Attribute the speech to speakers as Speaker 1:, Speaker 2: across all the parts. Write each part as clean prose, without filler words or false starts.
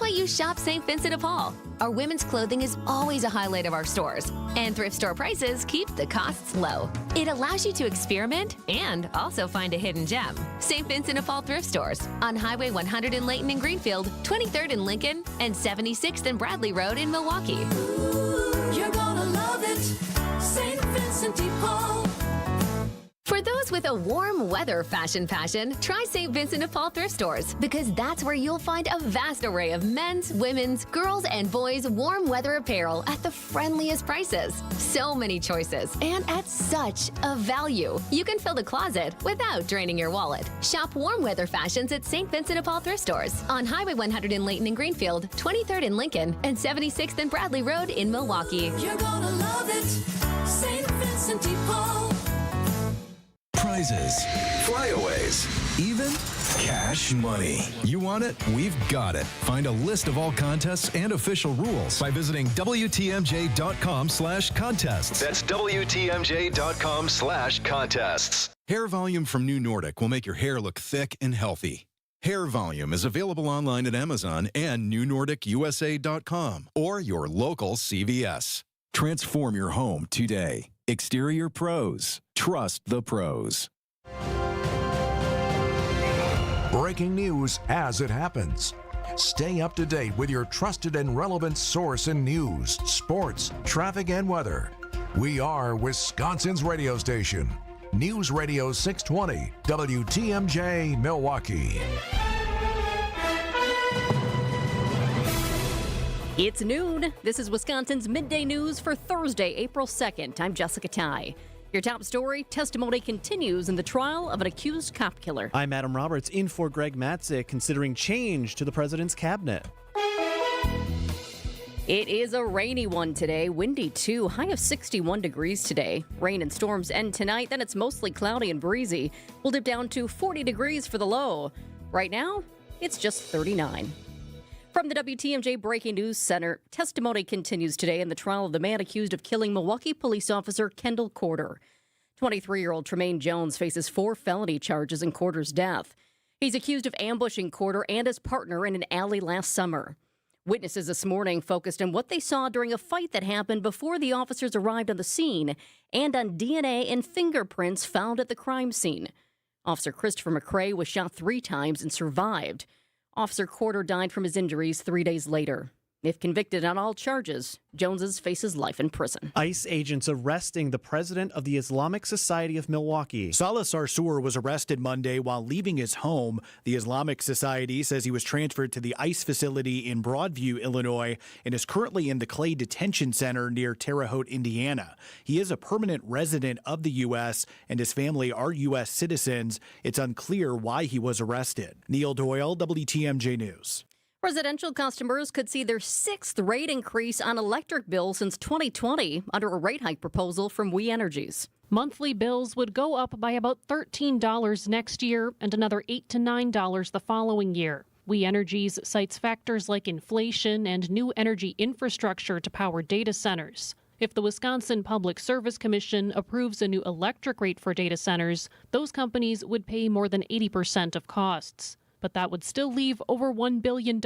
Speaker 1: That's why you shop St. Vincent de Paul. Our women's clothing is always a highlight of our stores, and thrift store prices keep the costs low. It allows you to experiment and also find a hidden gem. St. Vincent de Paul thrift stores on Highway 100 in Layton and Greenfield, 23rd in Lincoln, and 76th and Bradley Road in Milwaukee.
Speaker 2: Ooh, you're gonna love it, St. Vincent de Paul.
Speaker 1: For those with a warm weather fashion passion, try St. Vincent de Paul thrift stores, because that's where you'll find a vast array of men's, women's, girls, and boys' warm weather apparel at the friendliest prices. So many choices, and at such a value. You can fill the closet without draining your wallet. Shop warm weather fashions at St. Vincent de Paul thrift stores on Highway 100 in Layton and Greenfield, 23rd in Lincoln, and 76th and Bradley Road in Milwaukee.
Speaker 2: You're gonna love it, St. Vincent de Paul.
Speaker 3: Prizes, flyaways, even cash money. You want it? We've got it. Find a list of all contests and official rules by visiting WTMJ.com/contests. That's WTMJ.com/contests. Hair Volume from New Nordic will make your hair look thick and healthy. Hair Volume is available online at Amazon and NewNordicUSA.com or your local CVS. Transform your home today. Exterior Pros. Trust the pros.
Speaker 4: Breaking news as it happens. Stay up to date with your trusted and relevant source in news, sports, traffic, and weather. We are Wisconsin's radio station. News Radio 620, WTMJ, Milwaukee.
Speaker 5: It's noon. This is Wisconsin's Midday News for Thursday, April 2nd. I'm Jessica Ty. Your top story, testimony continues in the trial of an accused cop killer.
Speaker 6: I'm Adam Roberts, in for Greg Matzik, considering change to the president's cabinet.
Speaker 5: It is a rainy one today, windy too, high of 61 degrees today. Rain and storms end tonight, then it's mostly cloudy and breezy. We'll dip down to 40 degrees for the low. Right now, it's just 39. From the WTMJ Breaking News Center, testimony continues today in the trial of the man accused of killing Milwaukee police officer Kendall Corder. 23-year-old Tremaine Jones faces 4 felony charges in Corder's death. He's accused of ambushing Corder and his partner in an alley last summer. Witnesses this morning focused on what they saw during a fight that happened before the officers arrived on the scene and on DNA and fingerprints found at the crime scene. Officer Christopher McCrae was shot 3 times and survived. Officer Corder died from his injuries 3 days later. If convicted on all charges, Jones faces life in prison.
Speaker 6: ICE agents arresting the president of the Islamic Society of Milwaukee. Saleh Sarsour was arrested Monday while leaving his home. The Islamic Society says he was transferred to the ICE facility in Broadview, Illinois, and is currently in the Clay Detention Center near Terre Haute, Indiana. He is a permanent resident of the U.S., and his family are U.S. citizens. It's unclear why he was arrested. Neil Doyle, WTMJ News.
Speaker 5: Residential customers could see their 6th rate increase on electric bills since 2020 under a rate hike proposal from We Energies.
Speaker 7: Monthly bills would go up by about $13 next year and another $8 to $9 the following year. We Energies cites factors like inflation and new energy infrastructure to power data centers. If the Wisconsin Public Service Commission approves a new electric rate for data centers, those companies would pay more than 80% of costs. But that would still leave over $1 billion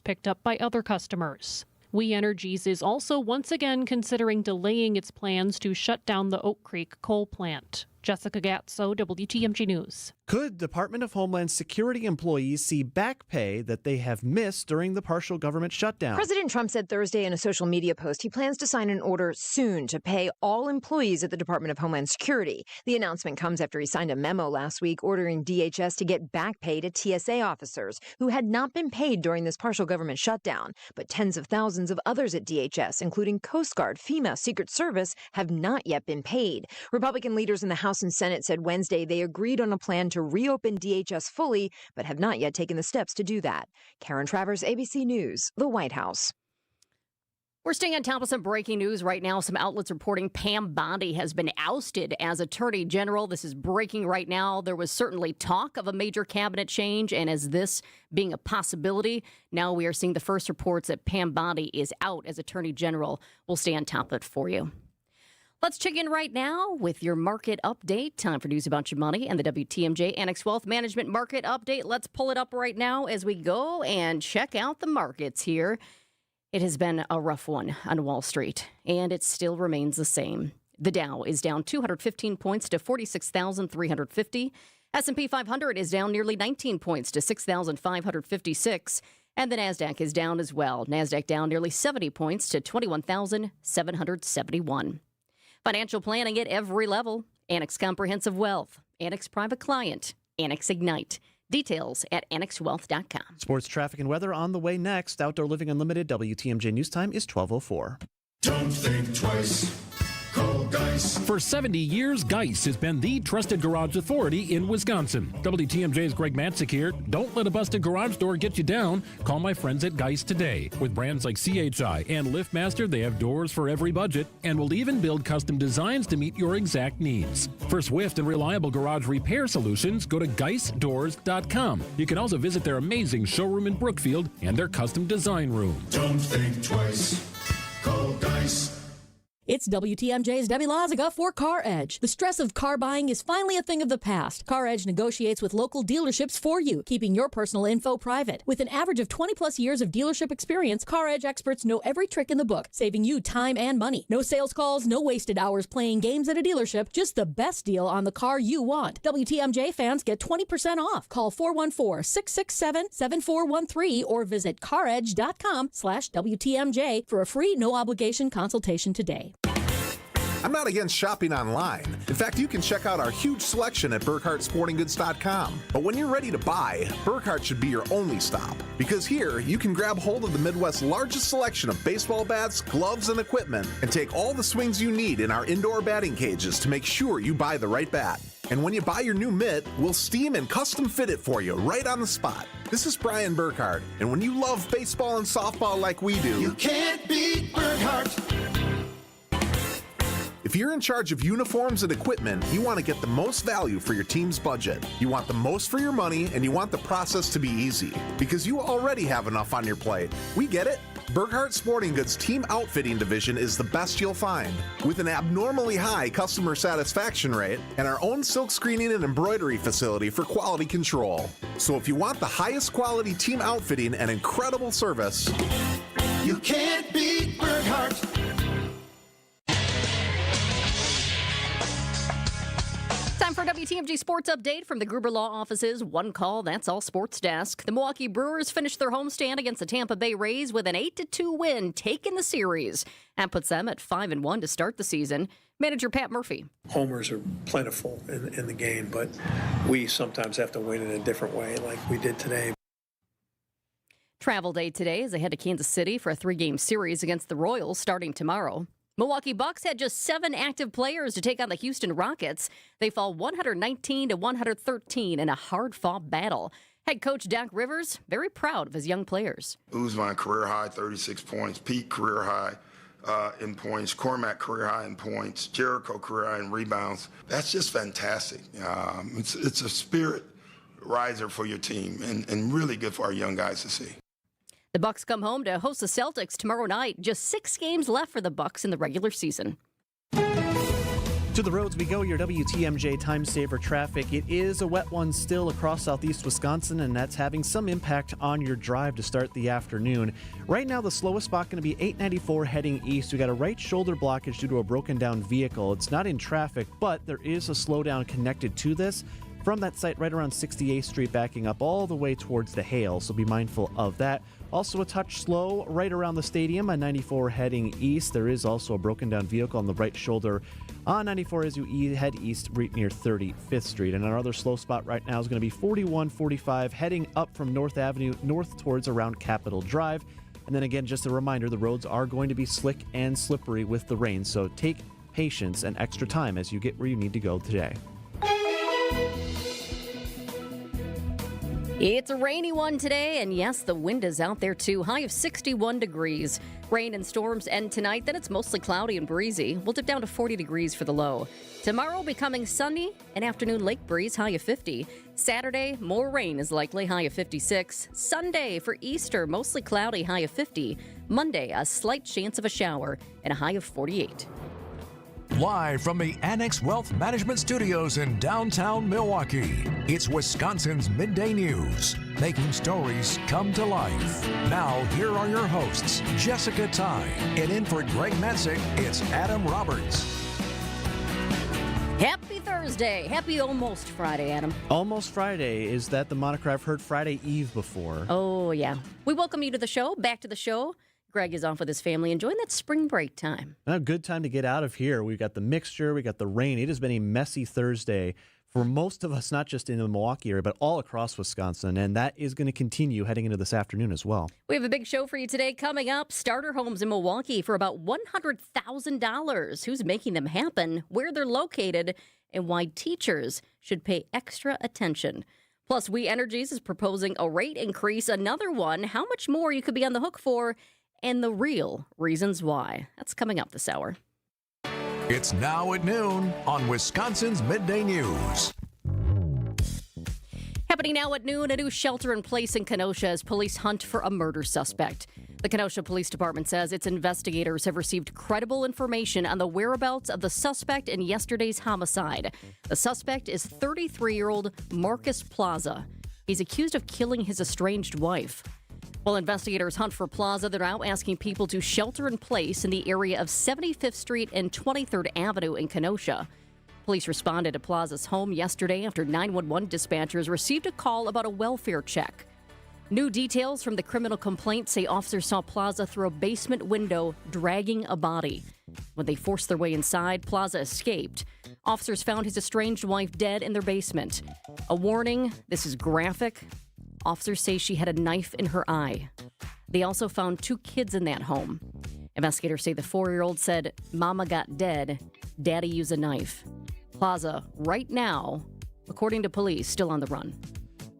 Speaker 7: picked up by other customers. We Energies is also once again considering delaying its plans to shut down the Oak Creek coal plant. Jessica Gatso, WTMJ News.
Speaker 6: Could Department of Homeland Security employees see back pay that they have missed during the partial government shutdown?
Speaker 8: President Trump said Thursday in a social media post he plans to sign an order soon to pay all employees at the Department of Homeland Security. The announcement comes after he signed a memo last week ordering DHS to get back pay to TSA officers who had not been paid during this partial government shutdown. But tens of thousands of others at DHS, including Coast Guard, FEMA, Secret Service, have not yet been paid. Republican leaders in the House and Senate said Wednesday they agreed on a plan to reopen DHS fully, but have not yet taken the steps to do that. Karen Travers, ABC News, the White House.
Speaker 5: We're staying on top of some breaking news right now. Some outlets reporting Pam Bondi has been ousted as Attorney General. This is breaking right now. There was certainly talk of a major cabinet change, and as this being a possibility, now we are seeing the first reports that Pam Bondi is out as Attorney General. We'll stay on top of it for you. Let's check in right now with your market update. Time for news about your money and the WTMJ Annex Wealth Management Market Update. Let's pull it up right now as we go and check out the markets here. It has been a rough one on Wall Street, and it still remains the same. The Dow is down 215 points to 46,350. S&P 500 is down nearly 19 points to 6,556. And the NASDAQ is down as well. NASDAQ down nearly 70 points to 21,771. Financial planning at every level. Annex Comprehensive Wealth, Annex Private Client, Annex Ignite. Details at annexwealth.com.
Speaker 6: Sports, traffic, and weather on the way next. Outdoor Living Unlimited WTMJ News Time is 12:04.
Speaker 9: Don't think twice. Call Geis.
Speaker 10: For 70 years, Geis has been the trusted garage authority in Wisconsin. WTMJ's Greg Matzik here. Don't let a busted garage door get you down. Call my friends at Geis today. With brands like CHI and LiftMaster, they have doors for every budget and will even build custom designs to meet your exact needs. For swift and reliable garage repair solutions, go to GeisDoors.com. You can also visit their amazing showroom in Brookfield and their custom design room.
Speaker 9: Don't think twice. Call Geis.
Speaker 11: It's WTMJ's Debbie Lazaga for Car Edge. The stress of car buying is finally a thing of the past. Car Edge negotiates with local dealerships for you, keeping your personal info private. With an average of 20 plus years of dealership experience, Car Edge experts know every trick in the book, saving you time and money. No sales calls, no wasted hours playing games at a dealership, just the best deal on the car you want. WTMJ fans get 20% off. Call 414-667-7413 or visit caredge.com/WTMJ for a free no obligation consultation today.
Speaker 12: I'm not against shopping online. In fact, you can check out our huge selection at BurkhartSportingGoods.com. But when you're ready to buy, Burkhart should be your only stop. Because here, you can grab hold of the Midwest's largest selection of baseball bats, gloves, and equipment, and take all the swings you need in our indoor batting cages to make sure you buy the right bat. And when you buy your new mitt, we'll steam and custom fit it for you right on the spot. This is Brian Burkhart, and when you love baseball and softball like we do,
Speaker 9: You can't beat Burkhart.
Speaker 12: if you're in charge of uniforms and equipment, you want to get the most value for your team's budget. You want the most for your money, and you want the process to be easy. Because you already have enough on your plate. We get it. Burkhart Sporting Goods Team Outfitting Division is the best you'll find. With an abnormally high customer satisfaction rate and our own silk screening and embroidery facility for quality control. So if you want the highest quality team outfitting and incredible service,
Speaker 9: You can't beat Burkhart.
Speaker 5: Time for WTMJ Sports Update from the Gruber Law Office's One Call, That's All Sports Desk. The Milwaukee Brewers finished their homestand against the Tampa Bay Rays with an 8-2 win, taking the series. That puts them at 5-1 to start the season. Manager Pat Murphy.
Speaker 13: Homers are plentiful in the game, but we sometimes have to win in a different way like we did today.
Speaker 5: Travel day today as they head to Kansas City for a 3-game series against the Royals starting tomorrow. Milwaukee Bucks had just 7 active players to take on the Houston Rockets. They fall 119-113 in a hard-fought battle. Head coach Doc Rivers very proud of his young players.
Speaker 14: Uzman career high 36 points, Pete career high in points, Cormac career high in points, Jericho career high in rebounds. That's just fantastic. It's a spirit riser for your team and really good for our young guys to see.
Speaker 5: The Bucks come home to host the Celtics tomorrow night. Just 6 games left for the Bucks in the regular season.
Speaker 6: To the roads we go, your WTMJ time saver traffic. It is a wet one still across southeast Wisconsin, and that's having some impact on your drive to start the afternoon. Right now, the slowest spot going to be 894 heading east. We got a right shoulder blockage due to a broken down vehicle. It's not in traffic, but there is a slowdown connected to this from that site right around 68th Street, backing up all the way towards the Hale, so be mindful of that. Also a touch slow right around the stadium on 94 heading east. There is also a broken down vehicle on the right shoulder on 94 as you head east right near 35th Street. And our other slow spot right now is going to be 4145 heading up from North Avenue north towards around Capitol Drive. And then again, just a reminder, the roads are going to be slick and slippery with the rain, so take patience and extra time as you get where you need to go today.
Speaker 5: It's a rainy one today, and yes, the wind is out there too. High of 61 degrees. Rain and storms end tonight, then it's mostly cloudy and breezy. We'll dip down to 40 degrees for the low. Tomorrow becoming sunny, an afternoon lake breeze, high of 50. Saturday, more rain is likely, high of 56. Sunday for Easter, mostly cloudy, high of 50. Monday, a slight chance of a shower, and a high of 48.
Speaker 4: Live from the Annex Wealth Management Studios in downtown Milwaukee, it's Wisconsin's Midday News, making stories come to life. Now, here are your hosts, Jessica Ty, and in for Greg Matzik, it's Adam Roberts.
Speaker 5: Happy Thursday. Happy almost Friday, Adam.
Speaker 6: Almost Friday. Is that the moniker I've heard Friday Eve before?
Speaker 5: Oh, yeah. We welcome you to the show, back to the show. Greg is off with his family, enjoying that spring break time.
Speaker 6: A good time to get out of here. We've got the mixture, we got the rain. It has been a messy Thursday for most of us, not just in the Milwaukee area, but all across Wisconsin, and that is going to continue heading into this afternoon as well.
Speaker 5: We have a big show for you today coming up. Starter homes in Milwaukee for about $100,000. Who's making them happen, where they're located, and why teachers should pay extra attention. Plus, We Energies is proposing a rate increase, another one, how much more you could be on the hook for, and the real reasons why. That's coming up this hour.
Speaker 4: It's now at noon on Wisconsin's Midday News.
Speaker 5: Happening now at noon, a new shelter in place in Kenosha as police hunt for a murder suspect. The Kenosha Police Department says its investigators have received credible information on the whereabouts of the suspect in yesterday's homicide. The suspect is 33-year-old Marcus Plaza. He's accused of killing his estranged wife. While investigators hunt for Plaza, they're now asking people to shelter in place in the area of 75th Street and 23rd Avenue in Kenosha. Police responded to Plaza's home yesterday after 911 dispatchers received a call about a welfare check. New details from the criminal complaint say officers saw Plaza through a basement window dragging a body. When they forced their way inside, Plaza escaped. Officers found his estranged wife dead in their basement. A warning, this is graphic. Officers say she had a knife in her eye. They also found 2 kids in that home. Investigators say the 4-year-old said, "Mama got dead, Daddy used a knife." Plaza, right now, according to police, still on the run.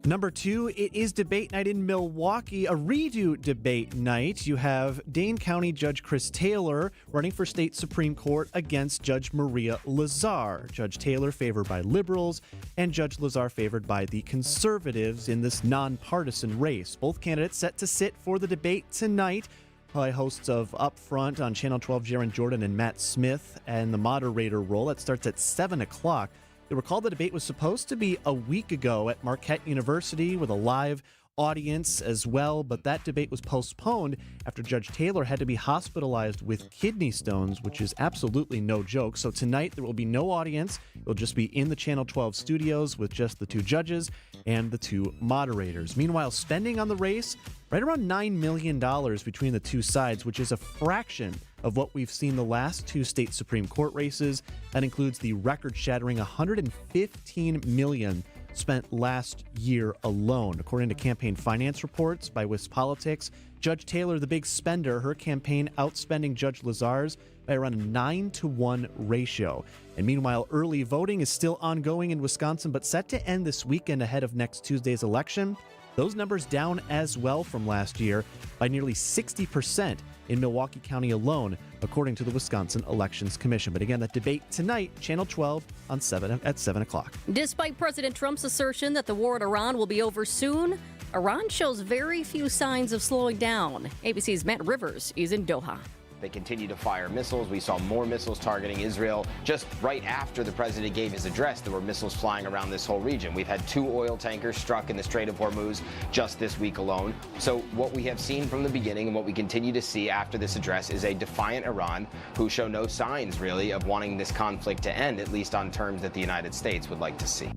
Speaker 6: Number 2, it is debate night in Milwaukee, a redo debate night. You have Dane County Judge Chris Taylor running for state Supreme Court against Judge Maria Lazar. Judge Taylor favored by liberals and Judge Lazar favored by the conservatives in this nonpartisan race. Both candidates set to sit for the debate tonight by hosts of Up Front on Channel 12, Jaron Jordan and Matt Smith, and the moderator role. That starts at 7 o'clock. You'll recall the debate was supposed to be a week ago at Marquette University with a live audience as well, but that debate was postponed after Judge Taylor had to be hospitalized with kidney stones, which is absolutely no joke. So tonight there will be no audience. It'll just be in the Channel 12 studios with just the 2 judges and the 2 moderators. Meanwhile, spending on the race, right around $9 million between the 2 sides, which is a fraction of what we've seen the last 2 state Supreme Court races. That includes the record-shattering $115 million spent last year alone. According to campaign finance reports by WisPolitics, Judge Taylor, the big spender, her campaign outspending Judge Lazar's by around a 9-to-1 ratio. And meanwhile, early voting is still ongoing in Wisconsin, but set to end this weekend ahead of next Tuesday's election. Those numbers down as well from last year by nearly 60% in Milwaukee County alone, according to the Wisconsin Elections Commission. But again, that debate tonight, Channel 12 at 7 o'clock.
Speaker 5: Despite President Trump's assertion that the war in Iran will be over soon, Iran shows very few signs of slowing down. ABC's Matt Rivers is in Doha.
Speaker 15: They continue to fire missiles. We saw more missiles targeting Israel. Just right after the president gave his address, there were missiles flying around this whole region. We've had 2 oil tankers struck in the Strait of Hormuz just this week alone. So what we have seen from the beginning and what we continue to see after this address is a defiant Iran who show no signs, really, of wanting this conflict to end, at least on terms that the United States would like to see.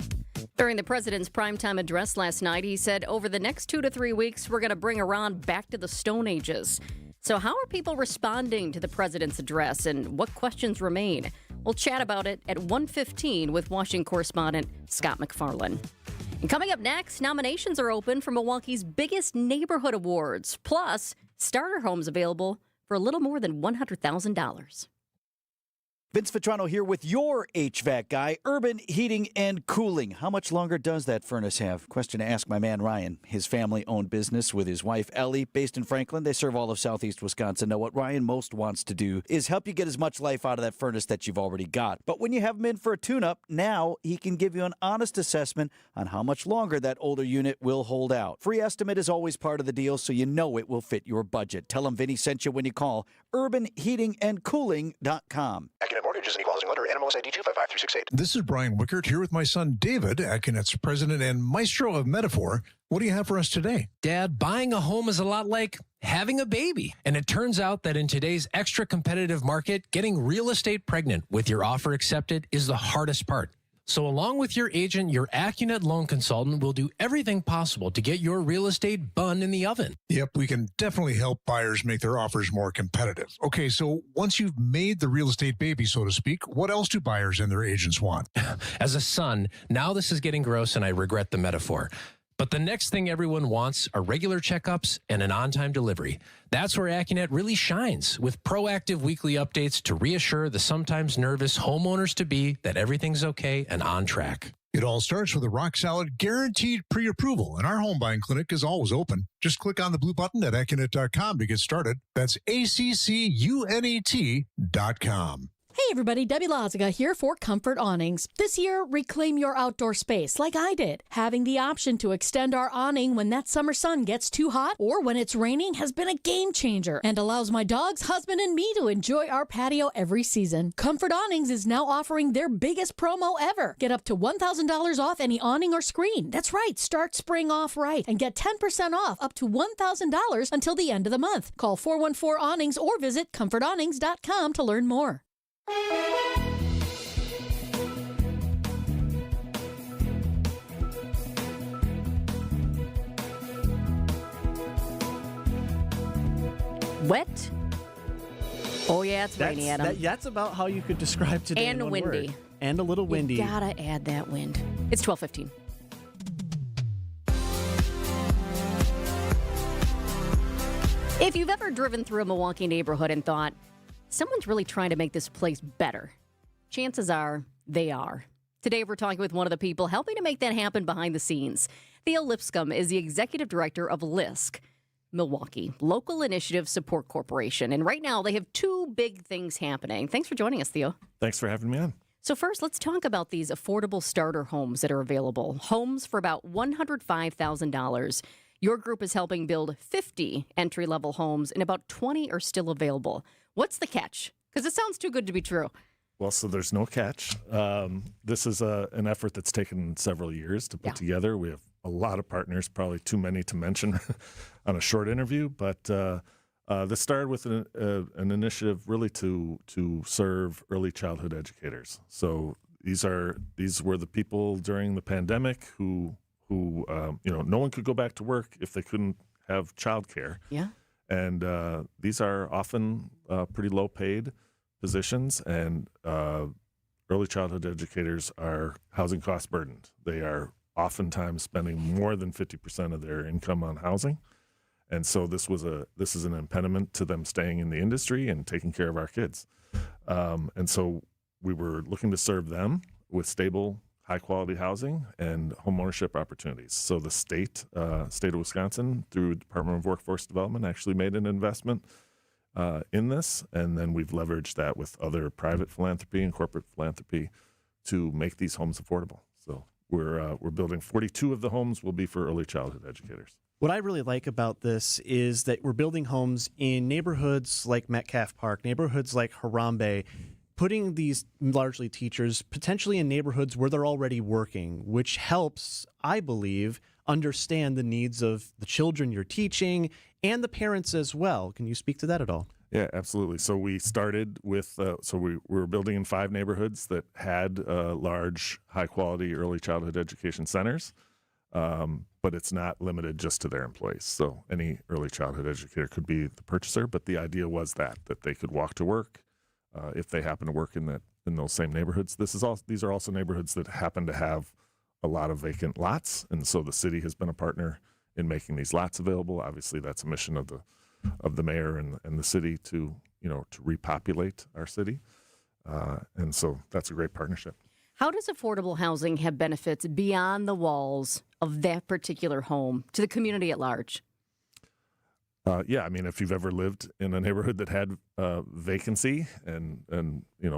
Speaker 5: During the president's primetime address last night, he said, over the next 2 to 3 weeks, we're going to bring Iran back to the Stone Ages. So how are people responding to the president's address, and what questions remain? We'll chat about it at 1:15 with Washington correspondent Scott McFarlane. And coming up next, nominations are open for Milwaukee's biggest neighborhood awards. Plus, starter homes available for a little more than $100,000.
Speaker 16: Vince Vitrano here with your HVAC guy, Urban Heating and Cooling. How much longer does that furnace have? Question to ask my man Ryan. His family-owned business with his wife Ellie, based in Franklin. They serve all of southeast Wisconsin. Now, what Ryan most wants to do is help you get as much life out of that furnace that you've already got. But when you have him in for a tune-up, now he can give you an honest assessment on how much longer that older unit will hold out. Free estimate is always part of the deal, so you know it will fit your budget. Tell him Vinny sent you when you call urbanheatingandcooling.com.
Speaker 17: Academic Mortgage is an equal housing lender. NMLS ID 255368.
Speaker 18: This is Brian Wickert here with my son David, Acconet's president and maestro of metaphor. What do you have for us today?
Speaker 19: Dad, buying a home is a lot like having a baby. And it turns out that in today's extra competitive market, getting real estate pregnant with your offer accepted is the hardest part. So along with your agent, your Accunet loan consultant will do everything possible to get your real estate bun in the oven.
Speaker 18: Yep, we can definitely help buyers make their offers more competitive. Okay, so once you've made the real estate baby, so to speak, what else do buyers and their agents want?
Speaker 19: As a son, now this is getting gross and I regret the metaphor. But the next thing everyone wants are regular checkups and an on-time delivery. That's where Accunet really shines, with proactive weekly updates to reassure the sometimes nervous homeowners-to-be that everything's okay and on track.
Speaker 18: It all starts with a rock-solid, guaranteed pre-approval, and our home buying clinic is always open. Just click on the blue button at Accunet.com to get started. That's ACCUNET.com.
Speaker 11: Hey everybody, Debbie Loziga here for Comfort Awnings. This year, reclaim your outdoor space like I did. Having the option to extend our awning when that summer sun gets too hot or when it's raining has been a game changer and allows my dogs, husband, and me to enjoy our patio every season. Comfort Awnings is now offering their biggest promo ever. Get up to $1,000 off any awning or screen. That's right, start spring off right and get 10% off up to $1,000 until the end of the month. Call 414-AWNINGS or visit comfortawnings.com to learn more.
Speaker 5: Wet? Oh, yeah, it's rainy, Adam.
Speaker 6: That's about how you could describe today.
Speaker 5: And
Speaker 6: in one
Speaker 5: windy.
Speaker 6: word. And a little windy.
Speaker 5: You gotta add that wind. It's 12:15. If you've ever driven through a Milwaukee neighborhood and thought, someone's really trying to make this place better, chances are they are. Today, we're talking with one of the people helping to make that happen behind the scenes. Theo Lipscomb is the executive director of LISC, Milwaukee Local Initiative Support Corporation. And right now, they have two big things happening. Thanks for joining us, Theo.
Speaker 20: Thanks for having me on.
Speaker 5: So first, let's talk about these affordable starter homes that are available. Homes for about $105,000. Your group is helping build 50 entry-level homes, and about 20 are still available. What's the catch? Because it sounds too good to be true.
Speaker 20: Well, so there's no catch. This is an effort that's taken several years to put together. We have a lot of partners, probably too many to mention on a short interview. But this started with an initiative really to serve early childhood educators. So these were the people during the pandemic who no one could go back to work if they couldn't have childcare.
Speaker 5: Yeah.
Speaker 20: And these are often pretty low-paid positions, and early childhood educators are housing cost burdened. They are oftentimes spending more than 50% of their income on housing, and so this is an impediment to them staying in the industry and taking care of our kids. And so we were looking to serve them with stable, high-quality housing and homeownership opportunities. So the state of Wisconsin, through Department of Workforce Development, actually made an investment in this, and then we've leveraged that with other private philanthropy and corporate philanthropy to make these homes affordable. So we're building 42 of the homes will be for early childhood educators.
Speaker 6: What I really like about this is that we're building homes in neighborhoods like Metcalf Park, neighborhoods like Harambe, putting these largely teachers potentially in neighborhoods where they're already working, which helps, I believe, understand the needs of the children you're teaching and the parents as well. Can you speak to that at all?
Speaker 20: Yeah, absolutely. So we started with, we were building in 5 neighborhoods that had large, high-quality early childhood education centers, but it's not limited just to their employees. So any early childhood educator could be the purchaser, but the idea was that they could walk to work if they happen to work in those same neighborhoods. These are also neighborhoods that happen to have a lot of vacant lots, and so the city has been a partner in making these lots available. Obviously, that's a mission of the mayor and the city to repopulate our city, and so that's a great partnership.
Speaker 5: How does affordable housing have benefits beyond the walls of that particular home to the community at large?
Speaker 20: Yeah, I mean, if you've ever lived in a neighborhood that had vacancy, and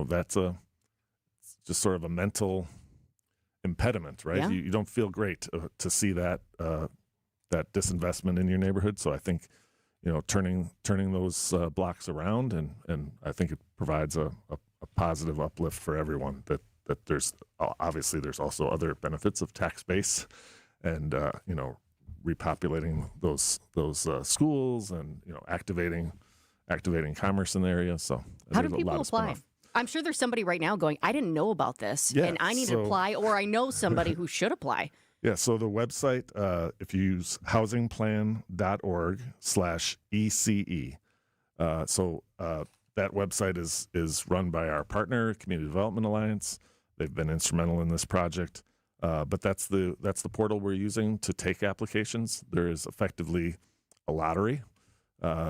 Speaker 20: that's it's just sort of a mental impediment, right?
Speaker 5: Yeah.
Speaker 20: You don't feel great to see that disinvestment in your neighborhood. So I think, turning those blocks around, and I think it provides a positive uplift for everyone. That there's obviously there's also other benefits of tax base, and repopulating those schools, and activating commerce in the area. So
Speaker 5: how do
Speaker 20: there's a
Speaker 5: people
Speaker 20: lot of
Speaker 5: apply?
Speaker 20: spin-off.
Speaker 5: I'm sure there's somebody right now going, I didn't know about this,
Speaker 20: Yeah,
Speaker 5: and I need to
Speaker 20: so-
Speaker 5: apply, or I know somebody who should apply.
Speaker 20: Yeah, so the website, if you use housingplan.org/ECE, that website is run by our partner, Community Development Alliance. They've been instrumental in this project, but that's the portal we're using to take applications. There is effectively a lottery.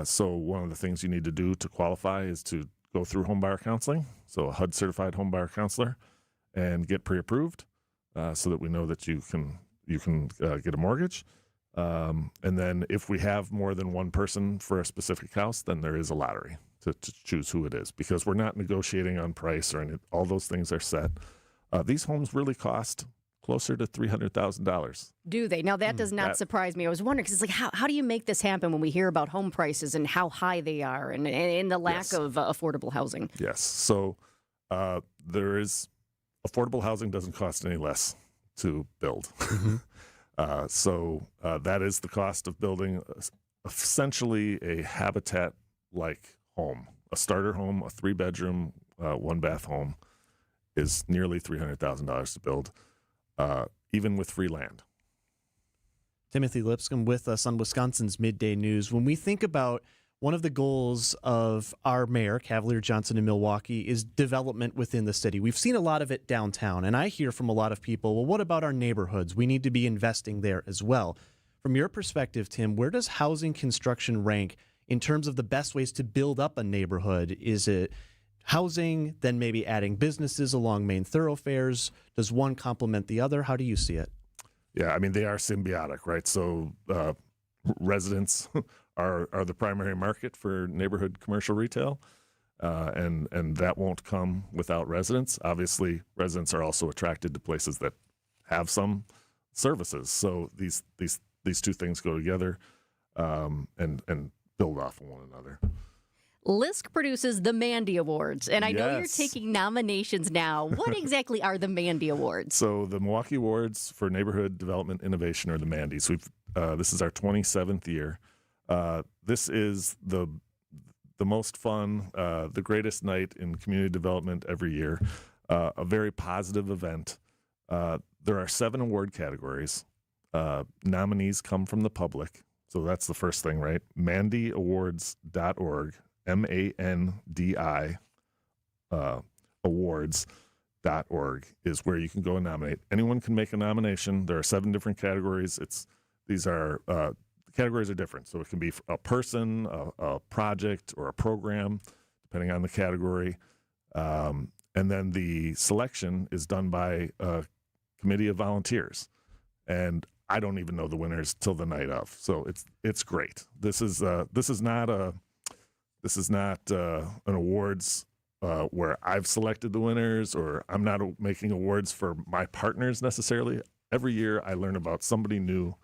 Speaker 20: So one of the things you need to do to qualify is to go through homebuyer counseling, so a HUD certified homebuyer counselor, and get pre-approved, so that we know that you can get a mortgage. And then if we have more than one person for a specific house, then there is a lottery to choose who it is, because we're not negotiating on price or any, all those things are set. These homes really cost closer to $300,000.
Speaker 5: Do they? Now, that does not surprise me. I was wondering, because it's like, how do you make this happen when we hear about home prices and how high they are and the lack of affordable housing?
Speaker 20: Yes. So there is affordable housing doesn't cost any less to build. So that is the cost of building essentially a habitat-like home. A starter home, a 3-bedroom, 1-bath home is nearly $300,000 to build, even with free land.
Speaker 6: Timothy Lipscomb with us on Wisconsin's Midday News. When we think about one of the goals of our mayor, Cavalier Johnson in Milwaukee, is development within the city. We've seen a lot of it downtown, and I hear from a lot of people, well, what about our neighborhoods? We need to be investing there as well. From your perspective, Tim, where does housing construction rank in terms of the best ways to build up a neighborhood? Is it housing, then maybe adding businesses along main thoroughfares? Does one complement the other? How do you see it?
Speaker 20: Yeah, I mean, they are symbiotic, right? So residents are the primary market for neighborhood commercial retail, and that won't come without residents. Obviously, residents are also attracted to places that have some services. So these two things go together, and build off of one another.
Speaker 5: LISC produces the Mandy Awards, and I know you're
Speaker 20: Yes.
Speaker 5: taking nominations now. What exactly are the Mandy Awards?
Speaker 20: So the Milwaukee Awards for Neighborhood Development Innovation, or the Mandys. This is our 27th year. This is the most fun, the greatest night in community development every year. A very positive event. There are 7 award categories. Nominees come from the public. So that's the first thing, right? MandyAwards.org, MANDI awards.org is where you can go and nominate. Anyone can make a nomination. There are 7 different categories. The categories are different. So it can be a person, a project, or a program, depending on the category. And then the selection is done by a committee of volunteers. And I don't even know the winners till the night of. So it's great. This is not an awards where I've selected the winners, or I'm not making awards for my partners necessarily. Every year I learn about somebody new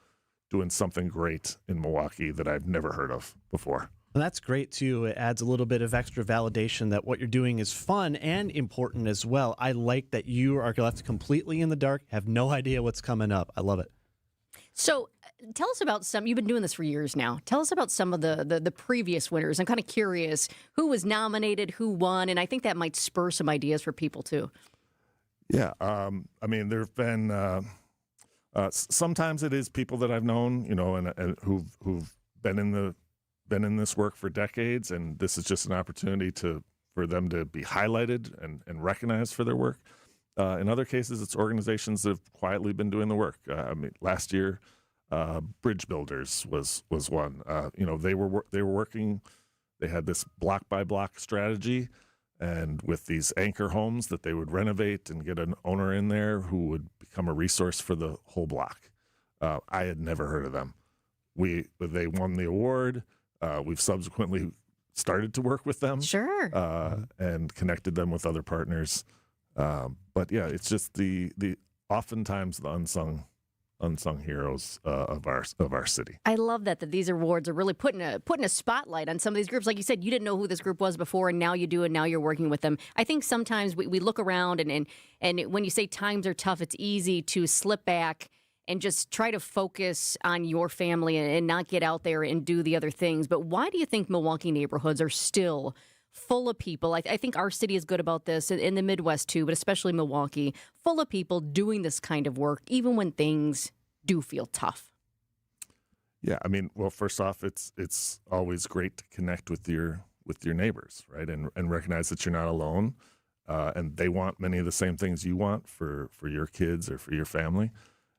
Speaker 20: doing something great in Milwaukee that I've never heard of before.
Speaker 6: And that's great, too. It adds a little bit of extra validation that what you're doing is fun and important as well. I like that you are left completely in the dark, have no idea what's coming up. I love it.
Speaker 5: So tell us about you've been doing this for years now. Tell us about some of the previous winners. I'm kind of curious who was nominated, who won, and I think that might spur some ideas for people, too.
Speaker 20: Yeah. I mean, there have been... sometimes it is people that I've known, and who've been in this work for decades, and this is just an opportunity for them to be highlighted and recognized for their work. In other cases, it's organizations that have quietly been doing the work. I mean, last year, Bridge Builders was one. They were working. They had this block by block strategy, and with these anchor homes that they would renovate and get an owner in there who would become a resource for the whole block. I had never heard of them. They won the award. We've subsequently started to work with them.
Speaker 5: Sure.
Speaker 20: And connected them with other partners. But yeah, it's just the oftentimes the unsung unsung heroes of our city.
Speaker 5: I love that these awards are really putting a spotlight on some of these groups. Like you said, you didn't know who this group was before, and now you do, and now you're working with them. I think sometimes we look around, and when you say times are tough, it's easy to slip back and just try to focus on your family and not get out there and do the other things. But why do you think Milwaukee neighborhoods are still full of people? I think our city is good about this, in the Midwest too, but especially Milwaukee, full of people doing this kind of work, even when things do feel tough.
Speaker 20: Yeah, I mean, well, first off, it's always great to connect with your neighbors, right, and recognize that you're not alone, and they want many of the same things you want for your kids or for your family.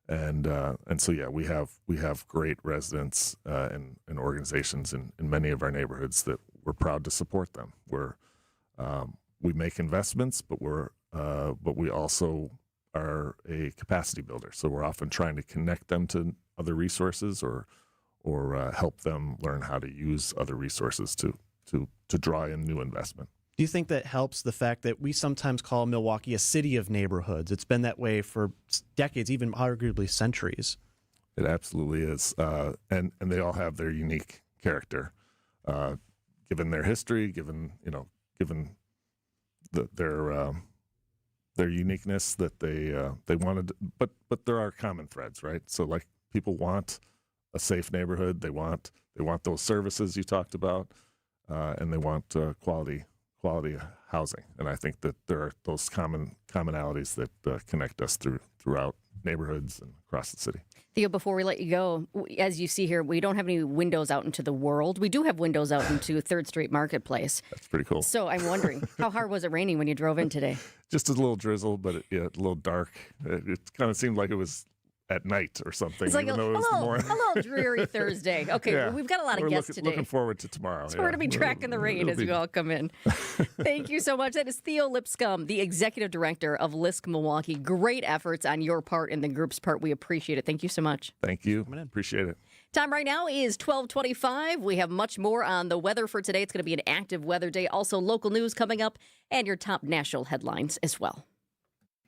Speaker 20: And so, yeah, we have great residents and organizations in many of our neighborhoods that we're proud to support them. We make investments, but we also are a capacity builder. So we're often trying to connect them to other resources or help them learn how to use other resources to draw in new investment.
Speaker 6: Do you think that helps the fact that we sometimes call Milwaukee a city of neighborhoods? It's been that way for decades, even arguably centuries.
Speaker 20: It absolutely is. And they all have their unique character, given their history, given their uniqueness that they wanted. But there are common threads, right? So like people want a safe neighborhood. They want those services you talked about, and they want quality housing. And I think that there are those commonalities that connect us throughout neighborhoods and across the city.
Speaker 5: Theo, before we let you go, as you see here, we don't have any windows out into the world. We do have windows out into 3rd Street Marketplace.
Speaker 20: That's pretty cool.
Speaker 5: So I'm wondering, how hard was it raining when you drove in today?
Speaker 20: Just a little drizzle, but a little dark. It kind of seemed like it was at night or something.
Speaker 5: It's like
Speaker 20: even though it was the morning.
Speaker 5: a little dreary Thursday. Okay,
Speaker 20: Yeah.
Speaker 5: well, we've got a lot of guests today.
Speaker 20: Looking forward to tomorrow.
Speaker 5: So we're going to be tracking the rain as we all come in. Thank you so much. That is Theo Lipscomb, the executive director of LISC Milwaukee. Great efforts on your part and the group's part. We appreciate it. Thank you so much.
Speaker 20: Thank you. Appreciate it.
Speaker 5: Time right now is 12:25. We have much more on the weather for today. It's going to be an active weather day. Also, local news coming up and your top national headlines as well.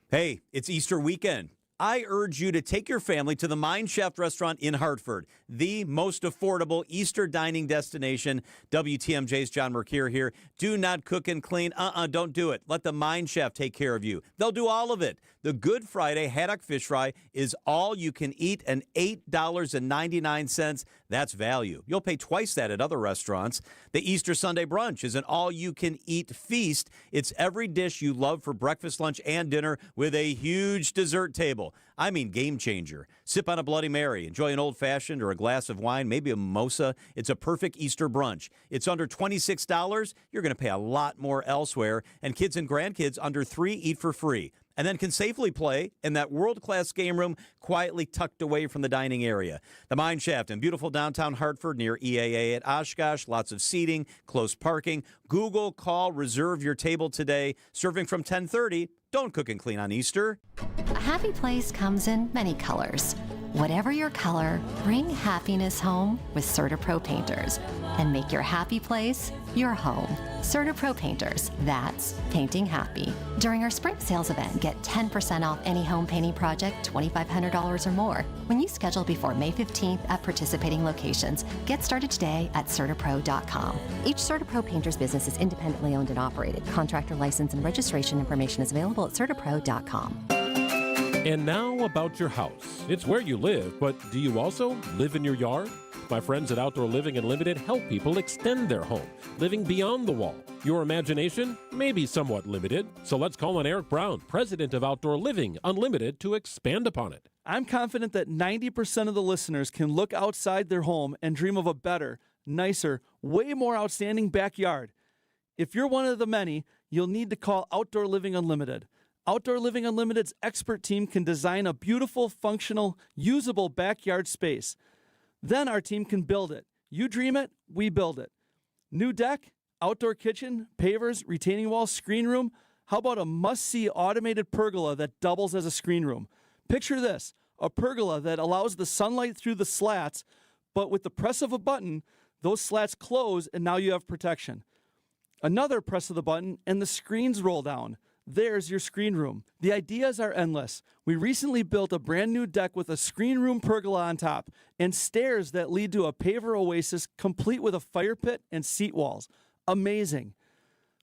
Speaker 21: Hey, it's Easter weekend. I urge you to take your family to the Mine Shaft restaurant in Hartford, the most affordable Easter dining destination. WTMJ's John Mercure here. Do not cook and clean. Don't do it. Let the Mine Shaft take care of you. They'll do all of it. The Good Friday haddock fish fry is all you can eat and $8.99. That's value. You'll pay twice that at other restaurants. The Easter Sunday brunch is an all-you-can-eat feast. It's every dish you love for breakfast, lunch, and dinner with a huge dessert table. I mean, game changer. Sip on a Bloody Mary, enjoy an old-fashioned or a glass of wine, maybe a mimosa. It's a perfect Easter brunch. It's under $26. You're going to pay a lot more elsewhere. And kids and grandkids under 3 eat for free. And then can safely play in that world-class game room quietly tucked away from the dining area. The Mine Shaft in beautiful downtown Hartford near EAA at Oshkosh. Lots of seating, close parking. Google, call, reserve your table today. Serving from 10:30. Don't cook and clean on Easter.
Speaker 22: A happy place comes in many colors. Whatever your color, bring happiness home with CertaPro Painters and make your happy place your home. CertaPro Painters, that's painting happy. During our spring sales event, get 10% off any home painting project, $2,500 or more. When you schedule before May 15th at participating locations, get started today at CertaPro.com. Each CertaPro Painters business is independently owned and operated. Contractor license and registration information is available at CertaPro.com.
Speaker 10: And now about your house. It's where you live, but do you also live in your yard? My friends at Outdoor Living Unlimited help people extend their home, living beyond the wall. Your imagination may be somewhat limited, so let's call on Eric Brown, president of Outdoor Living Unlimited, to expand upon it.
Speaker 23: I'm confident that 90% of the listeners can look outside their home and dream of a better, nicer, way more outstanding backyard. If you're one of the many, you'll need to call Outdoor Living Unlimited. Outdoor Living Unlimited's expert team can design a beautiful, functional, usable backyard space. Then our team can build it. You dream it, we build it. New deck, outdoor kitchen, pavers, retaining walls, screen room. How about a must-see automated pergola that doubles as a screen room? Picture this, a pergola that allows the sunlight through the slats, but with the press of a button, those slats close and now you have protection. Another press of the button and the screens roll down. there's your screen room. The ideas are endless. We recently built a brand new deck with a screen room pergola on top and stairs that lead to a paver oasis complete with a fire pit and seat walls. Amazing.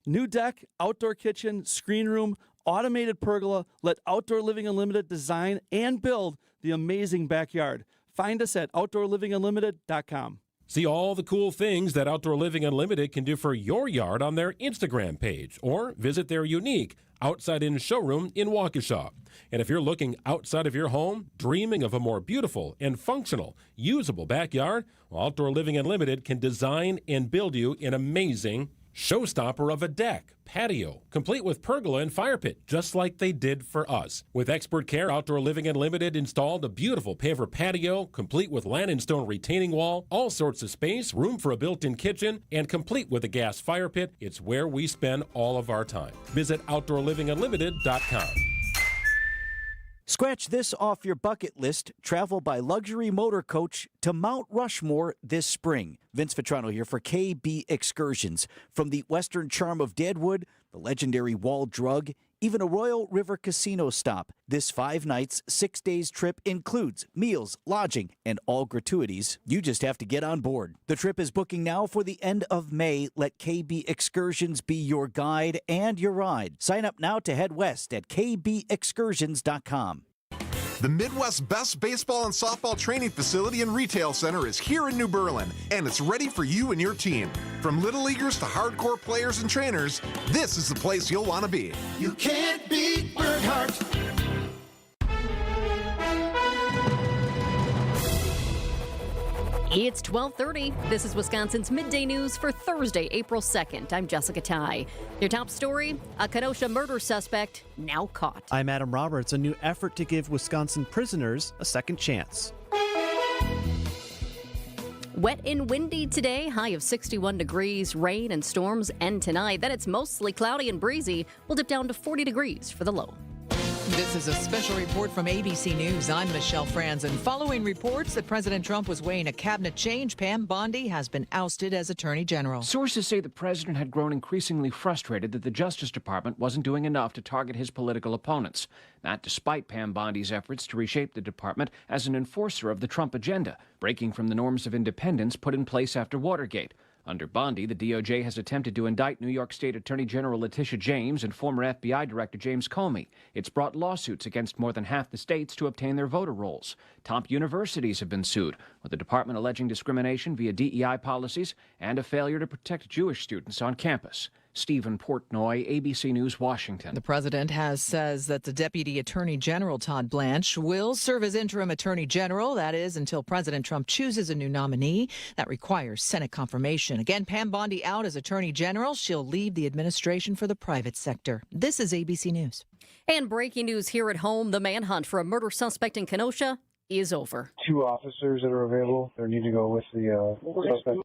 Speaker 23: New deck, outdoor kitchen, screen room, automated pergola. Let Outdoor Living Unlimited design and build the amazing backyard. Find us at OutdoorLivingUnlimited.com.
Speaker 10: See all the cool things that Outdoor Living Unlimited can do for your yard on their Instagram page, or visit their unique outside-in showroom in Waukesha. And if you're looking outside of your home, dreaming of a more beautiful and functional, usable backyard, well, Outdoor Living Unlimited can design and build you an amazing showstopper of a deck, patio, complete with pergola and fire pit, just like they did for us. With expert care, Outdoor Living Unlimited installed a beautiful paver patio, complete with land and stone retaining wall, all sorts of space, room for a built-in kitchen, and complete with a gas fire pit. It's where we spend all of our time. Visit OutdoorLivingUnlimited.com.
Speaker 16: Scratch this off your bucket list. Travel by luxury motor coach to Mount Rushmore this spring. Vince Vitrano here for KB Excursions. From the western charm of Deadwood, the legendary Wall Drug, even a Royal River Casino stop. This 5 nights, 6 days trip includes meals, lodging, and all gratuities. You just have to get on board. The trip is booking now for the end of May. Let KB Excursions be your guide and your ride. Sign up now to head west at kbexcursions.com.
Speaker 12: The Midwest's best baseball and softball training facility and retail center is here in New Berlin, and it's ready for you and your team. From little leaguers to hardcore players and trainers, this is the place you'll want to be.
Speaker 9: You can't beat Burghardt.
Speaker 5: It's 12:30. This is Wisconsin's Midday News for Thursday, April 2nd. I'm Jessica Ty. Your top story, a Kenosha murder suspect now caught.
Speaker 1: I'm Adam Roberts. A new effort to give Wisconsin prisoners a second chance.
Speaker 5: Wet and windy today, high of 61 degrees. Rain and storms end tonight. Then it's mostly cloudy and breezy. We'll dip down to 40 degrees for the low.
Speaker 2: This is a special report from ABC News. I'm Michelle Franzen. Following reports that President Trump was weighing a cabinet change, Pam Bondi has been ousted as Attorney General.
Speaker 3: Sources say the president had grown increasingly frustrated that the Justice Department wasn't doing enough to target his political opponents. That despite Pam Bondi's efforts to reshape the department as an enforcer of the Trump agenda, breaking from the norms of independence put in place after Watergate. Under Bondi, the DOJ has attempted to indict New York State Attorney General Letitia James and former FBI Director James Comey. It's brought lawsuits against more than half the states to obtain their voter rolls. Top universities have been sued, with the department alleging discrimination via DEI policies and a failure to protect Jewish students on campus. Stephen Portnoy, ABC News, Washington.
Speaker 2: The president says that the Deputy Attorney General, Todd Blanche, will serve as interim Attorney General. That is, until President Trump chooses a new nominee. That requires Senate confirmation. Again, Pam Bondi out as Attorney General. She'll leave the administration for the private sector. This is ABC News.
Speaker 5: And breaking news here at home, the manhunt for a murder suspect in Kenosha is over.
Speaker 24: 2 officers that are available. They need to go with the suspect.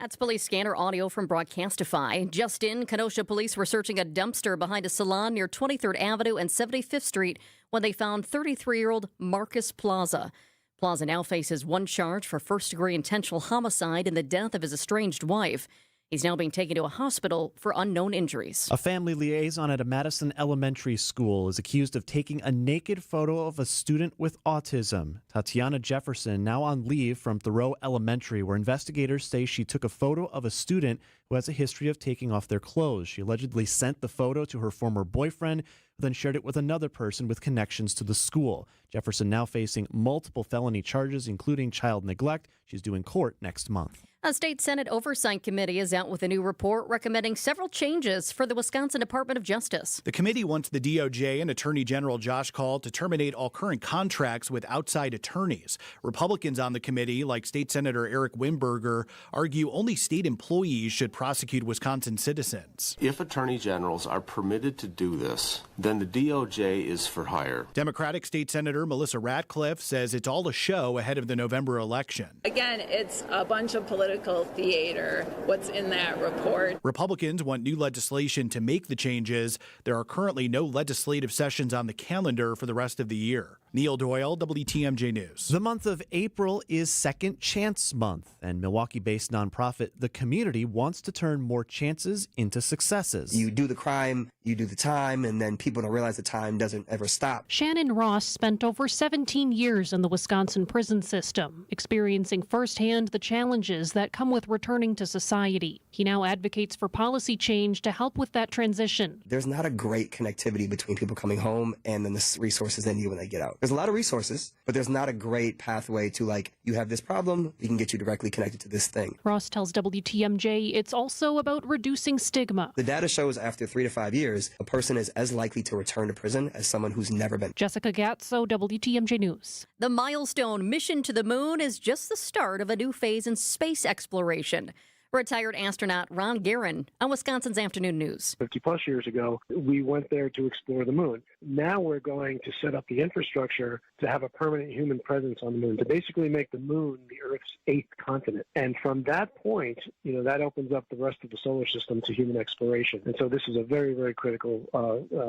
Speaker 5: That's police scanner audio from Broadcastify. Just in, Kenosha police were searching a dumpster behind a salon near 23rd Avenue and 75th Street when they found 33-year-old Marcus Plaza. Plaza now faces 1 charge for first-degree intentional homicide in the death of his estranged wife. He's now being taken to a hospital for unknown injuries.
Speaker 1: A family liaison at a Madison elementary school is accused of taking a naked photo of a student with autism. Tatiana Jefferson, now on leave from Thoreau Elementary, where investigators say she took a photo of a student who has a history of taking off their clothes. She allegedly sent the photo to her former boyfriend, who then shared it with another person with connections to the school. Jefferson now facing multiple felony charges, including child neglect. She's due in court next month.
Speaker 5: A state Senate Oversight Committee is out with a new report recommending several changes for the Wisconsin Department of Justice.
Speaker 6: The committee wants the DOJ and Attorney General Josh Kaul to terminate all current contracts with outside attorneys. Republicans on the committee, like State Senator Eric Wimberger, argue only state employees should prosecute Wisconsin citizens.
Speaker 25: If attorney generals are permitted to do this, then the DOJ is for hire.
Speaker 6: Democratic State Senator Melissa Ratcliffe says it's all a show ahead of the November election.
Speaker 26: Again, it's a bunch of political theater, what's in that report.
Speaker 6: Republicans want new legislation to make the changes. There are currently no legislative sessions on the calendar for the rest of the year. Neil Doyle, WTMJ News.
Speaker 1: The month of April is Second Chance Month, and Milwaukee-based nonprofit The Community wants to turn more chances into successes.
Speaker 4: You do the crime, you do the time, and then people don't realize the time doesn't ever stop.
Speaker 7: Shannon Ross spent over 17 years in the Wisconsin prison system, experiencing firsthand the challenges that come with returning to society. He now advocates for policy change to help with that transition.
Speaker 4: There's not a great connectivity between people coming home and then the resources they need when they get out. There's a lot of resources, but there's not a great pathway to, like, you have this problem, we can get you directly connected to this thing.
Speaker 7: Ross tells WTMJ it's also about reducing stigma.
Speaker 4: The data shows after 3 to 5 years, a person is as likely to return to prison as someone who's never been.
Speaker 7: Jessica Gatso, WTMJ News.
Speaker 5: The milestone mission to the moon is just the start of a new phase in space exploration. Retired astronaut Ron Guerin on Wisconsin's Afternoon News.
Speaker 24: 50-plus years ago, we went there to explore the moon. Now we're going to set up the infrastructure to have a permanent human presence on the moon, to basically make the moon the Earth's 8th continent. And from that point, that opens up the rest of the solar system to human exploration. And so this is a very, very critical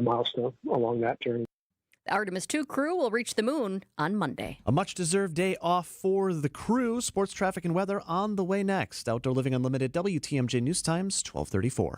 Speaker 24: milestone along that journey.
Speaker 5: The Artemis II crew will reach the moon on Monday.
Speaker 1: A much-deserved day off for the crew. Sports, traffic, and weather on the way next. Outdoor Living Unlimited, WTMJ News Times, 1234.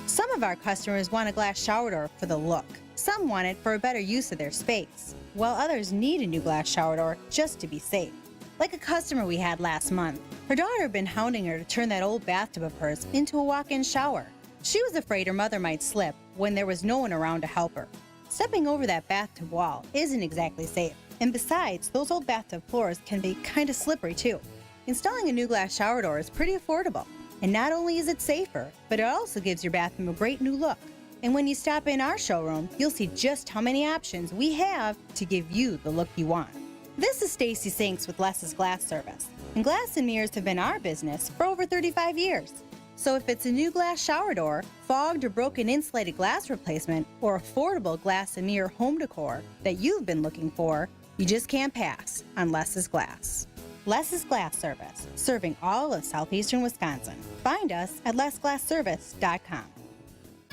Speaker 8: Some of our customers want a glass shower door for the look. Some want it for a better use of their space, while others need a new glass shower door just to be safe. Like a customer we had last month. Her daughter had been hounding her to turn that old bathtub of hers into a walk-in shower. She was afraid her mother might slip when there was no one around to help her. Stepping over that bathtub wall isn't exactly safe. And besides, those old bathtub floors can be kind of slippery too. Installing a new glass shower door is pretty affordable. And not only is it safer, but it also gives your bathroom a great new look. And when you stop in our showroom, you'll see just how many options we have to give you the look you want. This is Stacy Sinks with Less's Glass Service. And glass and mirrors have been our business for over 35 years. So if it's a new glass shower door, fogged or broken insulated glass replacement, or affordable glass and mirror home decor that you've been looking for, you just can't pass on Less's Glass. Less's Glass Service, serving all of southeastern Wisconsin. Find us at lessglassservice.com.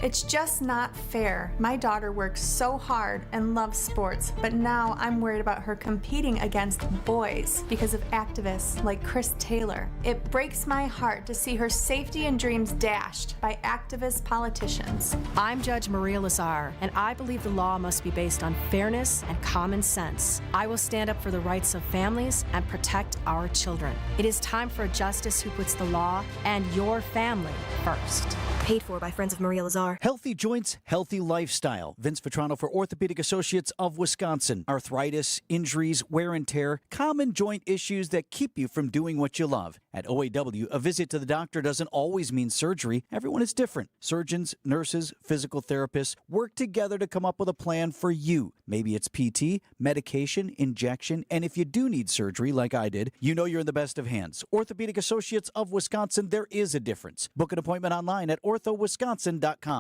Speaker 13: It's just not fair. My daughter works so hard and loves sports, but now I'm worried about her competing against boys because of activists like Chris Taylor. It breaks my heart to see her safety and dreams dashed by activist politicians.
Speaker 14: I'm Judge Maria Lazar, and I believe the law must be based on fairness and common sense. I will stand up for the rights of families and protect our children. It is time for a justice who puts the law and your family first. Paid for by Friends of Maria Lazar.
Speaker 16: Healthy joints, healthy lifestyle. Vince Vetrano for Orthopedic Associates of Wisconsin. Arthritis, injuries, wear and tear, common joint issues that keep you from doing what you love. At OAW, a visit to the doctor doesn't always mean surgery. Everyone is different. Surgeons, nurses, physical therapists work together to come up with a plan for you. Maybe it's PT, medication, injection, and if you do need surgery like I did, you know you're in the best of hands. Orthopedic Associates of Wisconsin, there is a difference. Book an appointment online at orthowisconsin.com.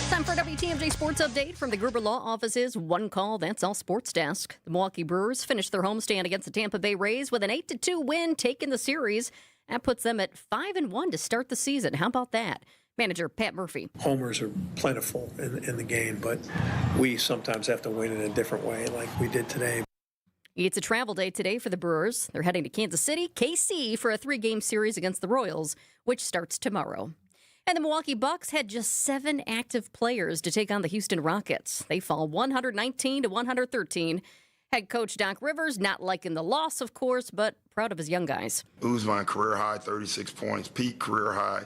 Speaker 5: Time for a WTMJ Sports Update from the Gruber Law Office's One Call, That's All Sports Desk. The Milwaukee Brewers finished their homestand against the Tampa Bay Rays with an 8-2 win, taking the series. That puts them at 5-1 to start the season. How about that? Manager Pat Murphy.
Speaker 15: Homers are plentiful in the game, but we sometimes have to win in a different way like we did today.
Speaker 5: It's a travel day today for the Brewers. They're heading to Kansas City, KC, for a 3-game series against the Royals, which starts tomorrow. And the Milwaukee Bucks had just 7 active players to take on the Houston Rockets. They fall 119-113. Head coach Doc Rivers not liking the loss, of course, but proud of his young guys.
Speaker 27: Usman career high 36 points, Pete career high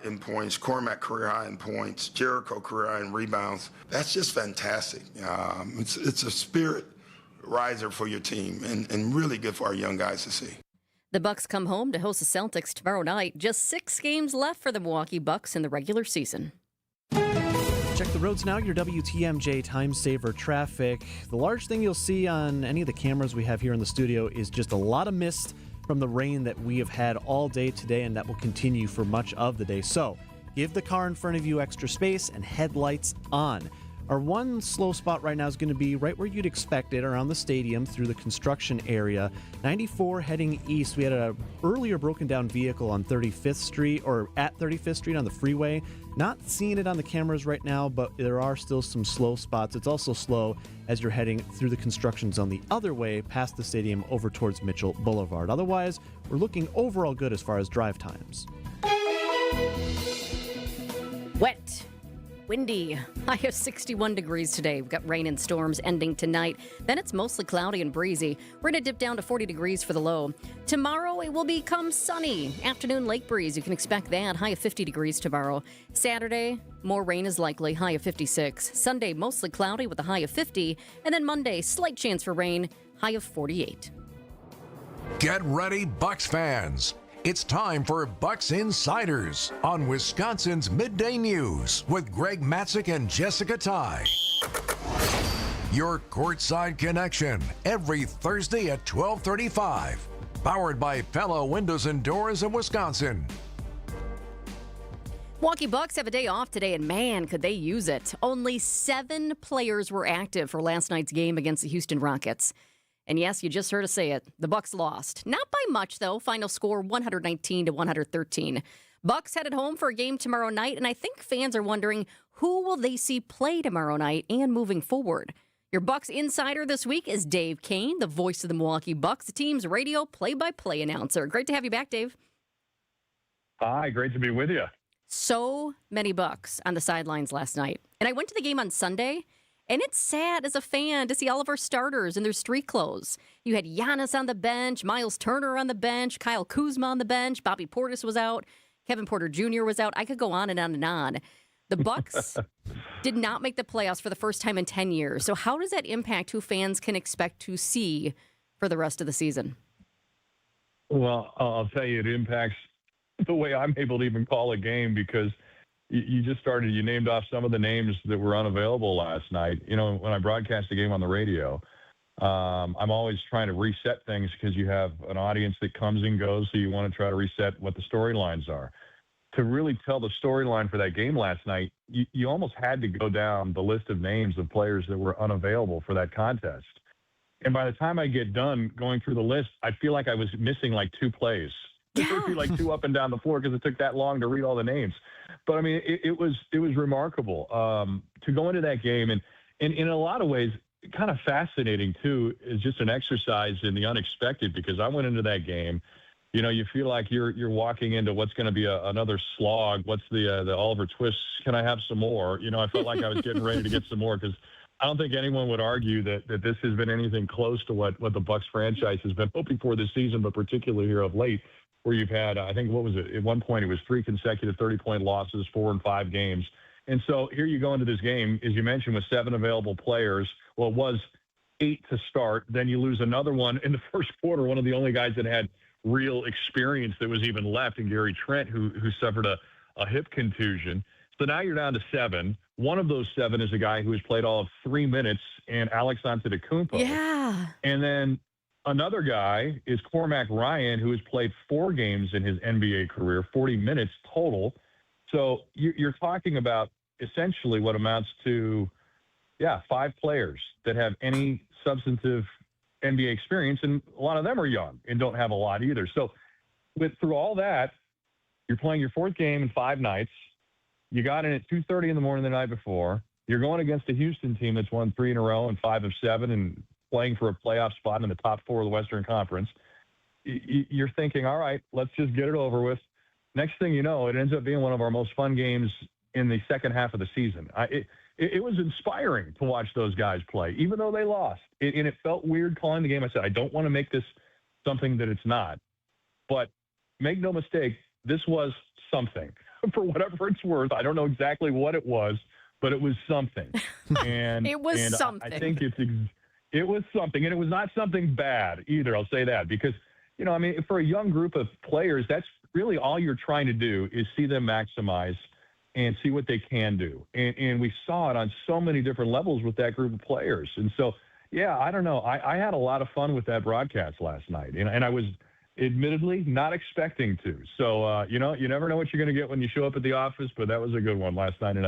Speaker 27: in points, Cormac career high in points, Jericho career high in rebounds. That's just fantastic. It's a spirit riser for your team and really good for our young guys to see.
Speaker 5: The Bucks come home to host the Celtics tomorrow night. Just 6 games left for the Milwaukee Bucks in the regular season.
Speaker 1: Check the roads now, your WTMJ Time Saver traffic. The large thing you'll see on any of the cameras we have here in the studio is just a lot of mist from the rain that we have had all day today, and that will continue for much of the day. So give the car in front of you extra space and headlights on. Our one slow spot right now is going to be right where you'd expect it, around the stadium through the construction area. 94 heading east. We had a earlier broken down vehicle on 35th Street or at 35th Street on the freeway. Not seeing it on the cameras right now, but there are still some slow spots. It's also slow as you're heading through the construction zone the other way past the stadium over towards Mitchell Boulevard. Otherwise, we're looking overall good as far as drive times.
Speaker 5: Wet. Windy. High of 61 degrees today. We've got rain and storms ending tonight. Then it's mostly cloudy and breezy. We're going to dip down to 40 degrees for the low. Tomorrow it will become sunny. Afternoon lake breeze. You can expect that. High of 50 degrees tomorrow. Saturday, more rain is likely. High of 56. Sunday, mostly cloudy with a high of 50. And then Monday, slight chance for rain. High of 48.
Speaker 11: Get ready, Bucks fans. It's time for Bucks Insiders on Wisconsin's Midday News with Greg Matzik and Jessica Ty. Your courtside connection every Thursday at 12:35. Powered by Pella Windows and Doors of Wisconsin.
Speaker 5: Milwaukee Bucks have a day off today, and man, could they use it. Only 7 players were active for last night's game against the Houston Rockets. And yes, you just heard us say it. The Bucks lost. Not by much, though. Final score 119-113. Bucks headed home for a game tomorrow night, and I think fans are wondering who will they see play tomorrow night and moving forward. Your Bucks insider this week is Dave Kane, the voice of the Milwaukee Bucks, the team's radio play-by-play announcer. Great to have you back, Dave.
Speaker 17: Hi, great to be with you.
Speaker 5: So many Bucks on the sidelines last night. And I went to the game on Sunday, and it's sad as a fan to see all of our starters in their street clothes. You had Giannis on the bench, Miles Turner on the bench, Kyle Kuzma on the bench, Bobby Portis was out, Kevin Porter Jr. was out. I could go on and on and on. The Bucks did not make the playoffs for the first time in 10 years. So how does that impact who fans can expect to see for the rest of the season?
Speaker 17: Well, I'll tell you, it impacts the way I'm able to even call a game because you named off some of the names that were unavailable last night. You know, when I broadcast the game on the radio, I'm always trying to reset things because you have an audience that comes and goes, so you want to try to reset what the storylines are. To really tell the storyline for that game last night, you almost had to go down the list of names of players that were unavailable for that contest. And by the time I get done going through the list, I feel like I was missing like 2 plays. There would be like 2 up and down the floor because it took that long to read all the names. But I mean, it was remarkable to go into that game, and in a lot of ways, kind of fascinating too. Is just an exercise in the unexpected because I went into that game. You know, you feel like you're walking into what's going to be another slog. What's the Oliver Twist? Can I have some more? You know, I felt like I was getting ready to get some more because I don't think anyone would argue that this has been anything close to what the Bucks franchise has been hoping for this season, but particularly here of late, where you've had, I think, what was it? At one point, it was 3 consecutive 30-point losses, 4 and 5 games. And so here you go into this game, as you mentioned, with 7 available players. Well, it was 8 to start. Then you lose another one in the first quarter, one of the only guys that had real experience that was even left, and Gary Trent, who suffered a hip contusion. So now you're down to 7. One of those 7 is a guy who has played all of 3 minutes, and Alex Antetokounmpo.
Speaker 5: Yeah.
Speaker 17: And then another guy is Cormac Ryan, who has played 4 games in his NBA career, 40 minutes total. So you're talking about essentially what amounts to, 5 players that have any substantive NBA experience, and a lot of them are young and don't have a lot either. So through all that, you're playing your 4th game in 5 nights. You got in at 2:30 in the morning the night before. You're going against a Houston team that's won 3 in a row and 5 of 7 and playing for a playoff spot in the top 4 of the Western Conference. You're thinking, all right, let's just get it over with. Next thing you know, it ends up being one of our most fun games in the second half of the season. It was inspiring to watch those guys play, even though they lost. And it felt weird calling the game. I said, I don't want to make this something that it's not. But make no mistake, this was something. For whatever it's worth, I don't know exactly what it was, but it was something. And
Speaker 5: it was something.
Speaker 17: I think it was something, and it was not something bad either. I'll say that because, you know, I mean, for a young group of players, that's really all you're trying to do is see them maximize and see what they can do. And we saw it on so many different levels with that group of players. And so, I don't know. I had a lot of fun with that broadcast last night, and I was admittedly not expecting to. So, you know, you never know what you're going to get when you show up at the office, but that was a good one last night and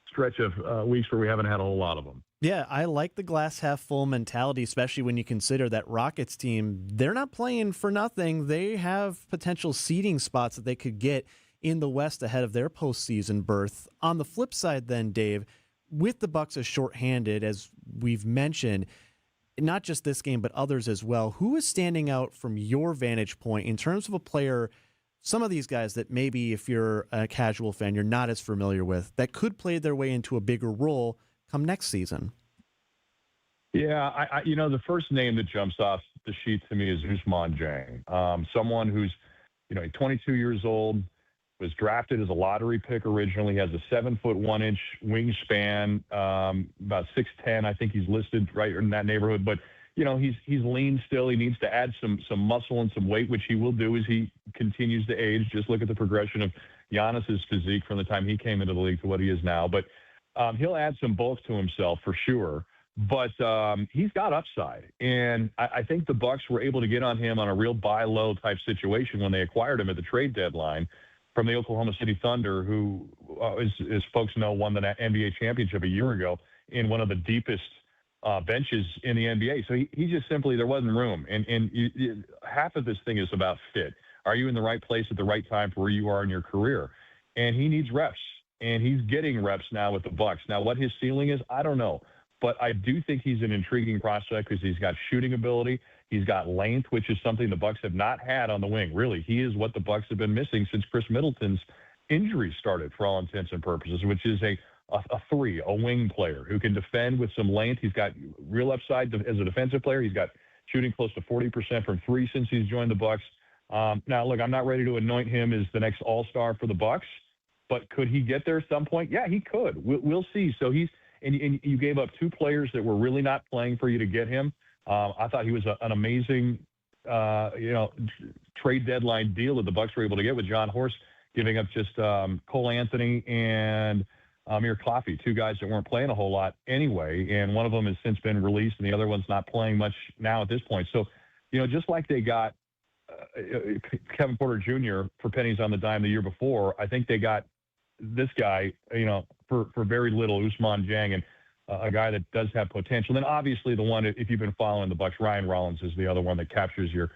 Speaker 17: stretch of weeks where we haven't had a whole lot of them.
Speaker 1: Yeah, I like the glass half full mentality, especially when you consider that Rockets team, they're not playing for nothing. They have potential seeding spots that they could get in the West ahead of their postseason berth. On the flip side then, Dave, with the Bucks as shorthanded, as we've mentioned, not just this game, but others as well, who is standing out from your vantage point in terms of a player, some of these guys that maybe if you're a casual fan, you're not as familiar with, that could play their way into a bigger role come next season?
Speaker 17: Yeah, I the first name that jumps off the sheet to me is Ousmane Dieng, someone who's, 22 years old, was drafted as a lottery pick originally, has a 7'1" wingspan, about 6'10". I think he's listed right in that neighborhood, but he's lean still. He needs to add some muscle and some weight, which he will do as he continues to age. Just look at the progression of Giannis's physique from the time he came into the league to what he is now. But he'll add some bulk to himself for sure. But he's got upside, and I think the Bucks were able to get on him on a real buy low type situation when they acquired him at the trade deadline from the Oklahoma City Thunder, who, as folks know, won the NBA championship a year ago in one of the deepest benches in the NBA. So he just simply, there wasn't room. And half of this thing is about fit. Are you in the right place at the right time for where you are in your career? And he needs reps, and he's getting reps now with the Bucks. Now, what his ceiling is, I don't know. But I do think he's an intriguing prospect because he's got shooting ability. He's got length, which is something the Bucks have not had on the wing. Really, he is what the Bucks have been missing since Chris Middleton's injury started, for all intents and purposes, which is a wing player who can defend with some length. He's got real upside as a defensive player. He's got shooting close to 40% from three since he's joined the Bucks. Now, look, I'm not ready to anoint him as the next all-star for the Bucks, but could he get there at some point? Yeah, he could. We'll see. So and you gave up two players that were really not playing for you to get him. I thought he was an amazing, trade deadline deal that the Bucks were able to get with John Horst, giving up just Cole Anthony and Amir Coffey, two guys that weren't playing a whole lot anyway, and one of them has since been released, and the other one's not playing much now at this point. So, just like they got Kevin Porter Jr. for pennies on the dime the year before, I think they got this guy, for very little, Ousmane Dieng, and a guy that does have potential. Then obviously the one, if you've been following the Bucks, Ryan Rollins is the other one that captures your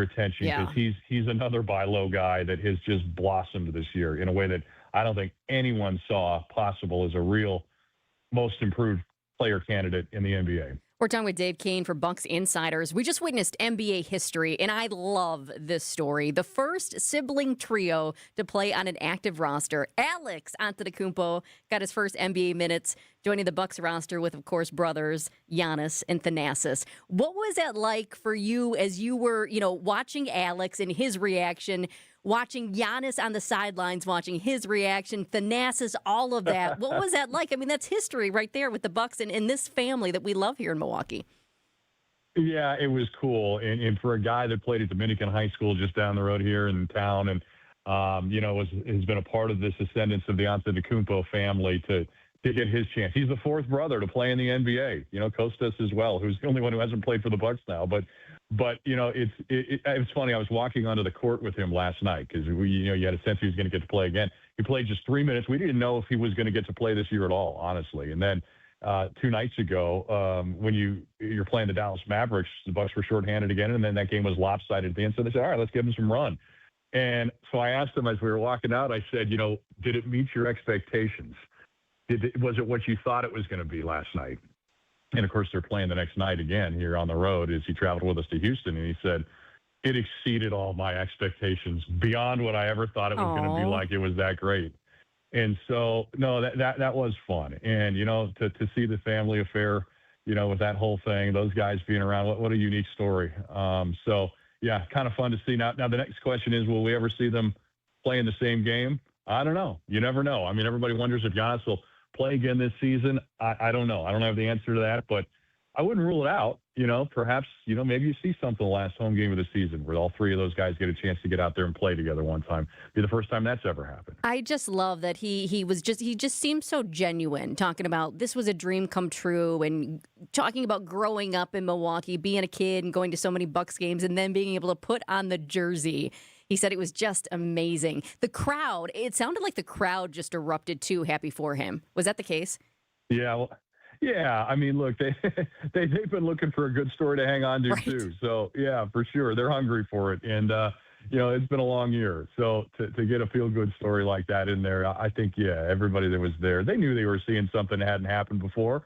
Speaker 17: attention because he's another buy low guy that has just blossomed this year in a way that I don't think anyone saw possible as a real most improved player candidate in the NBA.
Speaker 5: We're talking with Dave Kane for Bucks Insiders. We just witnessed NBA history, and I love this story. The first sibling trio to play on an active roster. Alex Antetokounmpo got his first NBA minutes, joining the Bucks roster with, of course, brothers Giannis and Thanasis. What was that like for you as you were, watching Alex and his reaction, watching Giannis on the sidelines, watching his reaction, Thanasis, all of that? What was that like? I mean, that's history right there with the Bucks and this family that we love here in Milwaukee.
Speaker 17: Yeah, it was cool. And for a guy that played at Dominican High School just down the road here in town and, has been a part of this ascendance of the Antetokounmpo family to get his chance. He's the fourth brother to play in the NBA, Kostas as well, who's the only one who hasn't played for the Bucks now. But it's funny. I was walking onto the court with him last night because you had a sense he was going to get to play again. He played just 3 minutes. We didn't know if he was going to get to play this year at all, honestly. And then 2 nights ago, when you're playing the Dallas Mavericks, the Bucks were shorthanded again, and then that game was lopsided at the end. So they said, all right, let's give him some run. And so I asked him as we were walking out, I said, did it meet your expectations? Was it what you thought it was going to be last night? And, of course, they're playing the next night again here on the road as he traveled with us to Houston. And he said, it exceeded all my expectations beyond what I ever thought it was going to be like. It was that great. And so, no, that was fun. And, to see the family affair, with that whole thing, those guys being around, what a unique story. So, yeah, kind of fun to see. Now, the next question is, will we ever see them play in the same game? I don't know. You never know. I mean, everybody wonders if Giannis will play again this season. I don't know. I don't have the answer to that, but I wouldn't rule it out. Perhaps, maybe you see something the last home game of the season where all three of those guys get a chance to get out there and play together one time. Be the first time that's ever happened.
Speaker 5: I just love that he just seemed so genuine, talking about this was a dream come true and talking about growing up in Milwaukee, being a kid and going to so many Bucks games and then being able to put on the jersey. He said it was just amazing. The crowd, it sounded like the crowd just erupted too, happy for him. Was that the case?
Speaker 17: Yeah, well, yeah. I mean, look, they've been looking for a good story to hang on to too. So yeah, for sure, they're hungry for it, and it's been a long year. So to get a feel good story like that in there, I think everybody that was there, they knew they were seeing something that hadn't happened before,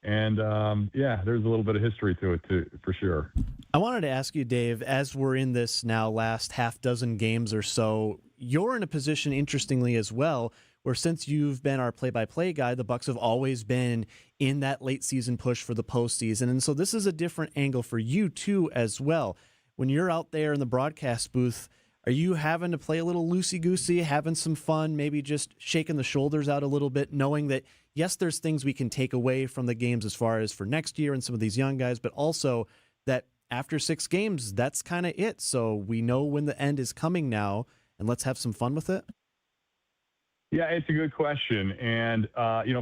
Speaker 17: and there's a little bit of history to it too, for sure.
Speaker 1: I wanted to ask you, Dave, as we're in this now last half dozen games or so, you're in a position, interestingly as well, where since you've been our play-by-play guy, the Bucs have always been in that late season push for the postseason. And so this is a different angle for you too as well. When you're out there in the broadcast booth, are you having to play a little loosey-goosey, having some fun, maybe just shaking the shoulders out a little bit, knowing that, yes, there's things we can take away from the games as far as for next year and some of these young guys, but also that after 6 games, that's kind of it. So we know when the end is coming now, and let's have some fun with it?
Speaker 17: Yeah, it's a good question. And,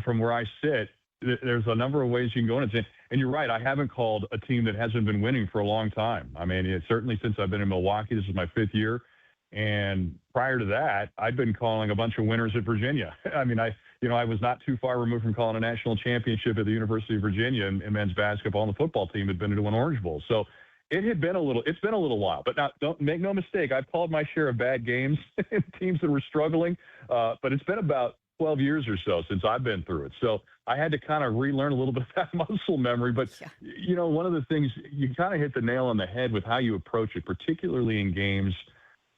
Speaker 17: from where I sit, there's a number of ways you can go in. And you're right, I haven't called a team that hasn't been winning for a long time. I mean, certainly since I've been in Milwaukee, this is my 5th year. And prior to that, I'd been calling a bunch of winners at Virginia. I mean, I was not too far removed from calling a national championship at the University of Virginia in men's basketball, and the football team had been to an Orange Bowl. So it's been a little while. But now, don't make no mistake, I've called my share of bad games, teams that were struggling. But it's been about 12 years or so since I've been through it. So I had to kind of relearn a little bit of that muscle memory. But, one of the things, you kind of hit the nail on the head with how you approach it, particularly in games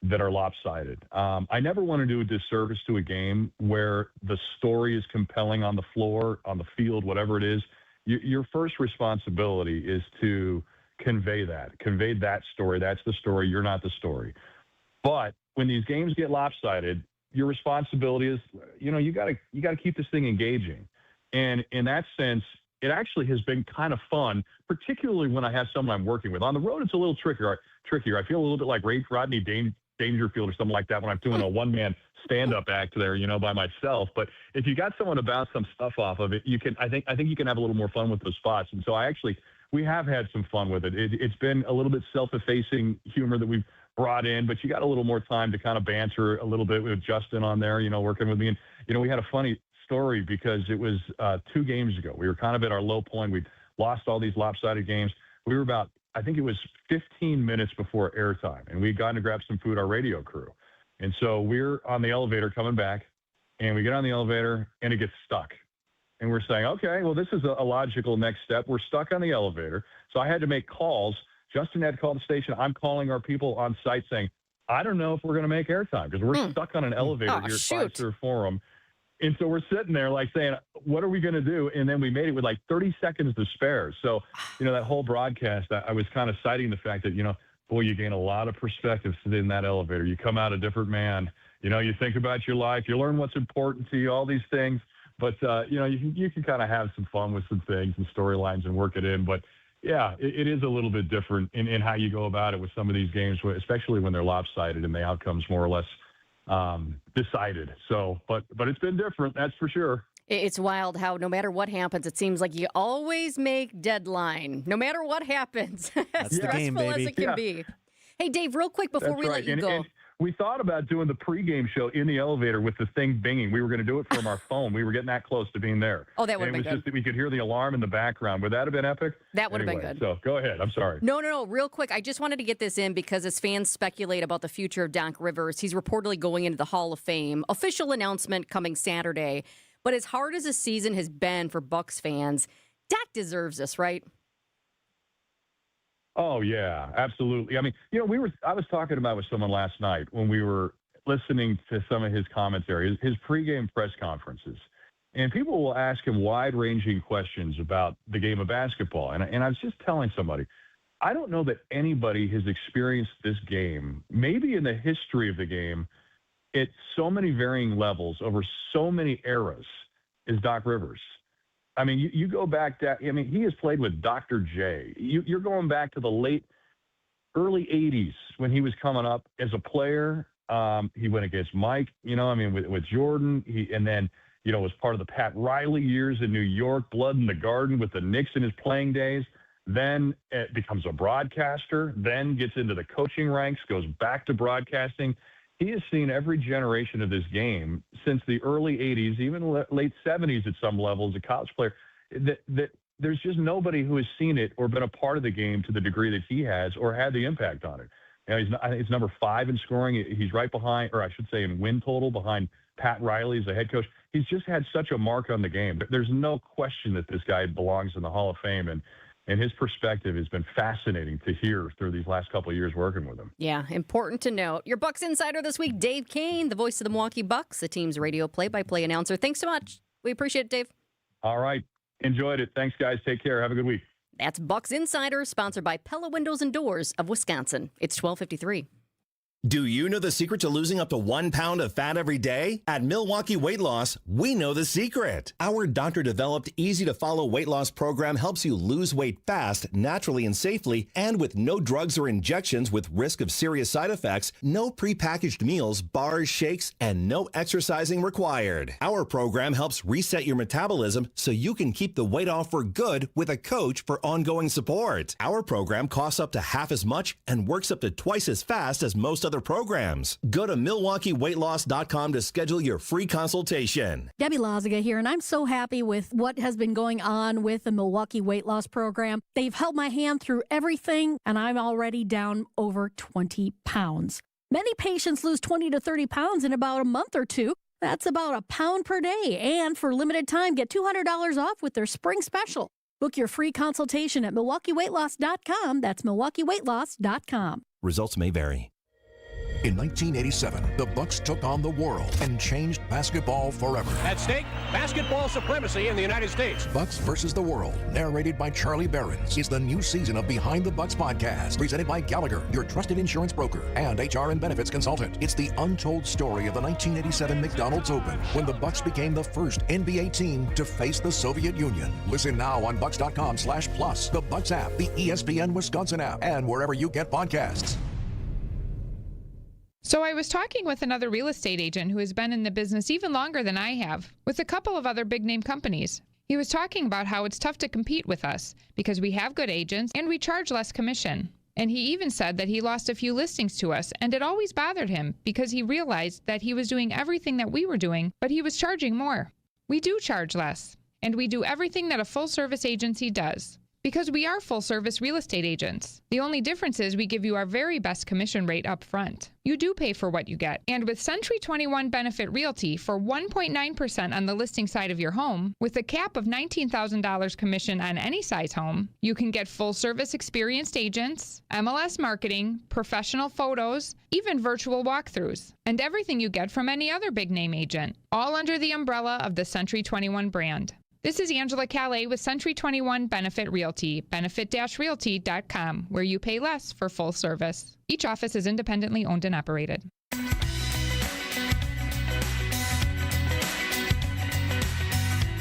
Speaker 17: that are lopsided. I never want to do a disservice to a game where the story is compelling on the floor, on the field, whatever it is. Your first responsibility is to convey that story. That's the story. You're not the story. But when these games get lopsided, your responsibility is, you got to keep this thing engaging. And in that sense, it actually has been kind of fun, particularly when I have someone I'm working with. On the road, it's a little trickier. I feel a little bit like Rodney Dangerfield or something like that when I'm doing a one-man stand-up act there, by myself. But if you got someone to bounce some stuff off of it, I think you can have a little more fun with those spots. And so we have had some fun with it. It's been a little bit self-effacing humor that we've brought in, but you got a little more time to kind of banter a little bit with Justin on there, working with me. And, we had a funny story because it was 2 games ago. We were kind of at our low point. We'd lost all these lopsided games. We were about, I think it was 15 minutes before airtime, and we'd gotten to grab some food, our radio crew. And so we're on the elevator coming back, and we get on the elevator, and it gets stuck. And we're saying, okay, well, this is a logical next step. We're stuck on the elevator. So I had to make calls. Justin had called the station. I'm calling our people on site saying, I don't know if we're going to make airtime because we're stuck on an elevator here at Fiserv Forum. And so we're sitting there like saying, what are we going to do? And then we made it with like 30 seconds to spare. So, that whole broadcast, I was kind of citing the fact that, you gain a lot of perspective sitting in that elevator. You come out a different man. You think about your life. You learn what's important to you, all these things. But, you can kind of have some fun with some things and storylines and work it in. But, yeah, it is a little bit different in how you go about it with some of these games, especially when they're lopsided and the outcome's more or less decided. So, but it's been different, that's for sure.
Speaker 5: It's wild how no matter what happens, it seems like you always make deadline, no matter what happens. As stressful
Speaker 1: game, baby.
Speaker 5: as it can be. Hey, Dave, real quick before we let you go.
Speaker 17: And we thought about doing the pregame show in the elevator with the thing binging. We were going to do it from our phone. We were getting that close to being there.
Speaker 5: Oh, that would have been good.
Speaker 17: It was just that we could hear the alarm in the background. Would that have been epic?
Speaker 5: That would have been good.
Speaker 17: So go ahead. I'm sorry.
Speaker 5: No. Real quick, I just wanted to get this in because as fans speculate about the future of Doc Rivers, he's reportedly going into the Hall of Fame. Official announcement coming Saturday. But as hard as the season has been for Bucs fans, Doc deserves this, right?
Speaker 17: Oh, yeah, absolutely. I mean, I was talking about with someone last night when we were listening to some of his commentary, his pregame press conferences. And people will ask him wide-ranging questions about the game of basketball. And I was just telling somebody, I don't know that anybody has experienced this game, maybe in the history of the game, at so many varying levels over so many eras as Doc Rivers. I mean, you go back to, he has played with Dr. J. You're going back to the early 80s when he was coming up as a player. He went against Mike, with Jordan. And then, was part of the Pat Riley years in New York, blood in the garden with the Knicks in his playing days. then becomes a broadcaster, then gets into the coaching ranks, goes back to broadcasting. He has seen every generation of this game since the early 80s, even late 70s at some level as a college player, that there's just nobody who has seen it or been a part of the game to the degree that he has or had the impact on it. I think he's number 5 in scoring. He's right behind, or I should say in win total, behind Pat Riley as the head coach. He's just had such a mark on the game. There's no question that this guy belongs in the Hall of Fame, and his perspective has been fascinating to hear through these last couple of years working with him.
Speaker 5: Yeah, important to note. Your Bucks insider this week, Dave Kane, the voice of the Milwaukee Bucks, the team's radio play-by-play announcer. Thanks so much. We appreciate it, Dave.
Speaker 17: All right. Enjoyed it. Thanks, guys. Take care. Have a good week.
Speaker 5: That's Bucks Insider, sponsored by Pella Windows and Doors of Wisconsin. It's 12:53.
Speaker 10: Do you know the secret to losing up to 1 pound of fat every day? At Milwaukee Weight Loss, we know the secret. Our doctor-developed, easy-to-follow weight loss program helps you lose weight fast, naturally and safely, and with no drugs or injections with risk of serious side effects, no prepackaged meals, bars, shakes, and no exercising required. Our program helps reset your metabolism so you can keep the weight off for good with a coach for ongoing support. Our program costs up to half as much and works up to twice as fast as most other programs. Go to MilwaukeeWeightLoss.com to schedule your free consultation.
Speaker 18: Debbie Loziga here, and I'm so happy with what has been going on with the Milwaukee Weight Loss Program. They've held my hand through everything, and I'm already down over 20 pounds. Many patients lose 20 to 30 pounds in about a month or two. That's about a pound per day. And for limited time, get $200 off with their spring special. Book your free consultation at MilwaukeeWeightLoss.com. That's MilwaukeeWeightLoss.com.
Speaker 10: Results may vary.
Speaker 11: In 1987, the Bucks took on the world and changed basketball forever.
Speaker 19: At stake, basketball supremacy in the United States.
Speaker 11: Bucks versus the World, narrated by Charlie Behrens, is the new season of Behind the Bucks podcast, presented by Gallagher, your trusted insurance broker and HR and benefits consultant. It's the untold story of the 1987 McDonald's Open, when the Bucks became the first NBA team to face the Soviet Union. Listen now on Bucks.com/plus, the Bucks app, the ESPN Wisconsin app, and wherever you get podcasts.
Speaker 20: So I was talking with another real estate agent who has been in the business even longer than I have, with a couple of other big-name companies. He was talking about how it's tough to compete with us because we have good agents and we charge less commission. And he even said that he lost a few listings to us, and it always bothered him because he realized that he was doing everything that we were doing, but he was charging more. We do charge less, and we do everything that a full-service agency does. Because we are full-service real estate agents. The only difference is we give you our very best commission rate up front. You do pay for what you get. And with Century 21 Benefit Realty for 1.9% on the listing side of your home, with a cap of $19,000 commission on any size home, you can get full-service experienced agents, MLS marketing, professional photos, even virtual walkthroughs, and everything you get from any other big-name agent, all under the umbrella of the Century 21 brand. This is Angela Calais with Century 21 Benefit Realty, benefit-realty.com, where you pay less for full service. Each office is independently owned and operated.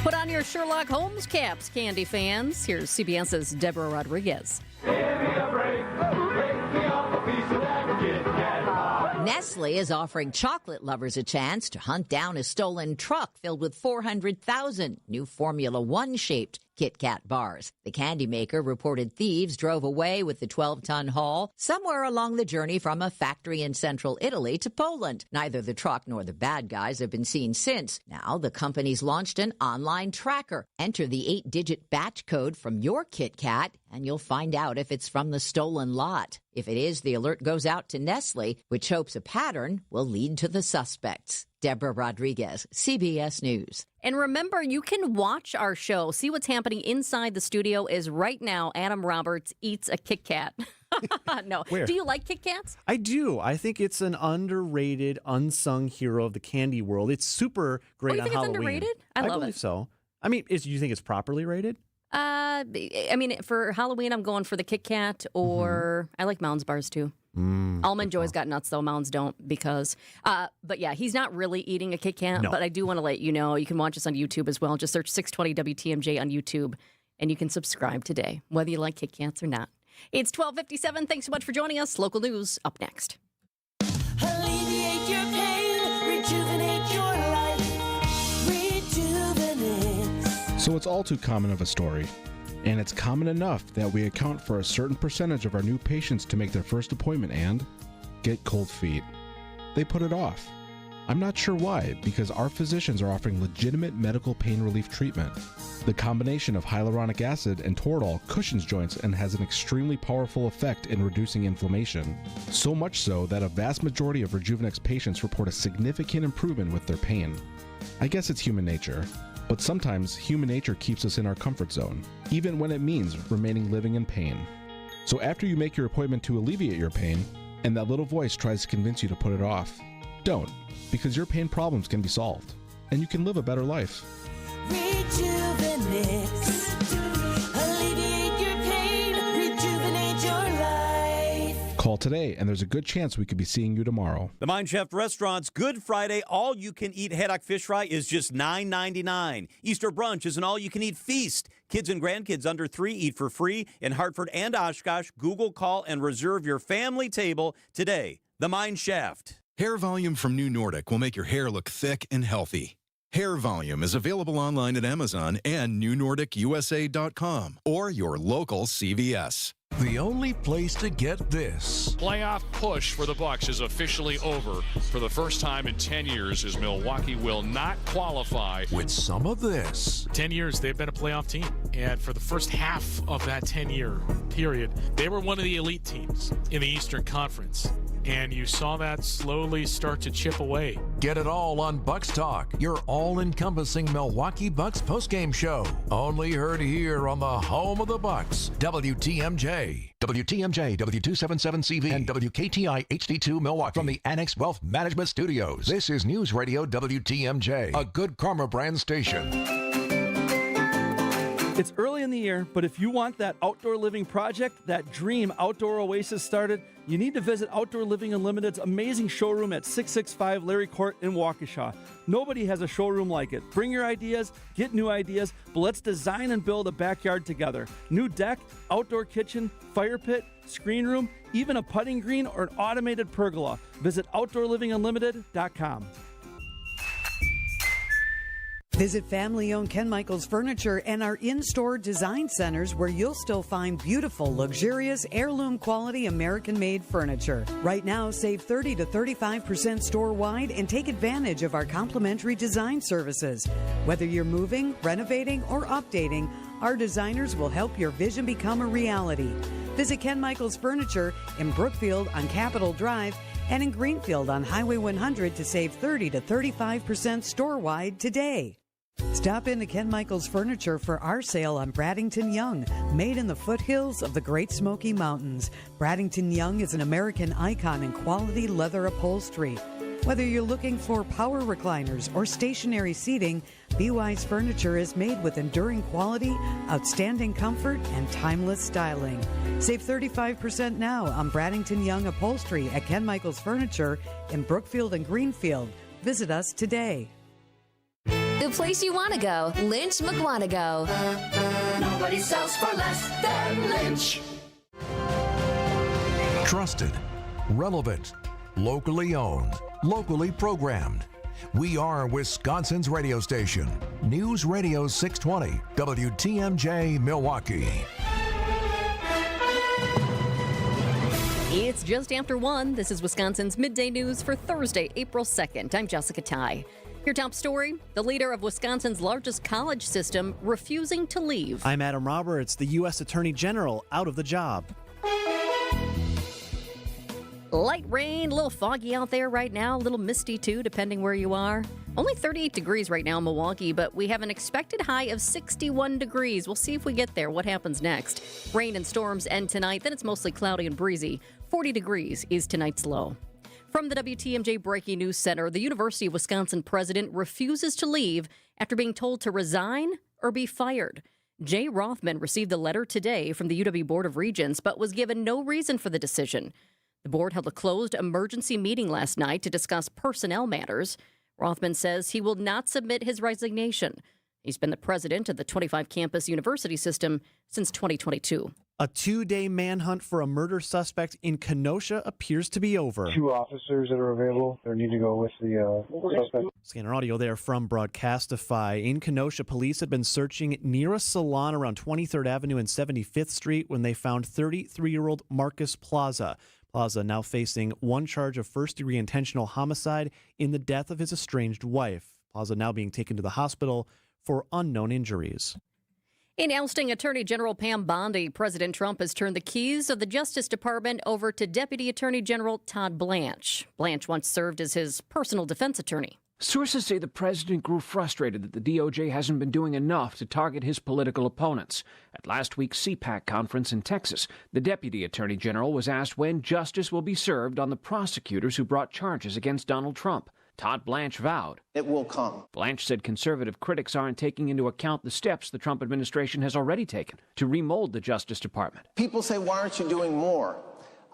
Speaker 5: Put on your Sherlock Holmes caps, Candy fans. Here's CBS's Deborah Rodriguez.
Speaker 21: Nestle is offering chocolate lovers a chance to hunt down a stolen truck filled with 400,000 new Formula One-shaped Kit Kat bars. The candy maker reported thieves drove away with the 12-ton haul somewhere along the journey from a factory in central Italy to Poland. Neither the truck nor the bad guys have been seen since. Now the company's launched an online tracker. Enter the 8-digit batch code from your Kit Kat, and you'll find out if it's from the stolen lot. If it is, the alert goes out to Nestle, which hopes a pattern will lead to the suspects. Deborah Rodriguez, CBS News.
Speaker 5: And remember, you can watch our show. See what's happening inside the studio is right now Adam Roberts eats a Kit Kat. No.
Speaker 1: Where?
Speaker 5: Do you like Kit Kats?
Speaker 1: I do. I think it's an underrated, unsung hero of the candy world. It's super great
Speaker 5: you
Speaker 1: on
Speaker 5: think
Speaker 1: Halloween.
Speaker 5: It's underrated? I love
Speaker 1: believe
Speaker 5: it.
Speaker 1: so. I mean, do you think it's properly rated?
Speaker 5: I mean, for Halloween, I'm going for the Kit Kat, or I like Mounds bars too. Almond Joy's got nuts, though. Mounds don't, because, but yeah, he's not really eating a Kit Kat,
Speaker 1: No.
Speaker 5: but I do want to let you know, you can watch us on YouTube as well. Just search 620 WTMJ on YouTube, and you can subscribe today, whether you like Kit Kats or not. It's 12:57. Thanks so much for joining us. Local news up next.
Speaker 22: Alleviate your pain, rejuvenate your life, rejuvenate.
Speaker 23: So it's all too common of a story.
Speaker 2: And it's common enough that we account for a certain percentage of our new patients to make their first appointment and get cold feet. They put it off. I'm not sure why, because our physicians are offering legitimate medical pain relief treatment. The combination of hyaluronic acid and Toradol cushions joints and has an extremely powerful effect in reducing inflammation. So much so that a vast majority of Rejuvenex patients report a significant improvement with their pain. I guess it's human nature, but sometimes human nature keeps us in our comfort zone, even when it means remaining living in pain. So after you make your appointment to alleviate your pain, and that little voice tries to convince you to put it off, don't, because your pain problems can be solved, and you can live a better life.
Speaker 22: Rejuvenex. Alleviate your pain. Rejuvenate your life.
Speaker 2: Call today, and there's a good chance we could be seeing you tomorrow.
Speaker 3: The Mine Chef Restaurant's Good Friday all-you-can-eat haddock fish fry is just $9.99. Easter brunch is an all-you-can-eat feast. Kids and grandkids under 3 eat for free in Hartford and Oshkosh. Google, call, and reserve your family table today. The Mine Shaft.
Speaker 9: Hair Volume from New Nordic will make your hair look thick and healthy. Hair Volume is available online at Amazon and NewNordicUSA.com or your local CVS.
Speaker 11: The only place to get this.
Speaker 12: Playoff push for the Bucks is officially over. For the first time in 10 years, as Milwaukee will not qualify.
Speaker 11: With some of this.
Speaker 23: 10 years, they've been a playoff team. And for the first half of that 10-year period, they were one of the elite teams in the Eastern Conference. And you saw that slowly start to chip away.
Speaker 11: Get it all on Bucks Talk, your all-encompassing Milwaukee Bucks postgame show. Only heard here on the home of the Bucks, WTMJ. WTMJ, W277CV, and WKTI HD2 Milwaukee. From the Annex Wealth Management Studios, this is News Radio WTMJ, a Good Karma brand station.
Speaker 25: It's early in the year, but if you want that outdoor living project, that dream outdoor oasis started, you need to visit Outdoor Living Unlimited's amazing showroom at 665 Larry Court in Waukesha. Nobody has a showroom like it. Bring your ideas, get new ideas, but let's design and build a backyard together. New deck, outdoor kitchen, fire pit, screen room, even a putting green or an automated pergola. Visit OutdoorLivingUnlimited.com.
Speaker 26: Visit family-owned Ken Michaels Furniture and our in-store design centers where you'll still find beautiful, luxurious, heirloom quality American-made furniture. Right now, save 30 to 35% store-wide and take advantage of our complimentary design services. Whether you're moving, renovating, or updating, our designers will help your vision become a reality. Visit Ken Michaels Furniture in Brookfield on Capitol Drive and in Greenfield on Highway 100 to save 30 to 35% store-wide today. Stop into Ken Michaels Furniture for our sale on Bradington Young, made in the foothills of the Great Smoky Mountains. Bradington Young is an American icon in quality leather upholstery. Whether you're looking for power recliners or stationary seating, B-Wise Furniture is made with enduring quality, outstanding comfort, and timeless styling. Save 35% now on Bradington Young upholstery at Ken Michaels Furniture in Brookfield and Greenfield. Visit us today.
Speaker 28: The place you want to go, Lynch McWanago.
Speaker 22: Nobody sells for less than Lynch.
Speaker 11: Trusted, relevant, locally owned, locally programmed. We are Wisconsin's radio station, News Radio 620, WTMJ Milwaukee.
Speaker 5: It's just after 1. This is Wisconsin's Midday News for Thursday, April 2nd. I'm Jessica Ty. Your top story, the leader of Wisconsin's largest college system refusing to leave.
Speaker 1: I'm Adam Roberts, the U.S. Attorney General out of the job.
Speaker 5: Light rain, a little foggy out there right now, a little misty too, depending where you are. Only 38 degrees right now in Milwaukee, but we have an expected high of 61 degrees. We'll see if we get there. What happens next? Rain and storms end tonight, then it's mostly cloudy and breezy. 40 degrees is tonight's low. From the WTMJ Breaking News Center, the University of Wisconsin president refuses to leave after being told to resign or be fired. Jay Rothman received a letter today from the UW Board of Regents, but was given no reason for the decision. The board held a closed emergency meeting last night to discuss personnel matters. Rothman says he will not submit his resignation. He's been the president of the 25-campus university system since 2022.
Speaker 1: A 2-day manhunt for a murder suspect in Kenosha appears to be over.
Speaker 4: 2 officers that are available. They need to go with the suspect.
Speaker 1: Scanner audio there from Broadcastify. In Kenosha, police had been searching near a salon around 23rd Avenue and 75th Street when they found 33-year-old Marcus Plaza. Plaza now facing 1 charge of first-degree intentional homicide in the death of his estranged wife. Plaza now being taken to the hospital for unknown injuries.
Speaker 5: In ousting Attorney General Pam Bondi, President Trump has turned the keys of the Justice Department over to Deputy Attorney General Todd Blanche. Blanche once served as his personal defense attorney.
Speaker 6: Sources say the president grew frustrated that the DOJ hasn't been doing enough to target his political opponents. At last week's CPAC conference in Texas, the deputy attorney general was asked when justice will be served on the prosecutors who brought charges against Donald Trump. Todd Blanche vowed
Speaker 7: it will come.
Speaker 6: Blanche said conservative critics aren't taking into account the steps the Trump administration has already taken to remold the Justice Department.
Speaker 7: People say, why aren't you doing more?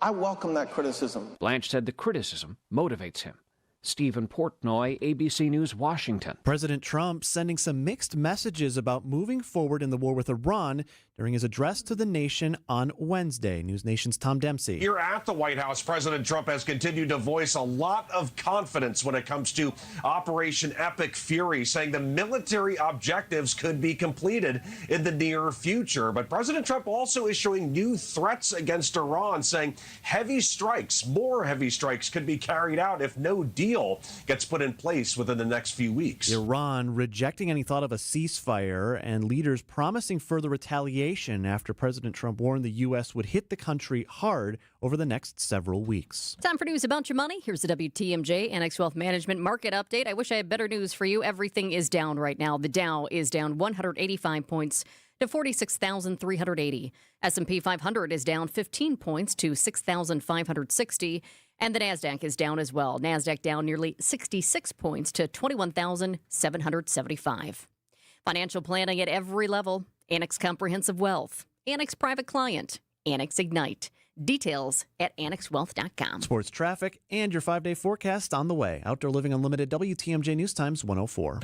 Speaker 7: I welcome that criticism.
Speaker 6: Blanche said the criticism motivates him. Stephen Portnoy, ABC News, Washington.
Speaker 1: President Trump sending some mixed messages about moving forward in the war with Iran during his address to the nation on Wednesday. News Nation's Tom Dempsey.
Speaker 19: Here at the White House, President Trump has continued to voice a lot of confidence when it comes to Operation Epic Fury, saying the military objectives could be completed in the near future. But President Trump also issuing new threats against Iran, saying heavy strikes, more heavy strikes could be carried out if no deal gets put in place within the next few weeks.
Speaker 1: Iran rejecting any thought of a ceasefire and leaders promising further retaliation after President Trump warned the U.S. would hit the country hard over the next several weeks.
Speaker 5: Time for news about your money. Here's the WTMJ Annex Wealth Management market update. I wish I had better news for you. Everything is down right now. The Dow is down 185 points to 46,380. S&P 500 is down 15 points to 6,560. And the NASDAQ is down as well. NASDAQ down nearly 66 points to 21,775. Financial planning at every level. Annex Comprehensive Wealth. Annex Private Client. Annex Ignite. Details at annexwealth.com.
Speaker 1: Sports traffic and your 5-day forecast on the way. Outdoor Living Unlimited, WTMJ News Times 104.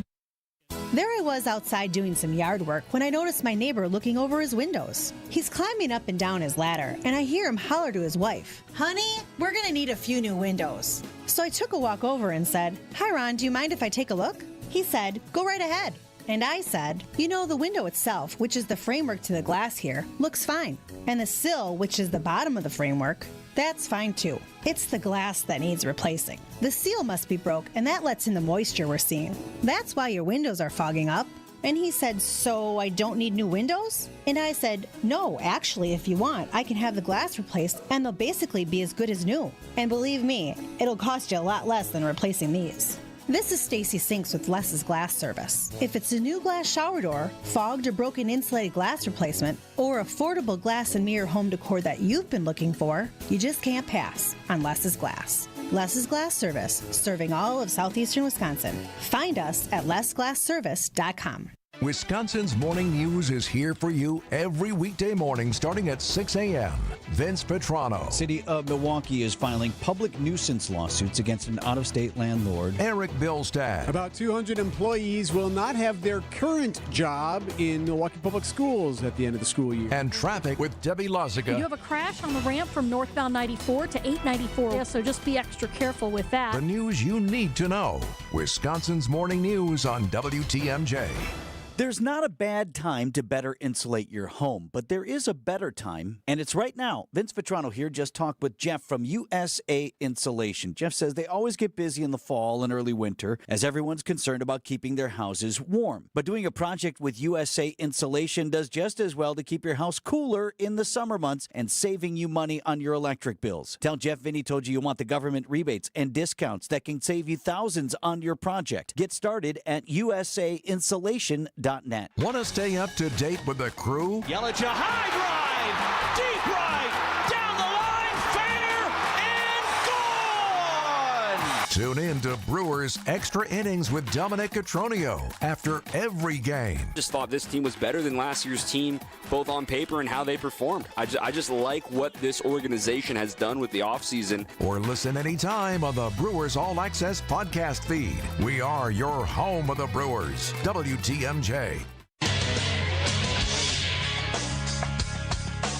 Speaker 8: There I was outside doing some yard work when I noticed my neighbor looking over his windows. He's climbing up and down his ladder, and I hear him holler to his wife, "Honey, we're going to need a few new windows." So I took a walk over and said, "Hi, Ron, do you mind if I take a look?" He said, "Go right ahead." And I said, "You know, the window itself, which is the framework to the glass here, looks fine. And the sill, which is the bottom of the framework, that's fine too. It's the glass that needs replacing. The seal must be broke, and that lets in the moisture we're seeing. That's why your windows are fogging up." And he said, "So I don't need new windows?" And I said, "No, actually, if you want, I can have the glass replaced, and they'll basically be as good as new. And believe me, it'll cost you a lot less than replacing these." This is Stacy Sinks with Les's Glass Service. If it's a new glass shower door, fogged or broken insulated glass replacement, or affordable glass and mirror home decor that you've been looking for, you just can't pass on Les's Glass. Les's Glass Service, serving all of southeastern Wisconsin. Find us at lesglassservice.com.
Speaker 11: Wisconsin's Morning News is here for you every weekday morning starting at 6 a.m. Vince Petrano.
Speaker 13: City of Milwaukee is filing public nuisance lawsuits against an out-of-state landlord.
Speaker 11: Eric Billstad.
Speaker 14: About 200 employees will not have their current job in Milwaukee Public Schools at the end of the school year.
Speaker 11: And traffic with Debbie Lozica.
Speaker 18: You have a crash on the ramp from northbound 94 to 894. Yeah, so just be extra careful with that.
Speaker 11: The news you need to know. Wisconsin's Morning News on WTMJ.
Speaker 13: There's not a bad time to better insulate your home, but there is a better time, and it's right now. Vince Vetrano here just talked with Jeff from USA Insulation. Jeff says they always get busy in the fall and early winter as everyone's concerned about keeping their houses warm. But doing a project with USA Insulation does just as well to keep your house cooler in the summer months and saving you money on your electric bills. Tell Jeff Vinny told you want the government rebates and discounts that can save you thousands on your project. Get started at usainsulation.net.
Speaker 11: Want to stay up to date with the crew?
Speaker 3: Yelich, a high drive, deep right, down the line, fair, and gone!
Speaker 11: Tune in to Brewers Extra Innings with Dominic Cotroneo after every game.
Speaker 16: Just thought this team was better than last year's team, both on paper and how they performed. I just like what this organization has done with the offseason.
Speaker 11: Or listen anytime on the Brewers All Access podcast feed. We are your home of the Brewers, WTMJ.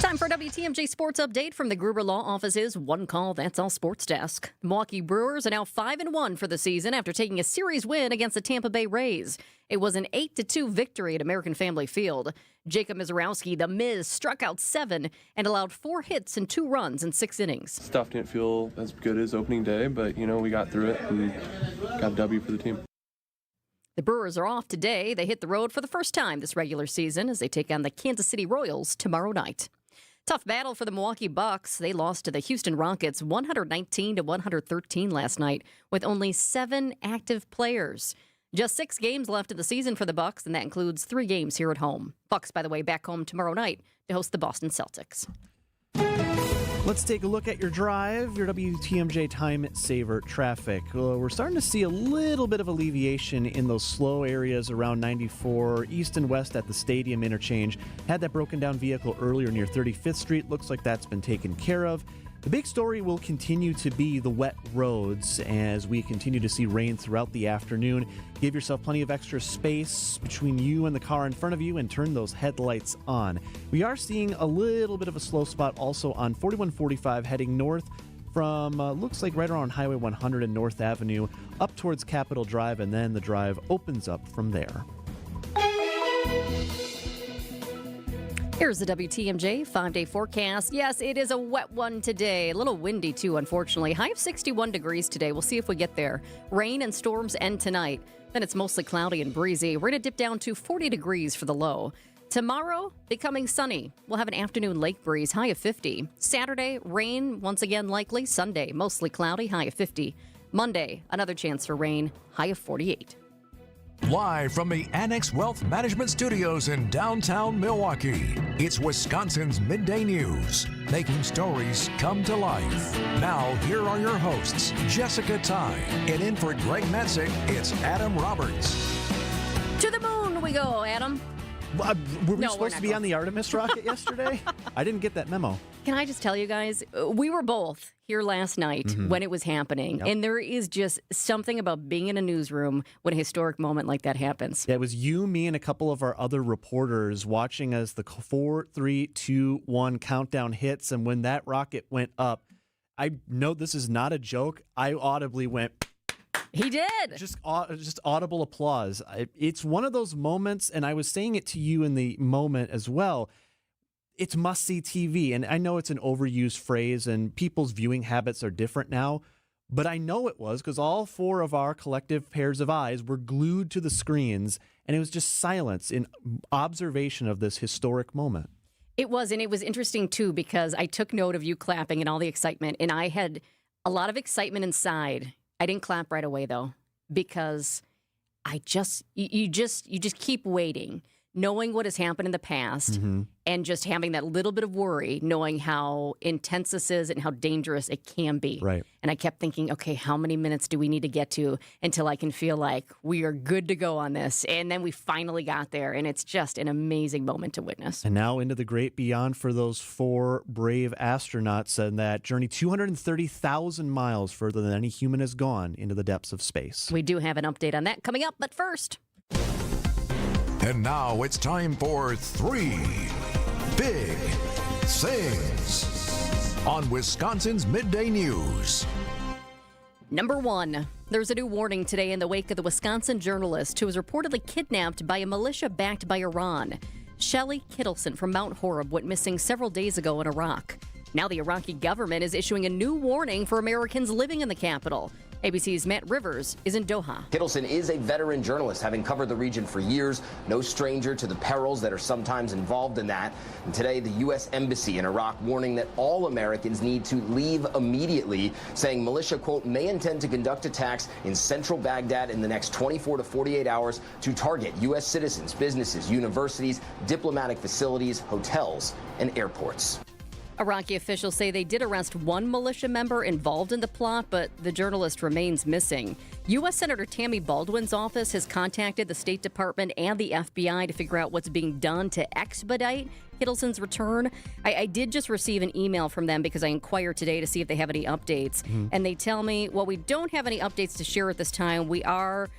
Speaker 5: Time for a WTMJ Sports Update from the Gruber Law Office's One Call, That's All Sports Desk. Milwaukee Brewers are now 5-1 for the season after taking a series win against the Tampa Bay Rays. It was an 8-2 victory at American Family Field. Jacob Mizorowski, the Miz, struck out 7 and allowed 4 hits and 2 runs in 6 innings.
Speaker 2: Stuff didn't feel as good as opening day, but, we got through it and got a W for the team.
Speaker 5: The Brewers are off today. They hit the road for the first time this regular season as they take on the Kansas City Royals tomorrow night. Tough battle for the Milwaukee Bucks. They lost to the Houston Rockets 119-113 last night with only 7 active players. Just 6 games left of the season for the Bucks, and that includes 3 games here at home. Bucks, by the way, back home tomorrow night to host the Boston Celtics.
Speaker 1: Let's take a look at your drive, your WTMJ time saver traffic. We're starting to see a little bit of alleviation in those slow areas around 94 east and west at the stadium interchange. Had that broken down vehicle earlier near 35th Street. Looks like that's been taken care of. The big story will continue to be the wet roads as we continue to see rain throughout the afternoon. Give yourself plenty of extra space between you and the car in front of you and turn those headlights on. We are seeing a little bit of a slow spot also on 4145 heading north from, looks like right around Highway 100 and North Avenue up towards Capitol Drive, and then the drive opens up from there.
Speaker 5: Here's the WTMJ 5-day forecast. Yes, it is a wet one today. A little windy, too, unfortunately. High of 61 degrees today. We'll see if we get there. Rain and storms end tonight. Then it's mostly cloudy and breezy. We're going to dip down to 40 degrees for the low. Tomorrow, becoming sunny. We'll have an afternoon lake breeze, high of 50. Saturday, rain, once again likely. Sunday, mostly cloudy, high of 50. Monday, another chance for rain, high of 48.
Speaker 11: Live from the Annex Wealth Management Studios in downtown Milwaukee, it's Wisconsin's Midday News, making stories come to life. Now, here are your hosts, Jessica Ty, and in for Greg Matzik, it's Adam Roberts.
Speaker 5: To the moon we go, Adam.
Speaker 1: Were we supposed to be on the Artemis rocket yesterday? I didn't get that memo.
Speaker 5: Can I just tell you guys, we were both here last night when it was happening, and there is just something about being in a newsroom when a historic moment like that happens.
Speaker 1: Yeah, it was you, me, and a couple of our other reporters watching as the 4, 3, 2, 1 countdown hits, and when that rocket went up, I know this is not a joke, I audibly went...
Speaker 5: He did.
Speaker 1: Just audible applause. It's one of those moments, and I was saying it to you in the moment as well. It's must-see TV, and I know it's an overused phrase, and people's viewing habits are different now, but I know it was because all 4 of our collective pairs of eyes were glued to the screens, and it was just silence in observation of this historic moment.
Speaker 5: It was, and it was interesting, too, because I took note of you clapping and all the excitement, and I had a lot of excitement inside. I didn't clap right away, though, because you just keep waiting, knowing what has happened in the past, and just having that little bit of worry, knowing how intense this is and how dangerous it can be.
Speaker 1: Right.
Speaker 5: And I kept thinking, okay, how many minutes do we need to get to until I can feel like we are good to go on this? And then we finally got there, and it's just an amazing moment to witness.
Speaker 1: And now into the great beyond for those 4 brave astronauts, and that journey 230,000 miles further than any human has gone into the depths of space.
Speaker 5: We do have an update on that coming up, but first...
Speaker 11: And now it's time for 3 Big Things on Wisconsin's Midday News.
Speaker 5: Number 1, there's a new warning today in the wake of the Wisconsin journalist who was reportedly kidnapped by a militia backed by Iran. Shelley Kittleson from Mount Horeb went missing several days ago in Iraq. Now the Iraqi government is issuing a new warning for Americans living in the capital. ABC's Matt Rivers is in Doha.
Speaker 10: Kittleson is a veteran journalist, having covered the region for years, no stranger to the perils that are sometimes involved in that. And today, the U.S. Embassy in Iraq warning that all Americans need to leave immediately, saying militia, quote, may intend to conduct attacks in central Baghdad in the next 24 to 48 hours to target U.S. citizens, businesses, universities, diplomatic facilities, hotels, and airports.
Speaker 5: Iraqi officials say they did arrest 1 militia member involved in the plot, but the journalist remains missing. U.S. Senator Tammy Baldwin's office has contacted the State Department and the FBI to figure out what's being done to expedite Kittleson's return. I did just receive an email from them because I inquired today to see if they have any updates. And they tell me, well, we don't have any updates to share at this time. We are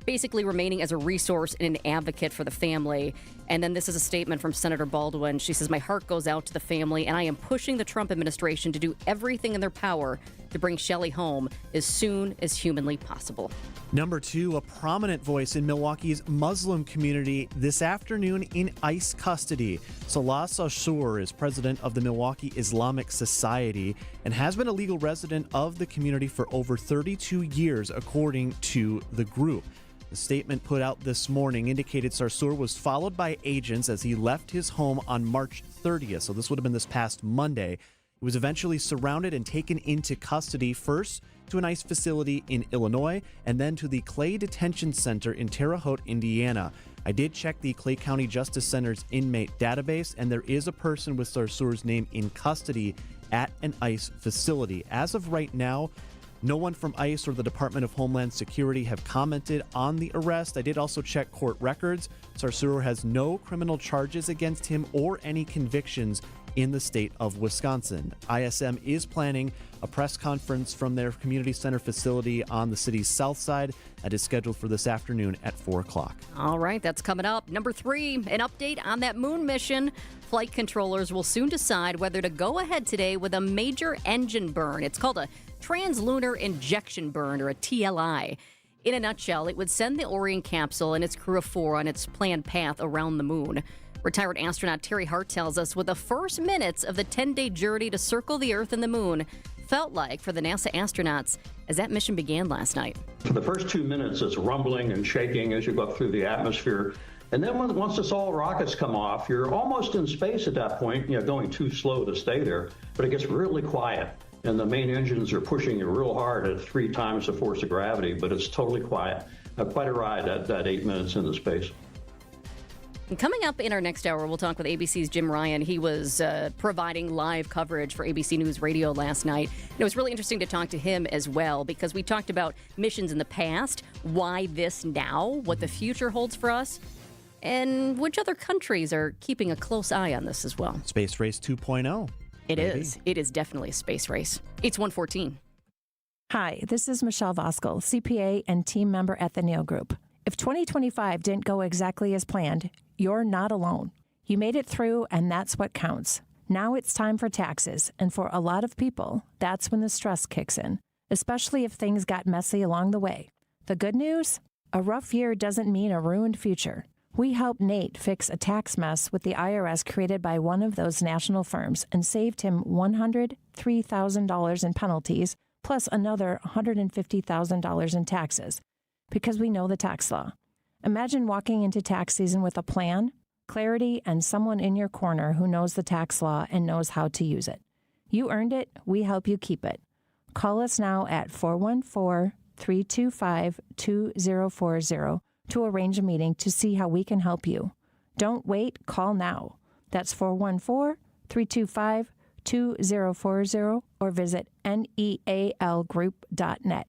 Speaker 5: basically remaining as a resource and an advocate for the family. And then this is a statement from Senator Baldwin. She says, "My heart goes out to the family, and I am pushing the Trump administration to do everything in their power to bring Shelley home as soon as humanly possible."
Speaker 1: Number 2, a prominent voice in Milwaukee's Muslim community this afternoon in ICE custody. Salah Sarsour is president of the Milwaukee Islamic Society and has been a legal resident of the community for over 32 years, according to the group. The statement put out this morning indicated Sarsour was followed by agents as he left his home on March 30th, so this would have been this past Monday. He was eventually surrounded and taken into custody, first to an ICE facility in Illinois and then to the Clay Detention Center in Terre Haute, Indiana. I did check the Clay County Justice Center's inmate database, and there is a person with Sarsour's name in custody at an ICE facility. As of right now, no one from ICE or the Department of Homeland Security have commented on the arrest. I did also check court records. Sarsour has no criminal charges against him or any convictions in the state of Wisconsin. ISM is planning a press conference from their community center facility on the city's south side that is scheduled for this afternoon at 4 o'clock.
Speaker 5: All right, that's coming up. Number 3, an update on that moon mission. Flight controllers will soon decide whether to go ahead today with a major engine burn. It's called a translunar injection burn, or a TLI. In a nutshell, it would send the Orion capsule and its crew of 4 on its planned path around the moon. Retired astronaut Terry Hart tells us what the first minutes of the 10-day journey to circle the Earth and the moon felt like for the NASA astronauts as that mission began last night.
Speaker 9: For the first 2 minutes, it's rumbling and shaking as you go up through the atmosphere. And then once it's all rockets come off, you're almost in space at that point, going too slow to stay there. But it gets really quiet. And the main engines are pushing you real hard at 3 times the force of gravity, but it's totally quiet. Quite a ride, that 8 minutes into space.
Speaker 5: And coming up in our next hour, we'll talk with ABC's Jim Ryan. He was providing live coverage for ABC News Radio last night. And it was really interesting to talk to him as well, because we talked about missions in the past, why this now, what the future holds for us, and which other countries are keeping a close eye on this as well.
Speaker 1: Space Race 2.0.
Speaker 5: It is. It is definitely a space race. It's 1:14.
Speaker 12: Hi, this is Michelle Voskel, CPA and team member at the Neal Group. If 2025 didn't go exactly as planned, you're not alone. You made it through, and that's what counts. Now it's time for taxes, and for a lot of people, that's when the stress kicks in, especially if things got messy along the way. The good news? A rough year doesn't mean a ruined future. We helped Nate fix a tax mess with the IRS created by one of those national firms and saved him $103,000 in penalties, plus another $150,000 in taxes, because we know the tax law. Imagine walking into tax season with a plan, clarity, and someone in your corner who knows the tax law and knows how to use it. You earned it. We help you keep it. Call us now at 414-325-2040 to arrange a meeting to see how we can help you. Don't wait. Call now. That's 414-325-2040 or visit nealgroup.net.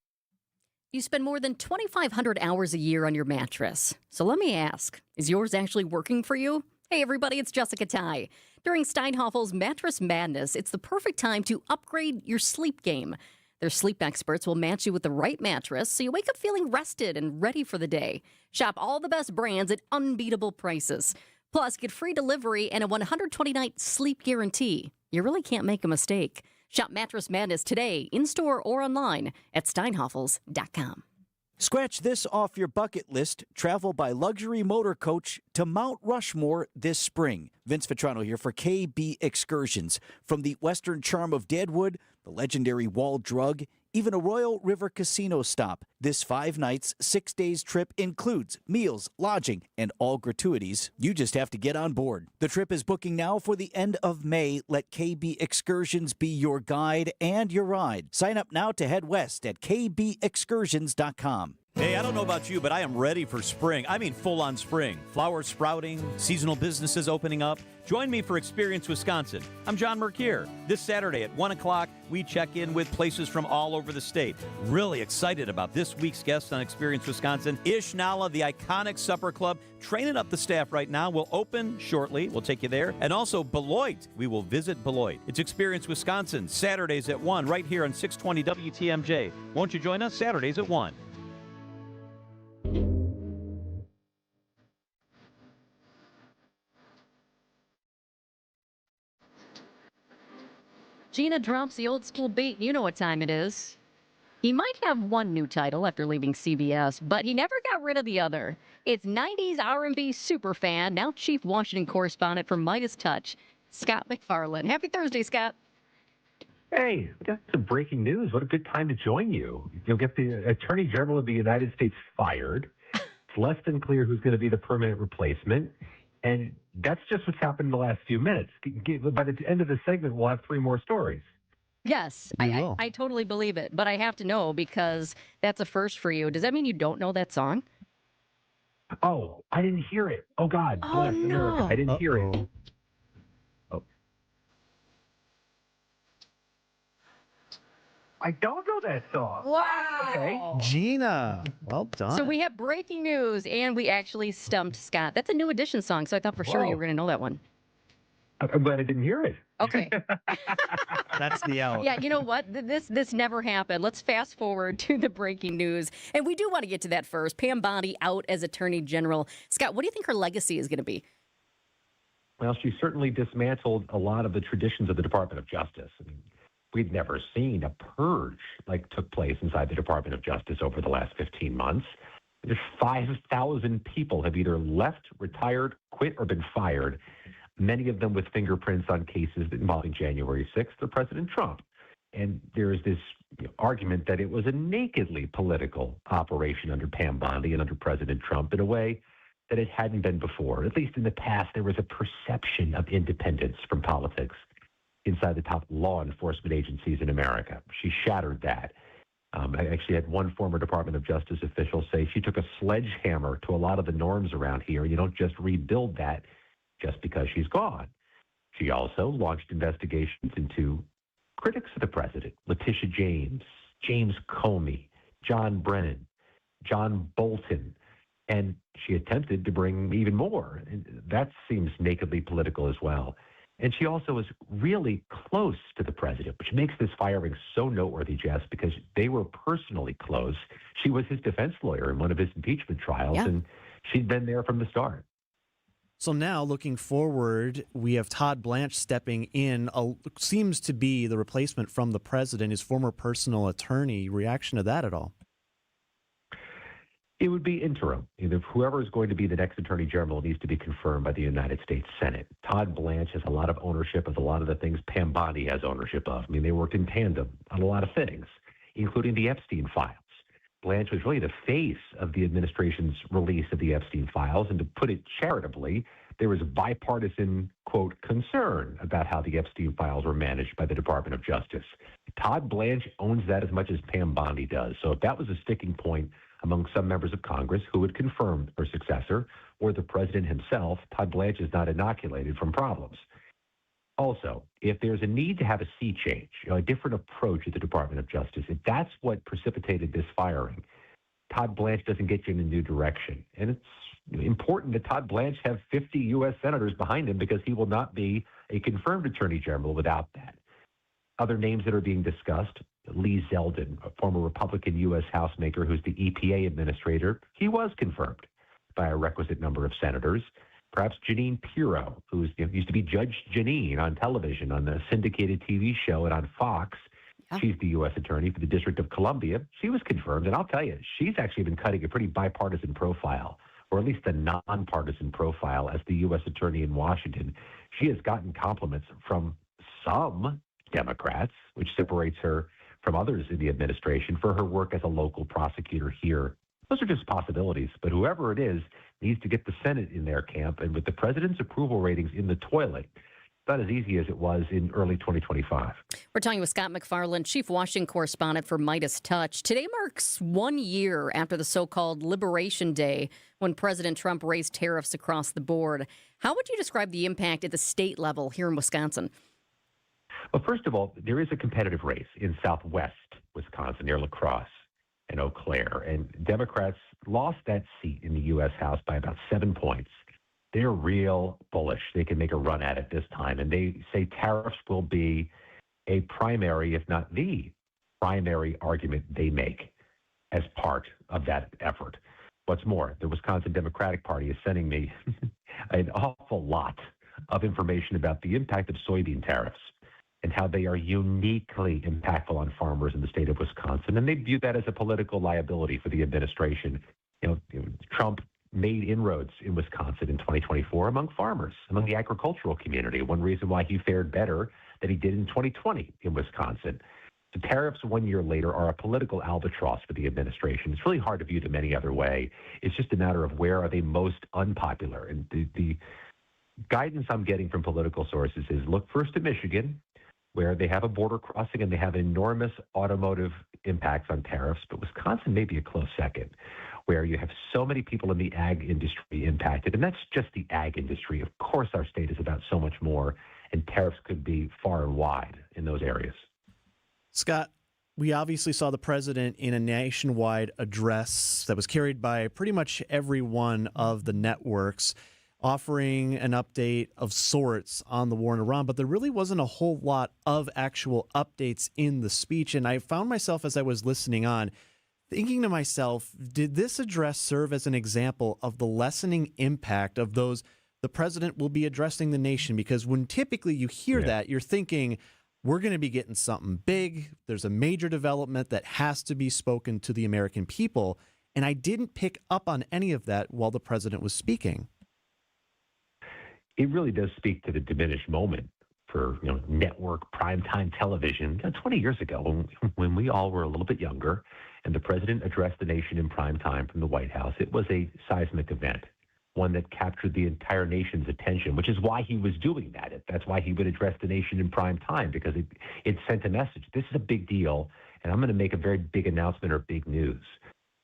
Speaker 5: You spend more than 2,500 hours a year on your mattress. So let me ask, is yours actually working for you? Hey everybody, it's Jessica Ty. During Steinhoffel's Mattress Madness, it's the perfect time to upgrade your sleep game. Their sleep experts will match you with the right mattress so you wake up feeling rested and ready for the day. Shop all the best brands at unbeatable prices. Plus, get free delivery and a 120-night sleep guarantee. You really can't make a mistake. Shop Mattress Madness today, in-store or online at steinhoffels.com.
Speaker 13: Scratch this off your bucket list. Travel by luxury motor coach to Mount Rushmore this spring. Vince Vitrano here for KB Excursions. From the western charm of Deadwood, the legendary Wall Drug, even a Royal River Casino stop. This 5 nights, 6 days trip includes meals, lodging, and all gratuities. You just have to get on board. The trip is booking now for the end of May. Let KB Excursions be your guide and your ride. Sign up now to head west at kbexcursions.com.
Speaker 3: Hey, I don't know about you, but I am ready for spring. I mean full-on spring. Flowers sprouting, seasonal businesses opening up. Join me for Experience Wisconsin. I'm John Mercure. This Saturday at 1 o'clock, we check in with places from all over the state. Really excited about this week's guest on Experience Wisconsin. Ish Nala, the iconic supper club, training up the staff right now, will open shortly. We'll take you there. And also Beloit. We will visit Beloit. It's Experience Wisconsin, Saturdays at 1, right here on 620 WTMJ. Won't you join us? Saturdays at 1.
Speaker 5: Gina drops the old school beat. You know what time it is. He might have one new title after leaving CBS, but he never got rid of the other. It's 90s R&B superfan, now chief Washington correspondent for Midas Touch, Scott McFarland. Happy Thursday, Scott.
Speaker 15: Hey, we got some breaking news. What a good time to join you. You'll get the Attorney General of the United States fired. It's less than clear who's going to be the permanent replacement. And that's just what's happened in the last few minutes. By the end of the segment, we'll have 3 more stories.
Speaker 5: Yes, I totally believe it, but I have to know because that's a first for you. Does that mean you don't know that song?
Speaker 15: Oh, I didn't hear it. Oh, God.
Speaker 5: Oh,
Speaker 15: Bless America. I didn't hear it. Oh. I don't know that song.
Speaker 5: Wow.
Speaker 15: Okay.
Speaker 1: Gina, well done.
Speaker 5: So we have breaking news, and we actually stumped Scott. That's a new edition song, so I thought for sure you were going to know that one.
Speaker 15: I'm glad I didn't hear it.
Speaker 5: Okay.
Speaker 1: That's the out.
Speaker 5: Yeah, you know what? This never happened. Let's fast forward to the breaking news. And we do want to get to that first. Pam Bondi out as Attorney General. Scott, what do you think her legacy is going to be?
Speaker 15: Well, she certainly dismantled a lot of the traditions of the Department of Justice. I mean, we'd never seen a purge like took place inside the Department of Justice over the last 15 months. There's 5,000 people have either left, retired, quit, or been fired, many of them with fingerprints on cases involving January 6th or President Trump. And there's this argument that it was a nakedly political operation under Pam Bondi and under President Trump in a way that it hadn't been before. At least in the past, there was a perception of independence from politics inside the top law enforcement agencies in America. She shattered that. I actually had one former Department of Justice official say she took a sledgehammer to a lot of the norms around here. You don't just rebuild that just because she's gone. She also launched investigations into critics of the president, Letitia James, James Comey, John Brennan, John Bolton, and she attempted to bring even more. And that seems nakedly political as well. And she also was really close to the president, which makes this firing so noteworthy, Jess, because they were personally close. She was his defense lawyer in one of his impeachment trials, and she'd been there from the start.
Speaker 1: So now, looking forward, we have Todd Blanche stepping in. Seems to be the replacement from the president, his former personal attorney. Reaction to that at all?
Speaker 15: It would be interim. Whoever is going to be the next attorney general needs to be confirmed by the United States Senate. Todd Blanche has a lot of ownership of a lot of the things Pam Bondi has ownership of. I mean, they worked in tandem on a lot of things, including the Epstein files. Blanche was really the face of the administration's release of the Epstein files. And to put it charitably, there was a bipartisan, quote, concern about how the Epstein files were managed by the Department of Justice. Todd Blanche owns that as much as Pam Bondi does. So if that was a sticking point among some members of Congress who would confirm her successor, or the president himself, Todd Blanche is not inoculated from problems. Also, if there's a need to have a sea change, a different approach at the Department of Justice, if that's what precipitated this firing, Todd Blanche doesn't get you in a new direction. And it's important that Todd Blanche have 50 U.S. senators behind him because he will not be a confirmed attorney general without that. Other names that are being discussed, Lee Zeldin, a former Republican U.S. House maker who's the EPA administrator, he was confirmed by a requisite number of senators. Perhaps Jeanine Pirro, who used to be Judge Jeanine on television on the syndicated TV show and on Fox. She's the U.S. attorney for the District of Columbia. She was confirmed, and I'll tell you, she's actually been cutting a pretty bipartisan profile, or at least a nonpartisan profile as the U.S. attorney in Washington. She has gotten compliments from some Democrats, which separates her from others in the administration for her work as a local prosecutor here. Those are just possibilities, but whoever it is needs to get the Senate in their camp, and with the president's approval ratings in the toilet, it's not as easy as it was in early 2025.
Speaker 5: We're talking with Scott McFarland, Chief Washington Correspondent for Midas Touch. Today marks 1 year after the so-called Liberation Day, when President Trump raised tariffs across the board. How would you describe the impact at the state level here in Wisconsin?
Speaker 15: Well, first of all, there is a competitive race in southwest Wisconsin near La Crosse and Eau Claire, and Democrats lost that seat in the U.S. House by about 7 points. They're real bullish. They can make a run at it this time, and they say tariffs will be a primary, if not the primary argument they make as part of that effort. What's more, the Wisconsin Democratic Party is sending me an awful lot of information about the impact of soybean tariffs. and how they are uniquely impactful on farmers in the state of Wisconsin. And they view that as a political liability for the administration. Trump made inroads in Wisconsin in 2024 among farmers, among the agricultural community. One reason why he fared better than he did in 2020 in Wisconsin. The tariffs 1 year later are a political albatross for the administration. It's really hard to view them any other way. It's just a matter of where are they most unpopular. And the guidance I'm getting from political sources is look first at Michigan, where they have a border crossing and they have enormous automotive impacts on tariffs. But Wisconsin may be a close second, where you have so many people in the ag industry impacted. And that's just the ag industry. Of course, our state is about so much more, and tariffs could be far and wide in those areas.
Speaker 1: Scott, we obviously saw the president in a nationwide address that was carried by pretty much every one of the networks, offering an update of sorts on the war in Iran, but there really wasn't a whole lot of actual updates in the speech. And I found myself, as I was listening on, thinking to myself, did this address serve as an example of the lessening impact of those the president will be addressing the nation? Because when typically you hear that, you're thinking, we're going to be getting something big. There's a major development that has to be spoken to the American people. And I didn't pick up on any of that while the president was speaking.
Speaker 15: It really does speak to the diminished moment for network primetime television. 20 years ago, when we all were a little bit younger, and the president addressed the nation in prime time from the White House, it was a seismic event, one that captured the entire nation's attention, which is why he was doing that. That's why he would address the nation in prime time, because it sent a message. This is a big deal, and I'm going to make a very big announcement or big news.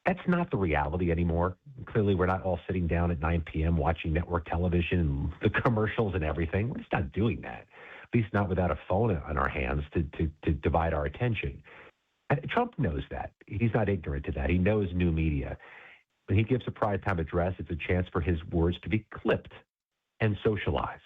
Speaker 15: That's not the reality anymore. Clearly, we're not all sitting down at 9 p.m. watching network television and the commercials and everything. We're just not doing that, at least not without a phone on our hands to divide our attention. And Trump knows that. He's not ignorant to that. He knows new media. When he gives a primetime address, it's a chance for his words to be clipped and socialized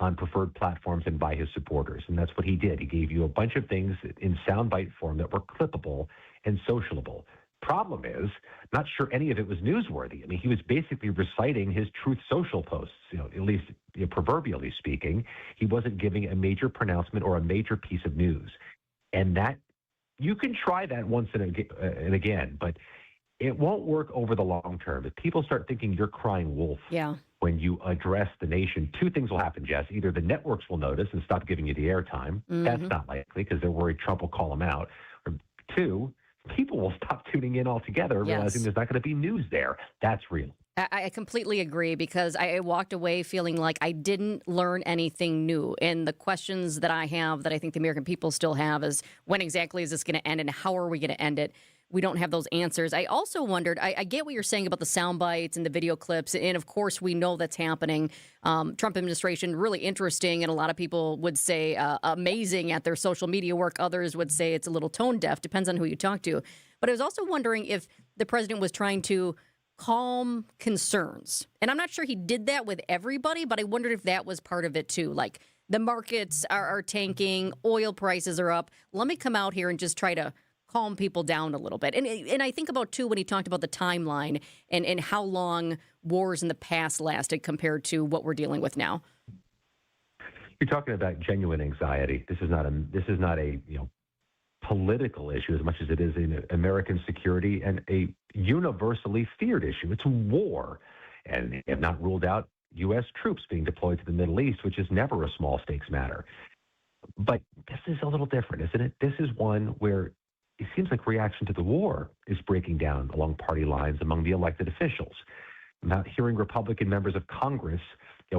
Speaker 15: on preferred platforms and by his supporters. And that's what he did. He gave you a bunch of things in soundbite form that were clippable and socialable. Problem is, not sure any of it was newsworthy. I mean, he was basically reciting his Truth Social posts, at least proverbially speaking. He wasn't giving a major pronouncement or a major piece of news. And that, you can try that once and again, but it won't work over the long term. If people start thinking you're crying wolf when you address the nation, two things will happen, Jess. Either the networks will notice and stop giving you the airtime. That's not likely because they're worried Trump will call them out. Or two, people will stop tuning in altogether, realizing there's not going to be news there. That's real.
Speaker 5: I completely agree, because I walked away feeling like I didn't learn anything new. And the questions that I have, that I think the American people still have, is when exactly is this going to end and how are we going to end it? We don't have those answers. I also wondered, I get what you're saying about the sound bites and the video clips. And of course, we know that's happening. Trump administration, really interesting. And a lot of people would say amazing at their social media work. Others would say it's a little tone deaf. Depends on who you talk to. But I was also wondering if the president was trying to calm concerns. And I'm not sure he did that with everybody, but I wondered if that was part of it too. Like, the markets are tanking, oil prices are up. Let me come out here and just try to calm people down a little bit. And I think about, too, when he talked about the timeline and how long wars in the past lasted compared to what we're dealing with now.
Speaker 15: You're talking about genuine anxiety. This is not a political issue as much as it is in American security and a universally feared issue. It's war. And they have not ruled out U.S. troops being deployed to the Middle East, which is never a small stakes matter. But this is a little different, isn't it? This is one where it seems like reaction to the war is breaking down along party lines among the elected officials. I'm not hearing Republican members of Congress,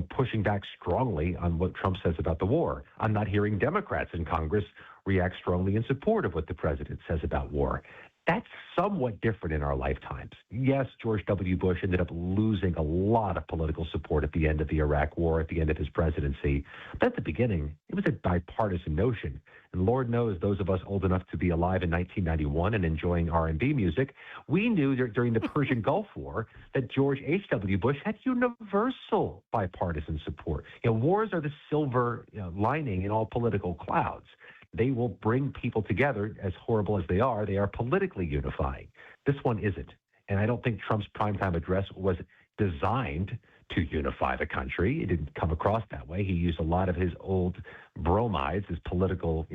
Speaker 15: pushing back strongly on what Trump says about the war. I'm not hearing Democrats in Congress react strongly in support of what the president says about war. That's somewhat different in our lifetimes. Yes, George W. Bush ended up losing a lot of political support at the end of the Iraq War, at the end of his presidency. But at the beginning, it was a bipartisan notion. And Lord knows those of us old enough to be alive in 1991 and enjoying R&B music, we knew during the Persian Gulf War that George H.W. Bush had universal bipartisan support. Wars are the silver lining in all political clouds. They will bring people together, as horrible as they are politically unifying. This one isn't. And I don't think Trump's primetime address was designed to unify the country. It didn't come across that way. He used a lot of his old bromides, his political,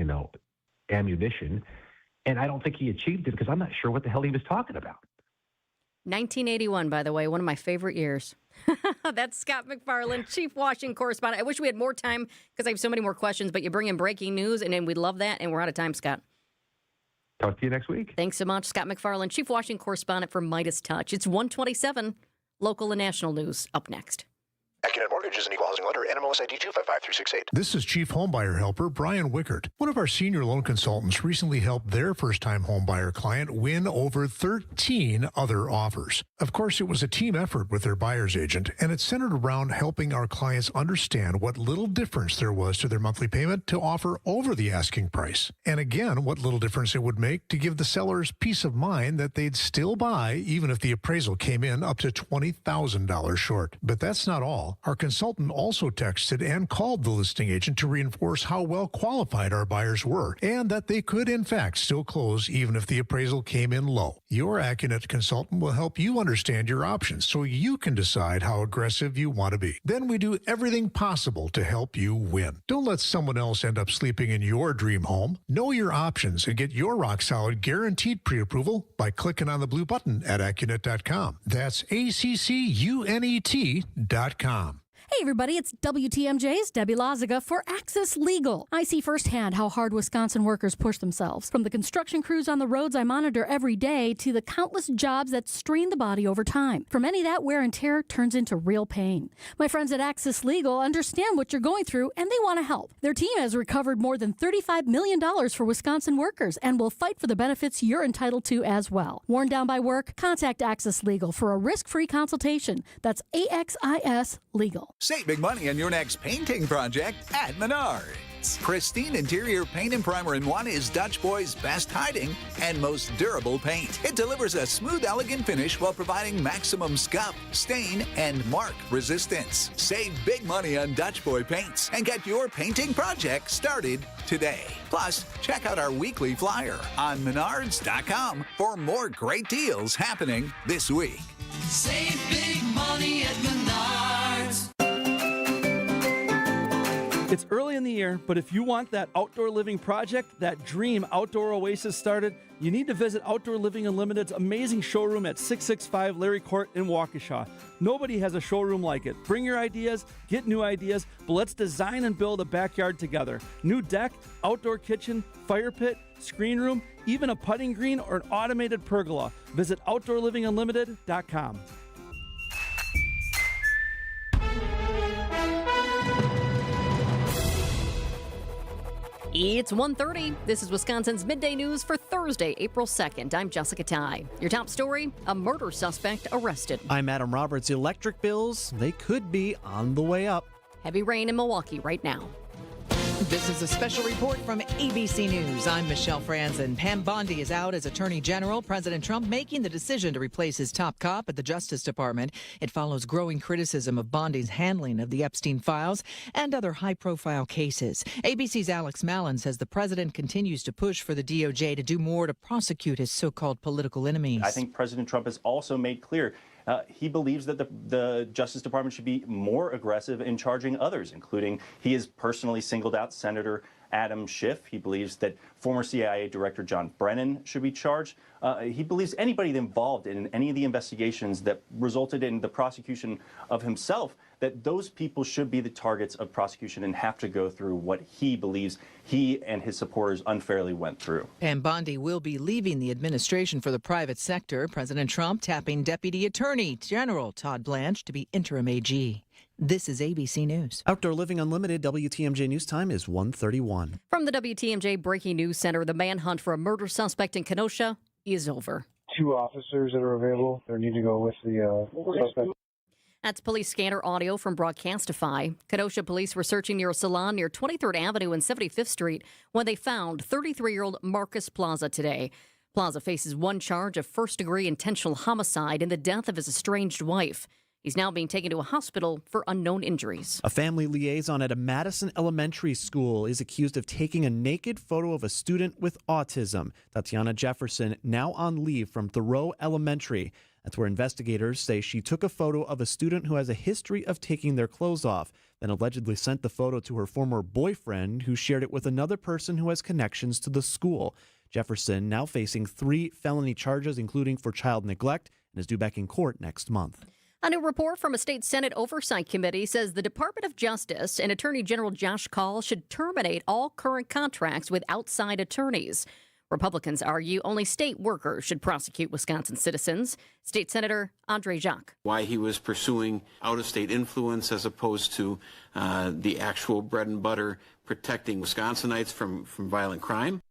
Speaker 15: ammunition. And I don't think he achieved it because I'm not sure what the hell he was talking about.
Speaker 5: 1981, by the way, one of my favorite years. That's Scott McFarland, Chief Washington Correspondent. I wish we had more time because I have so many more questions, but you bring in breaking news, and then we'd love that, and we're out of time, Scott.
Speaker 15: Talk to you next week.
Speaker 5: Thanks so much, Scott McFarland, Chief Washington Correspondent for Midas Touch. It's 1:27, local and national news up next.
Speaker 17: AccuNet Mortgage is an equal housing lender. NMLS ID 255368.
Speaker 20: This is Chief Homebuyer Helper Brian Wickert. One of our senior loan consultants recently helped their first-time homebuyer client win over 13 other offers. Of course, it was a team effort with their buyer's agent, and it centered around helping our clients understand what little difference there was to their monthly payment to offer over the asking price. And again, what little difference it would make to give the sellers peace of mind that they'd still buy even if the appraisal came in up to $20,000 short. But that's not all. Our consultant also texted and called the listing agent to reinforce how well qualified our buyers were and that they could, in fact, still close even if the appraisal came in low. Your AccuNet consultant will help you understand your options so you can decide how aggressive you want to be. Then we do everything possible to help you win. Don't let someone else end up sleeping in your dream home. Know your options and get your rock-solid guaranteed pre-approval by clicking on the blue button at AccuNet.com. That's ACCUNET.com.
Speaker 18: Hey everybody, it's WTMJ's Debbie Loziga for Access Legal. I see firsthand how hard Wisconsin workers push themselves. From the construction crews on the roads I monitor every day to the countless jobs that strain the body over time. For many, that wear and tear turns into real pain. My friends at Access Legal understand what you're going through and they want to help. Their team has recovered more than $35 million for Wisconsin workers and will fight for the benefits you're entitled to as well. Worn down by work? Contact Access Legal for a risk-free consultation. That's AXIS Legal.
Speaker 21: Save big money on your next painting project at Menards. Pristine interior paint and primer in one is Dutch Boy's best hiding and most durable paint. It delivers a smooth, elegant finish while providing maximum scuff, stain, and mark resistance. Save big money on Dutch Boy paints and get your painting project started today. Plus, check out our weekly flyer on Menards.com for more great deals happening this week.
Speaker 22: Save big money at Menards.
Speaker 23: It's early in the year, but if you want that outdoor living project, that dream outdoor oasis started, you need to visit Outdoor Living Unlimited's amazing showroom at 665 Larry Court in Waukesha. Nobody has a showroom like it. Bring your ideas, get new ideas, but let's design and build a backyard together. New deck, outdoor kitchen, fire pit, screen room, even a putting green or an automated pergola. Visit OutdoorLivingUnlimited.com.
Speaker 5: It's 1:30. This is Wisconsin's Midday News for Thursday, April 2nd. I'm Jessica Ty. Your top story, a murder suspect arrested.
Speaker 1: I'm Adam Roberts. Electric bills, they could be on the way up.
Speaker 5: Heavy rain in Milwaukee right now.
Speaker 24: This is a special report from ABC News. I'm Michelle Franzen. Pam Bondi is out as Attorney General. President Trump making the decision to replace his top cop at the Justice Department. It follows growing criticism of Bondi's handling of the Epstein files and other high-profile cases. ABC's Alex Mallon says the president continues to push for the DOJ to do more to prosecute his so-called political enemies.
Speaker 25: I think President Trump has also made clear he believes that the Justice Department should be more aggressive in charging others, including he has personally singled out Senator Adam Schiff. He believes that former CIA Director John Brennan should be charged. He believes anybody involved in any of the investigations that resulted in the prosecution of himself, that those people should be the targets of prosecution and have to go through what he believes he and his supporters unfairly went through.
Speaker 24: Pam Bondi will be leaving the administration for the private sector. President Trump tapping Deputy Attorney General Todd Blanche to be interim AG. This is ABC News.
Speaker 1: Outdoor Living Unlimited, WTMJ News Time is 1:31.
Speaker 5: From the WTMJ Breaking News Center, the manhunt for a murder suspect in Kenosha is over.
Speaker 4: 2 officers that are available. They need to go with the suspect.
Speaker 5: That's police scanner audio from Broadcastify. Kenosha police were searching near a salon near 23rd Avenue and 75th Street when they found 33-year-old Marcus Plaza today. Plaza faces one charge of first-degree intentional homicide in the death of his estranged wife. He's now being taken to a hospital for unknown injuries.
Speaker 1: A family liaison at a Madison elementary school is accused of taking a naked photo of a student with autism. Tatiana Jefferson, now on leave from Thoreau Elementary. That's where investigators say she took a photo of a student who has a history of taking their clothes off, then allegedly sent the photo to her former boyfriend, who shared it with another person who has connections to the school. Jefferson now facing 3 felony charges, including for child neglect, and is due back in court next month.
Speaker 5: A new report from a state Senate Oversight Committee says the Department of Justice and Attorney General Josh Kaul should terminate all current contracts with outside attorneys. Republicans argue only state workers should prosecute Wisconsin citizens. State Senator Andre Jacques.
Speaker 6: Why he was pursuing out-of-state influence as opposed to the actual bread and butter protecting Wisconsinites from violent crime.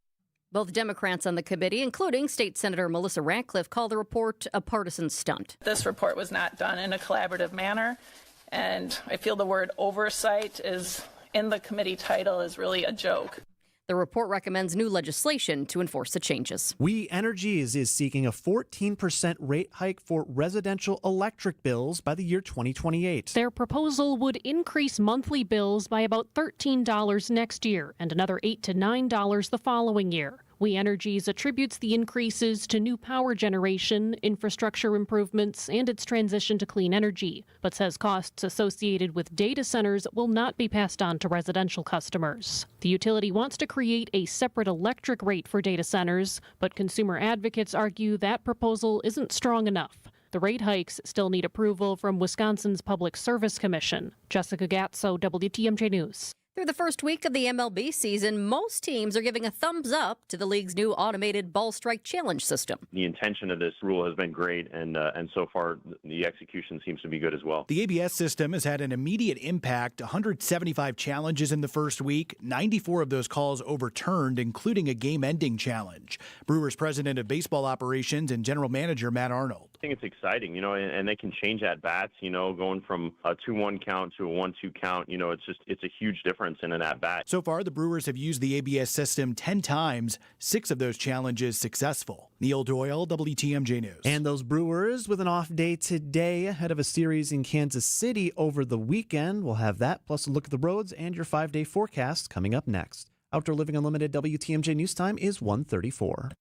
Speaker 5: Both Democrats on the committee, including State Senator Melissa Ratcliffe, call the report a partisan stunt.
Speaker 7: This report was not done in a collaborative manner, and I feel the word oversight is in the committee title is really a joke.
Speaker 5: The report recommends new legislation to enforce the changes.
Speaker 1: We Energies is seeking a 14% rate hike for residential electric bills by the year 2028.
Speaker 8: Their proposal would increase monthly bills by about $13 next year and another $8 to $9 the following year. We Energies attributes the increases to new power generation, infrastructure improvements, and its transition to clean energy, but says costs associated with data centers will not be passed on to residential customers. The utility wants to create a separate electric rate for data centers, but consumer advocates argue that proposal isn't strong enough. The rate hikes still need approval from Wisconsin's Public Service Commission. Jessica Gatso, WTMJ News.
Speaker 5: Through the first week of the MLB season, most teams are giving a thumbs up to the league's new automated ball strike challenge system.
Speaker 14: The intention of this rule has been great, and so far the execution seems to be good as well.
Speaker 19: The ABS system has had an immediate impact. 175 challenges in the first week, 94 of those calls overturned, including a game-ending challenge. Brewers president of baseball operations and general manager Matt Arnold.
Speaker 14: I think it's exciting, and they can change at bats, going from a 2-1 count to a 1-2 count. It's a huge difference in an at bat.
Speaker 19: So far, the Brewers have used the ABS system 10 times, 6 of those challenges successful. Neil Doyle, WTMJ News.
Speaker 1: And those Brewers with an off day today ahead of a series in Kansas City over the weekend. We'll have that, plus a look at the roads and your 5-day forecast coming up next. Outdoor Living Unlimited WTMJ News Time is 1:34.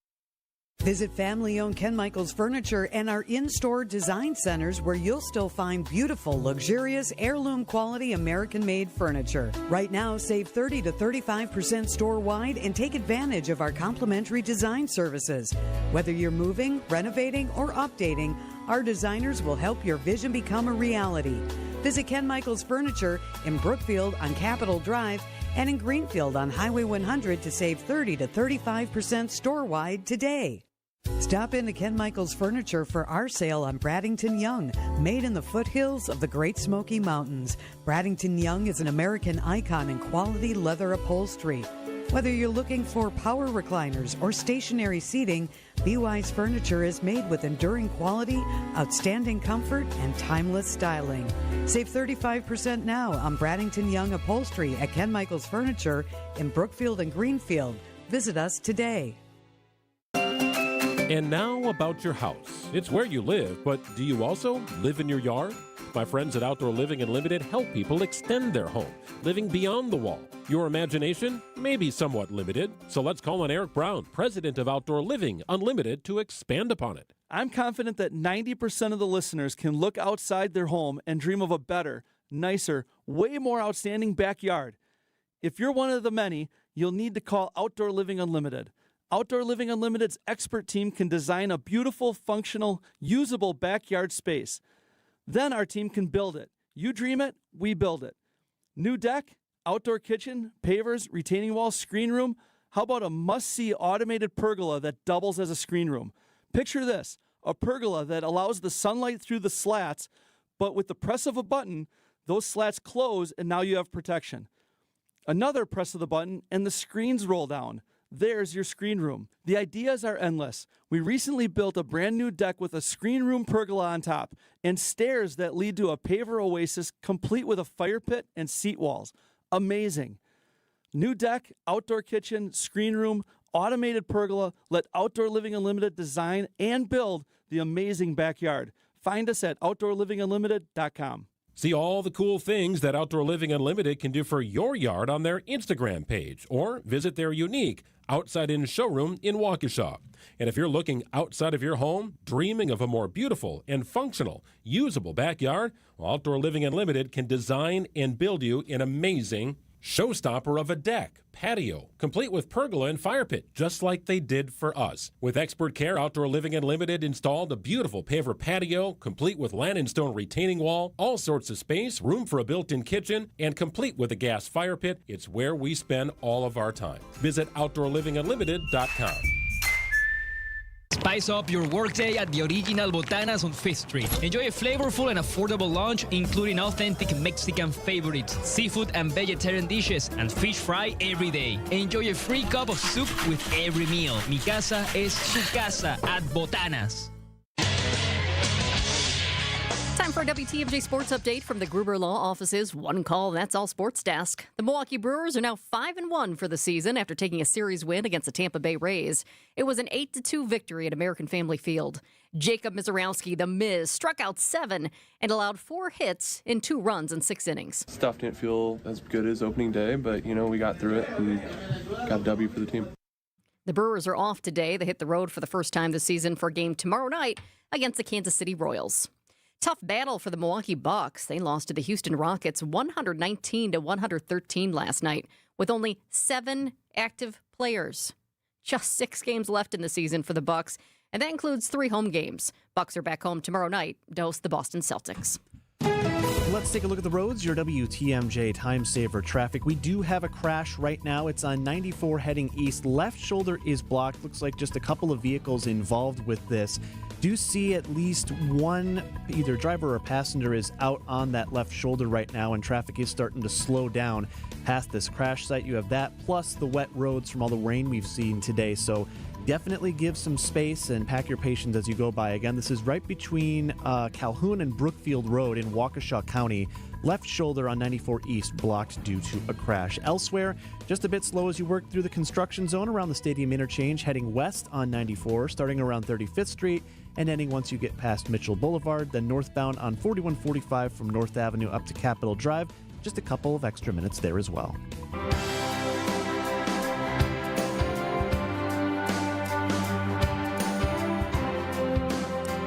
Speaker 26: Visit family-owned Ken Michaels Furniture and our in-store design centers where you'll still find beautiful, luxurious, heirloom-quality American-made furniture. Right now, save 30 to 35% store-wide and take advantage of our complimentary design services. Whether you're moving, renovating, or updating, our designers will help your vision become a reality. Visit Ken Michaels Furniture in Brookfield on Capitol Drive and in Greenfield on Highway 100 to save 30 to 35% store-wide today. Stop into Ken Michaels Furniture for our sale on Bradington Young, made in the foothills of the Great Smoky Mountains. Bradington Young is an American icon in quality leather upholstery. Whether you're looking for power recliners or stationary seating, BY's Furniture is made with enduring quality, outstanding comfort, and timeless styling. Save 35% now on Bradington Young upholstery at Ken Michaels Furniture in Brookfield and Greenfield. Visit us today.
Speaker 27: And now about your house. It's where you live, but do you also live in your yard? My friends at Outdoor Living Unlimited help people extend their home, living beyond the wall. Your imagination may be somewhat limited, so let's call on Eric Brown, president of Outdoor Living Unlimited, to expand upon it.
Speaker 23: I'm confident that 90% of the listeners can look outside their home and dream of a better, nicer, way more outstanding backyard. If you're one of the many, you'll need to call Outdoor Living Unlimited. Outdoor Living Unlimited's expert team can design a beautiful, functional, usable backyard space. Then our team can build it. You dream it, we build it. New deck, outdoor kitchen, pavers, retaining wall, screen room. How about a must-see automated pergola that doubles as a screen room? Picture this, a pergola that allows the sunlight through the slats, but with the press of a button, those slats close and now you have protection. Another press of the button and the screens roll down. There's your screen room. The ideas are endless. We recently built a brand new deck with a screen room pergola on top and stairs that lead to a paver oasis complete with a fire pit and seat walls. Amazing. New deck, outdoor kitchen, screen room, automated pergola. Let Outdoor Living Unlimited design and build the amazing backyard. Find us at OutdoorLivingUnlimited.com.
Speaker 27: See all the cool things that Outdoor Living Unlimited can do for your yard on their Instagram page, or visit their unique outside-in showroom in Waukesha. And if you're looking outside of your home, dreaming of a more beautiful and functional, usable backyard, well, Outdoor Living Unlimited can design and build you an amazing showstopper of a deck, patio, complete with pergola and fire pit, just like they did for us. With expert care, Outdoor Living Unlimited installed a beautiful paver patio, complete with land and stone retaining wall, all sorts of space, room for a built-in kitchen, and complete with a gas fire pit. It's where we spend all of our time. Visit OutdoorLivingUnlimited.com.
Speaker 2: Spice up your workday at the original Botanas on 5th Street. Enjoy a flavorful and affordable lunch, including authentic Mexican favorites, seafood and vegetarian dishes, and fish fry every day. Enjoy a free cup of soup with every meal. Mi casa es su casa at Botanas.
Speaker 5: Time for a WTMJ Sports Update from the Gruber Law Office's One Call, That's All Sports Desk. The Milwaukee Brewers are now 5-1 for the season after taking a series win against the Tampa Bay Rays. It was an 8-2 victory at American Family Field. Jacob Mizorowski, the Miz, struck out 7 and allowed 4 hits in 2 runs in 6 innings.
Speaker 9: Stuff didn't feel as good as opening day, but, we got through it and got a W for the team.
Speaker 5: The Brewers are off today. They hit the road for the first time this season for a game tomorrow night against the Kansas City Royals. Tough battle for the Milwaukee Bucks. They lost to the Houston Rockets 119-113 last night with only 7 active players. Just 6 games left in the season for the Bucks, and that includes 3 home games. Bucks are back home tomorrow night to host the Boston Celtics.
Speaker 1: Let's take a look at the roads, your WTMJ time saver traffic. We do have a crash right now. It's on 94 heading east. Left shoulder is blocked. Looks like just a couple of vehicles involved with this. Do see at least one, either driver or passenger, is out on that left shoulder right now, and traffic is starting to slow down past this crash site. You have that, plus the wet roads from all the rain we've seen today. So definitely give some space and pack your patience as you go by. Again, this is right between Calhoun and Brookfield Road in Waukesha County. Left shoulder on 94 East blocked due to a crash. Elsewhere, just a bit slow as you work through the construction zone around the Stadium Interchange, heading west on 94, starting around 35th Street and ending once you get past Mitchell Boulevard, then northbound on 4145 from North Avenue up to Capitol Drive. Just a couple of extra minutes there as well.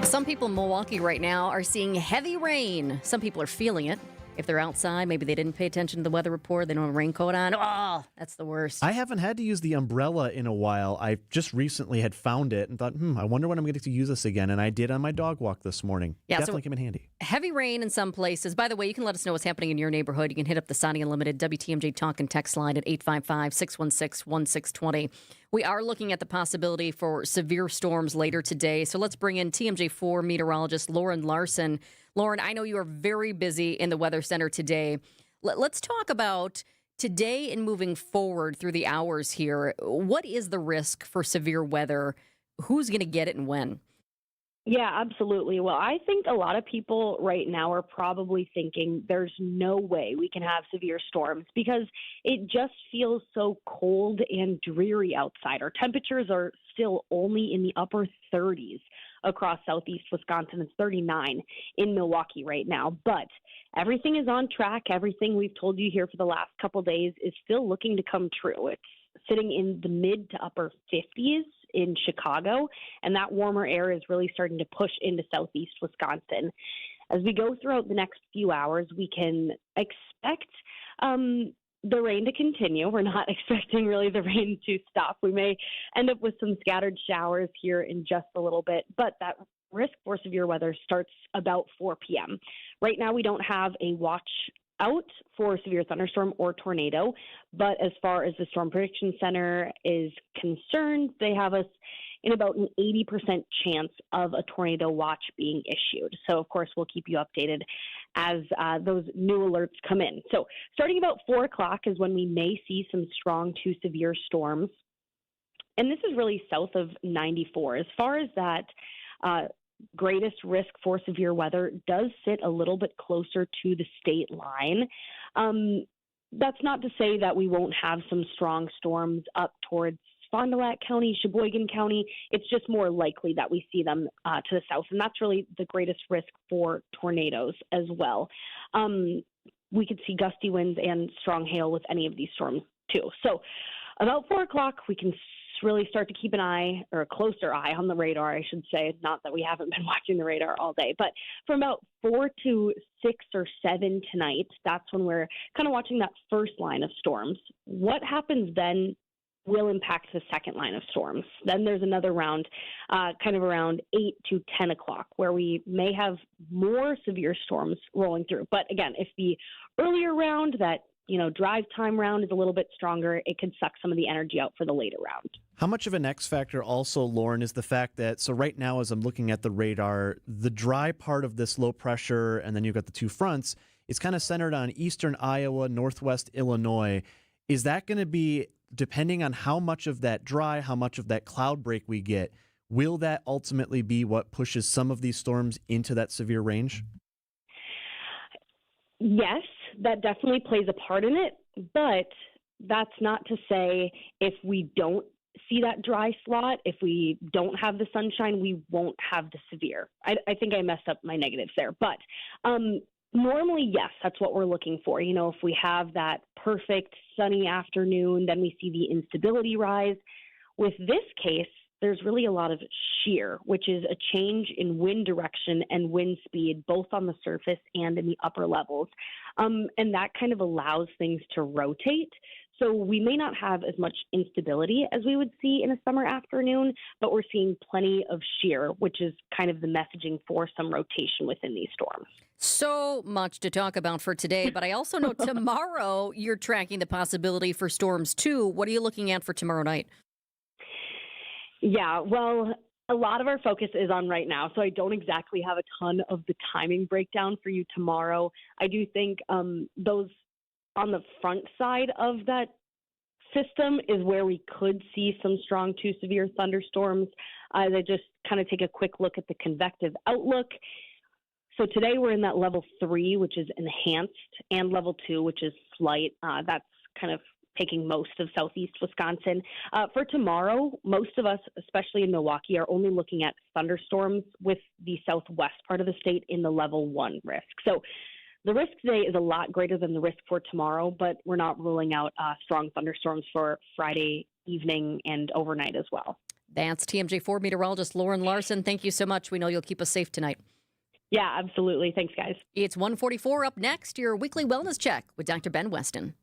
Speaker 5: Some people in Milwaukee right now are seeing heavy rain. Some people are feeling it. If they're outside, maybe they didn't pay attention to the weather report. They don't have a raincoat on. Oh, that's the worst.
Speaker 1: I haven't had to use the umbrella in a while. I just recently had found it and thought, I wonder when I'm going to use this again. And I did on my dog walk this morning.
Speaker 5: Yeah,
Speaker 1: definitely came in handy.
Speaker 5: Heavy rain in some places. By the way, you can let us know what's happening in your neighborhood. You can hit up the Saudi Unlimited WTMJ Talk and Text line at 855-616-1620. We are looking at the possibility for severe storms later today. So let's bring in TMJ4 meteorologist Lauren Larson. Lauren, I know you are very busy in the Weather Center today. Let's talk about today and moving forward through the hours here. What is the risk for severe weather? Who's going to get it and when?
Speaker 10: Yeah, absolutely. Well, I think a lot of people right now are probably thinking there's no way we can have severe storms because it just feels so cold and dreary outside. Our temperatures are still only in the upper 30s across southeast Wisconsin. It's 39 in Milwaukee right now. But everything is on track. Everything we've told you here for the last couple days is still looking to come true. It's sitting in the mid to upper 50s in Chicago, and that warmer air is really starting to push into southeast Wisconsin. As we go throughout the next few hours, we can expect the rain to continue. We're not expecting really the rain to stop. We may end up with some scattered showers here in just a little bit, but that risk for severe weather starts about 4 p.m. Right now, we don't have a watch out for severe thunderstorm or tornado, but as far as the Storm Prediction Center is concerned, they have us in about an 80% chance of a tornado watch being issued. So, of course, we'll keep you updated as those new alerts come in. So starting about 4 o'clock is when we may see some strong to severe storms. And this is really south of 94. As far as that greatest risk for severe weather does sit a little bit closer to the state line. That's not to say that we won't have some strong storms up towards Fond du Lac County, Sheboygan County, it's just more likely that we see them to the south. And that's really the greatest risk for tornadoes as well. We could see gusty winds and strong hail with any of these storms too. So about 4 o'clock, we can really start to keep an eye, or a closer eye on the radar, I should say. Not that we haven't been watching the radar all day, but from about 4 to 6 or 7 tonight, that's when we're kind of watching that first line of storms. What happens then will impact the second line of storms. Then there's another round, kind of around 8 to 10 o'clock, where we may have more severe storms rolling through. But again, if the earlier round, that drive time round, is a little bit stronger, it could suck some of the energy out for the later round.
Speaker 1: How much of an X factor also, Lauren, is the fact that, so right now as I'm looking at the radar, the dry part of this low pressure, and then you've got the two fronts, is kind of centered on eastern Iowa, northwest Illinois. Is that going to be, depending on how much of that dry, how much of that cloud break we get, will that ultimately be what pushes some of these storms into that severe range?
Speaker 10: Yes, that definitely plays a part in it, but that's not to say if we don't see that dry slot, if we don't have the sunshine, we won't have the severe. I think I messed up my negatives there, but normally, yes, that's what we're looking for. If we have that perfect sunny afternoon, then we see the instability rise. With this case, there's really a lot of shear, which is a change in wind direction and wind speed, both on the surface and in the upper levels. And that kind of allows things to rotate. So we may not have as much instability as we would see in a summer afternoon, but we're seeing plenty of shear, which is kind of the messaging for some rotation within these storms.
Speaker 5: So much to talk about for today, but I also know tomorrow you're tracking the possibility for storms too. What are you looking at for tomorrow night?
Speaker 10: Yeah, well, a lot of our focus is on right now, so I don't exactly have a ton of the timing breakdown for you tomorrow. I do think those on the front side of that system is where we could see some strong to severe thunderstorms. I just kind of take a quick look at the convective outlook. So today we're in that level 3, which is enhanced, and level 2, which is slight. That's kind of taking most of southeast Wisconsin. For tomorrow, most of us, especially in Milwaukee, are only looking at thunderstorms with the southwest part of the state in the level 1 risk. So the risk today is a lot greater than the risk for tomorrow, but we're not ruling out strong thunderstorms for Friday evening and overnight as well.
Speaker 5: That's TMJ4 meteorologist Lauren Larson. Thank you so much. We know you'll keep us safe tonight.
Speaker 10: Yeah, absolutely. Thanks, guys.
Speaker 5: It's 1:44 up next, your weekly wellness check with Dr. Ben Weston.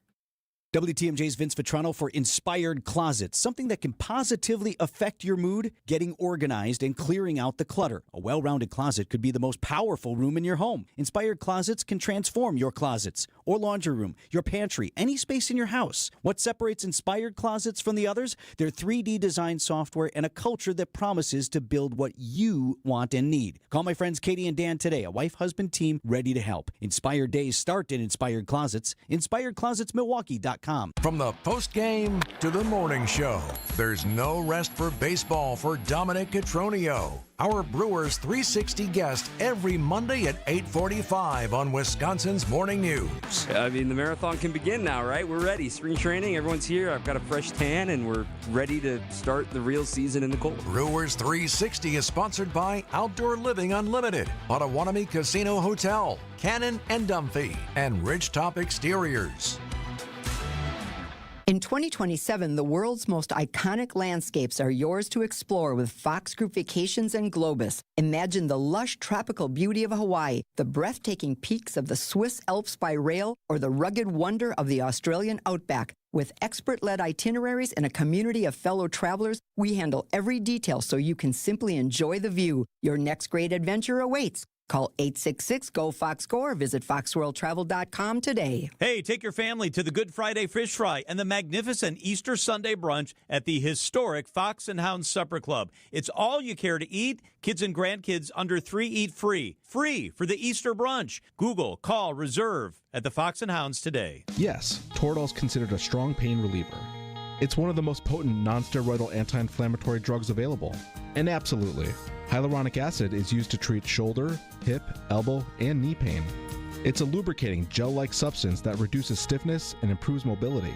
Speaker 3: WTMJ's Vince Vitrano for Inspired Closets, something that can positively affect your mood, getting organized and clearing out the clutter. A well-rounded closet could be the most powerful room in your home. Inspired Closets can transform your closets or laundry room, your pantry, any space in your house. What separates Inspired Closets from the others? Their 3D design software and a culture that promises to build what you want and need. Call my friends Katie and Dan today, a wife-husband team ready to help. Inspired days start in Inspired Closets. InspiredClosetsMilwaukee.com.
Speaker 11: From the post-game to the morning show, there's no rest for baseball for Dominic Cotroneo, our Brewers 360 guest every Monday at 8:45 on Wisconsin's Morning News.
Speaker 12: I mean, the marathon can begin now, right? We're ready. Spring training, everyone's here. I've got a fresh tan, and we're ready to start the real season in the cold.
Speaker 11: Brewers 360 is sponsored by Outdoor Living Unlimited, Potawatomi Casino Hotel, Cannon and Dunphy, and Ridgetop Exteriors.
Speaker 13: In 2027, the world's most iconic landscapes are yours to explore with Fox Group Vacations and Globus. Imagine the lush tropical beauty of Hawaii, the breathtaking peaks of the Swiss Alps by rail, or the rugged wonder of the Australian outback. With expert-led itineraries and a community of fellow travelers, we handle every detail so you can simply enjoy the view. Your next great adventure awaits. Call 866-GO-FOX-GO or visit foxworldtravel.com today.
Speaker 15: Hey, take your family to the Good Friday Fish Fry and the magnificent Easter Sunday brunch at the historic Fox and Hound Supper Club. It's all you care to eat. Kids and grandkids under 3 eat free. Free for the Easter brunch. Google, call, reserve at the Fox and Hounds today.
Speaker 16: Yes, Toradol is considered a strong pain reliever. It's one of the most potent non-steroidal anti-inflammatory drugs available. And absolutely, hyaluronic acid is used to treat shoulder, hip, elbow, and knee pain. It's a lubricating gel-like substance that reduces stiffness and improves mobility.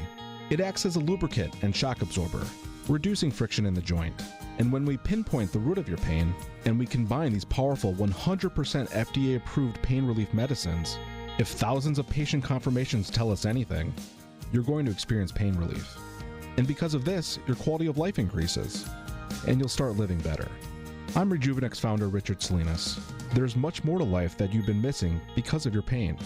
Speaker 16: It acts as a lubricant and shock absorber, reducing friction in the joint. And when we pinpoint the root of your pain, and we combine these powerful 100% FDA-approved pain relief medicines, if thousands of patient confirmations tell us anything, you're going to experience pain relief. And because of this, your quality of life increases, and you'll start living better. I'm Rejuvenex founder Richard Salinas. There's much more to life that you've been missing because of your pain.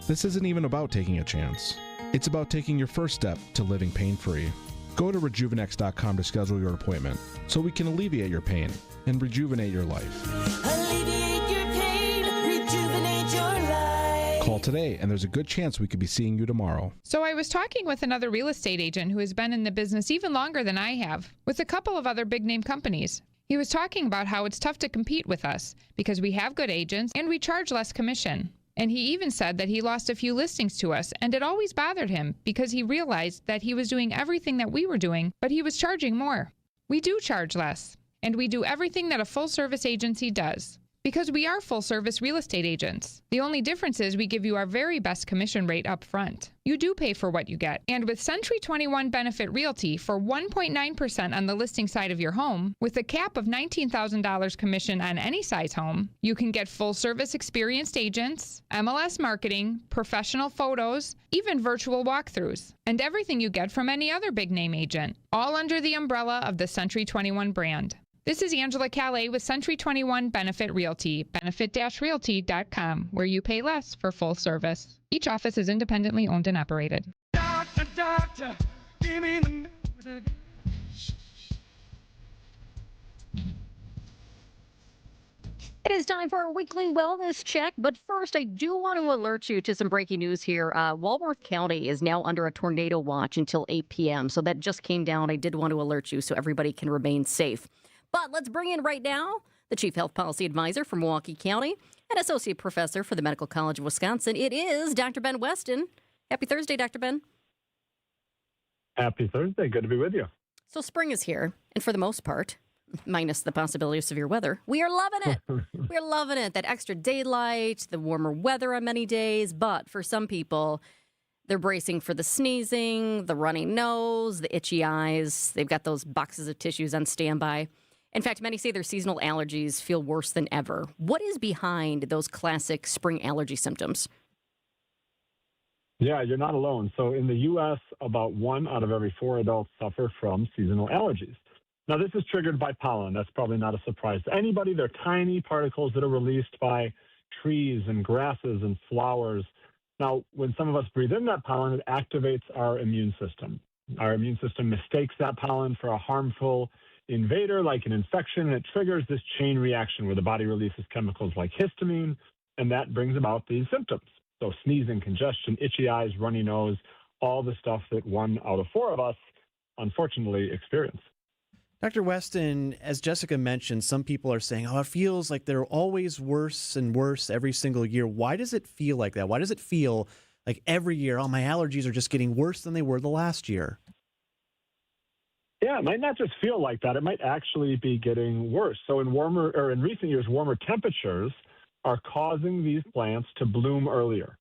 Speaker 16: This isn't even about taking a chance. It's about taking your first step to living pain-free. Go to rejuvenex.com to schedule your appointment so we can alleviate your pain and rejuvenate your life.
Speaker 17: Alleviate your pain, rejuvenate your life.
Speaker 16: Call today and there's a good chance we could be seeing you tomorrow.
Speaker 18: So I was talking with another real estate agent who has been in the business even longer than I have, with a couple of other big name companies. He was talking about how it's tough to compete with us because we have good agents and we charge less commission. And he even said that he lost a few listings to us, and it always bothered him because he realized that he was doing everything that we were doing, but he was charging more. We do charge less, and we do everything that a full-service agency does. Because we are full-service real estate agents. The only difference is we give you our very best commission rate up front. You do pay for what you get. And with Century 21 Benefit Realty for 1.9% on the listing side of your home, with a cap of $19,000 commission on any size home, you can get full-service experienced agents, MLS marketing, professional photos, even virtual walkthroughs, and everything you get from any other big-name agent, all under the umbrella of the Century 21 brand. This is Angela Calais with Century 21 Benefit Realty, benefit-realty.com, where you pay less for full service. Each office is independently owned and operated.
Speaker 17: Doctor, doctor, give me the...
Speaker 5: It is time for our weekly wellness check, but first I do want to alert you to some breaking news here. Walworth County is now under a tornado watch until 8 p.m., so that just came down. I did want to alert you so everybody can remain safe. But let's bring in right now the Chief Health Policy Advisor for Milwaukee County and Associate Professor for the Medical College of Wisconsin. It is Dr. Ben Weston. Happy Thursday, Dr. Ben.
Speaker 20: Happy Thursday. Good to be with you.
Speaker 5: So spring is here, and for the most part, minus the possibility of severe weather, we are loving it. We're loving it. That extra daylight, the warmer weather on many days. But for some people, they're bracing for the sneezing, the runny nose, the itchy eyes. They've got those boxes of tissues on standby. In fact, many say their seasonal allergies feel worse than ever. What is behind those classic spring allergy symptoms?
Speaker 20: Yeah, you're not alone. So in the U.S., about 1 out of every 4 adults suffer from seasonal allergies. Now, this is triggered by pollen. That's probably not a surprise to anybody. They're tiny particles that are released by trees and grasses and flowers. Now, when some of us breathe in that pollen, it activates our immune system. Our immune system mistakes that pollen for a harmful invader like an infection, and it triggers this chain reaction where the body releases chemicals like histamine, and that brings about these symptoms. So sneezing, congestion, itchy eyes, runny nose, all the stuff that 1 out of 4 of us, unfortunately, experience.
Speaker 1: Dr. Weston, as Jessica mentioned, some people are saying, it feels like they're always worse and worse every single year. Why does it feel like that? Why does it feel like every year, my allergies are just getting worse than they were the last year?
Speaker 20: Yeah, it might not just feel like that. It might actually be getting worse. So in recent years, warmer temperatures are causing these plants to bloom earlier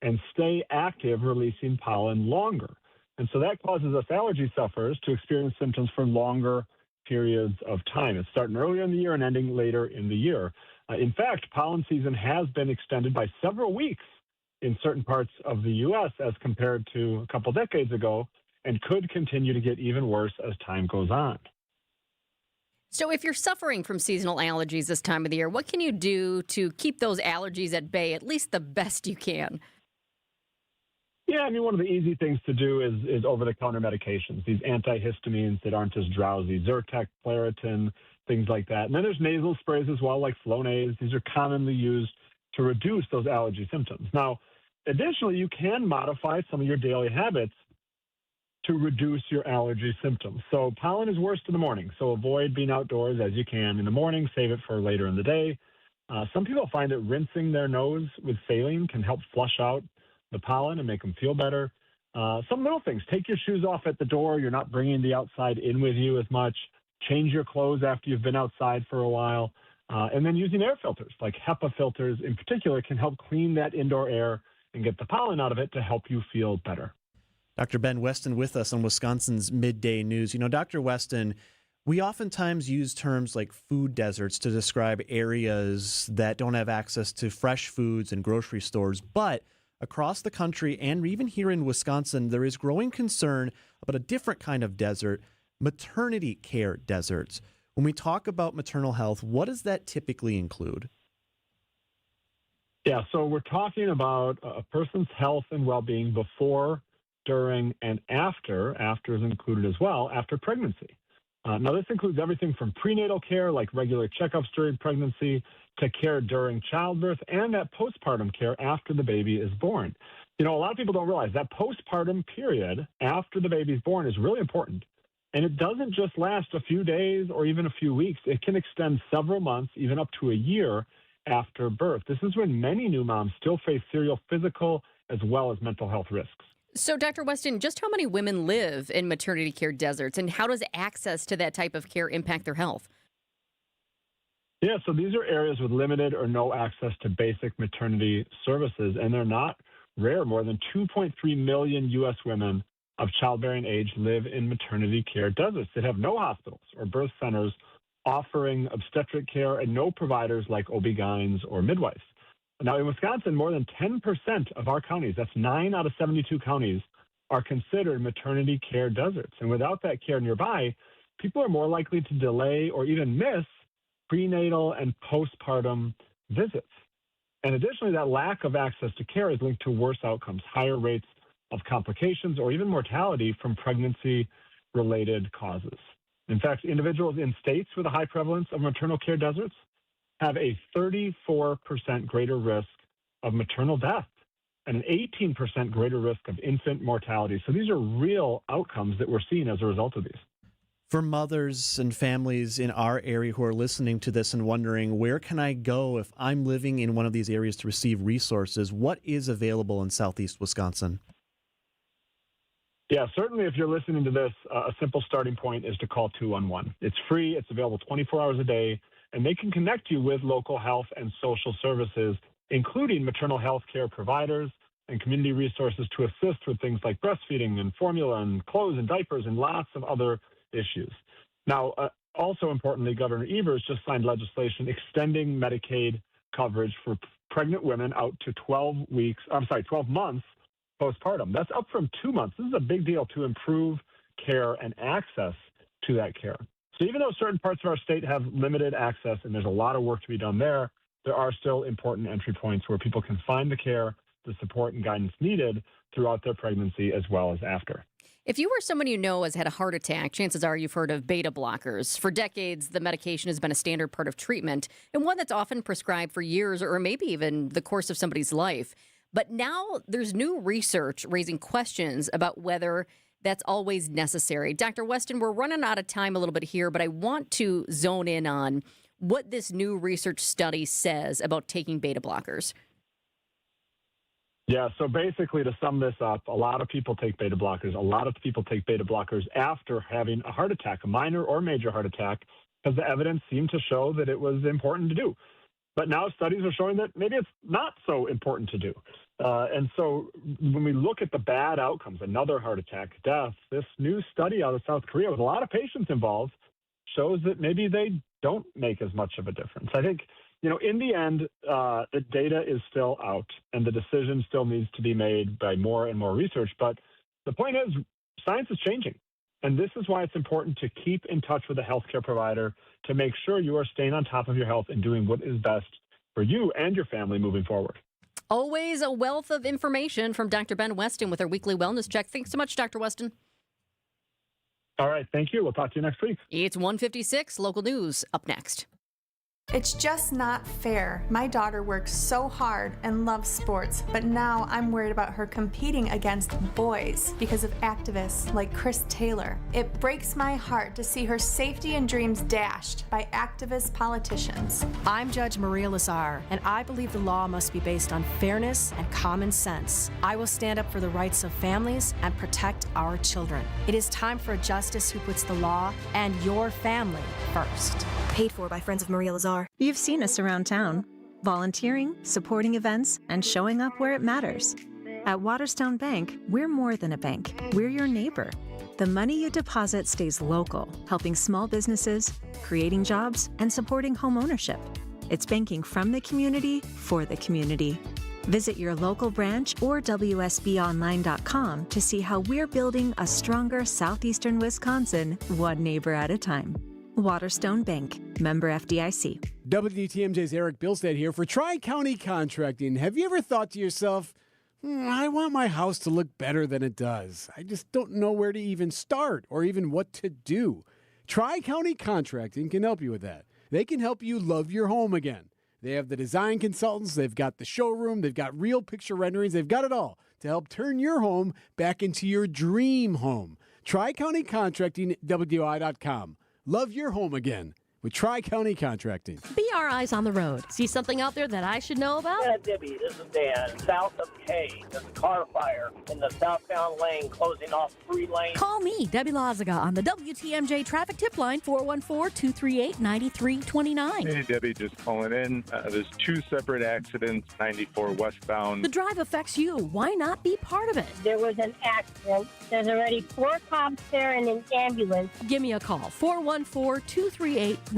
Speaker 20: and stay active, releasing pollen longer. And so that causes us allergy sufferers to experience symptoms for longer periods of time. It's starting earlier in the year and ending later in the year. In fact, pollen season has been extended by several weeks in certain parts of the U.S. as compared to a couple decades ago, and could continue to get even worse as time goes on.
Speaker 5: So if you're suffering from seasonal allergies this time of the year, what can you do to keep those allergies at bay, at least the best you can?
Speaker 20: Yeah, one of the easy things to do is over-the-counter medications, these antihistamines that aren't as drowsy, Zyrtec, Claritin, things like that. And then there's nasal sprays as well, like Flonase. These are commonly used to reduce those allergy symptoms. Now, additionally, you can modify some of your daily habits to reduce your allergy symptoms. So pollen is worst in the morning, so avoid being outdoors as you can in the morning, save it for later in the day. Some people find that rinsing their nose with saline can help flush out the pollen and make them feel better. Some little things, take your shoes off at the door. You're not bringing the outside in with you as much. Change your clothes after you've been outside for a while. And then using air filters, like HEPA filters in particular, can help clean that indoor air and get the pollen out of it to help you feel better.
Speaker 1: Dr. Ben Weston with us on Wisconsin's Midday News. You know, Dr. Weston, we oftentimes use terms like food deserts to describe areas that don't have access to fresh foods and grocery stores. But across the country and even here in Wisconsin, there is growing concern about a different kind of desert, maternity care deserts. When we talk about maternal health, what does that typically include?
Speaker 20: Yeah, so we're talking about a person's health and well-being before, during, and after is included as well, after pregnancy. Now, this includes everything from prenatal care, like regular checkups during pregnancy, to care during childbirth, and that postpartum care after the baby is born. You know, a lot of people don't realize that postpartum period after the baby's born is really important. And it doesn't just last a few days or even a few weeks. It can extend several months, even up to a year after birth. This is when many new moms still face serious physical as well as mental health risks.
Speaker 5: So, Dr. Weston, just how many women live in maternity care deserts, and how does access to that type of care impact their health?
Speaker 20: Yeah, so these are areas with limited or no access to basic maternity services, and they're not rare. More than 2.3 million U.S. women of childbearing age live in maternity care deserts that have no hospitals or birth centers offering obstetric care and no providers like OB-GYNs or midwives. Now, in Wisconsin, more than 10% of our counties, that's 9 out of 72 counties, are considered maternity care deserts. And without that care nearby, people are more likely to delay or even miss prenatal and postpartum visits. And additionally, that lack of access to care is linked to worse outcomes, higher rates of complications, or even mortality from pregnancy-related causes. In fact, individuals in states with a high prevalence of maternal care deserts have a 34% greater risk of maternal death and an 18% greater risk of infant mortality. So these are real outcomes that we're seeing as a result of these.
Speaker 1: For mothers and families in our area who are listening to this and wondering, where can I go if I'm living in one of these areas to receive resources? What is available in Southeast Wisconsin?
Speaker 20: Yeah, certainly if you're listening to this, a simple starting point is to call 211. It's free, it's available 24 hours a day, and they can connect you with local health and social services, including maternal health care providers and community resources to assist with things like breastfeeding and formula and clothes and diapers and lots of other issues. Now, also importantly, Governor Evers just signed legislation extending Medicaid coverage for pregnant women out to 12 months postpartum. That's up from 2 months. This is a big deal to improve care and access to that care. So even though certain parts of our state have limited access and there's a lot of work to be done there, there are still important entry points where people can find the care, the support, and guidance needed throughout their pregnancy as well as after.
Speaker 5: If you or someone you know has had a heart attack, chances are you've heard of beta blockers. For decades, the medication has been a standard part of treatment and one that's often prescribed for years or maybe even the course of somebody's life. But now there's new research raising questions about whether that's always necessary. Dr. Weston, we're running out of time a little bit here, but I want to zone in on what this new research study says about taking beta blockers.
Speaker 20: Yeah, so basically to sum this up, a lot of people take beta blockers. A lot of people take beta blockers after having a heart attack, a minor or major heart attack, because the evidence seemed to show that it was important to do. But now studies are showing that maybe it's not so important to do. And so when we look at the bad outcomes, another heart attack, death, this new study out of South Korea with a lot of patients involved shows that maybe they don't make as much of a difference. I think, you know, in the end, the data is still out and the decision still needs to be made by more and more research. But the point is, science is changing. And this is why it's important to keep in touch with a healthcare provider to make sure you are staying on top of your health and doing what is best for you and your family moving forward.
Speaker 5: Always a wealth of information from Dr. Ben Weston with our weekly wellness check. Thanks so much, Dr. Weston.
Speaker 20: All right. Thank you. We'll talk to you next week.
Speaker 5: It's 1:56. Local news up next.
Speaker 4: It's just not fair. My daughter works so hard and loves sports, but now I'm worried about her competing against boys because of activists like Chris Taylor. It breaks my heart to see her safety and dreams dashed by activist politicians.
Speaker 6: I'm Judge Maria Lazar, and I believe the law must be based on fairness and common sense. I will stand up for the rights of families and protect our children. It is time for a justice who puts the law and your family first.
Speaker 7: Paid for by Friends of Maria Lazar. You've seen us around town, volunteering, supporting events, and showing up where it matters.
Speaker 8: At Waterstone Bank, we're more than a bank. We're your neighbor. The money you deposit stays local, helping small businesses, creating jobs, and supporting home ownership. It's banking from the community for the community. Visit your local branch or WSBOnline.com to see how we're building a stronger southeastern Wisconsin, one neighbor at a time. Waterstone Bank, member FDIC.
Speaker 14: WTMJ's Eric Bilstead here for Tri-County Contracting. Have you ever thought to yourself, I want my house to look better than it does. I just don't know where to even start or even what to do. Tri-County Contracting can help you with that. They can help you love your home again. They have the design consultants, they've got the showroom, they've got real picture renderings, they've got it all to help turn your home back into your dream home. Tri-County Contracting, WI.com. Love your home again with Tri-County Contracting.
Speaker 19: Be our eyes on the road. See something out there that I should know about?
Speaker 21: Yeah, Debbie, this is Dan. South of K, there's a car fire in the southbound lane closing off 3 lanes.
Speaker 19: Call me, Debbie Lazaga, on the WTMJ traffic tip line, 414-238-9329.
Speaker 22: Hey, Debbie, just calling in. There's 2 separate accidents, 94 westbound.
Speaker 19: The drive affects you. Why not be part of it?
Speaker 24: There was an accident. There's already 4 cops there and an ambulance.
Speaker 19: Give me a call, 414-238-9329.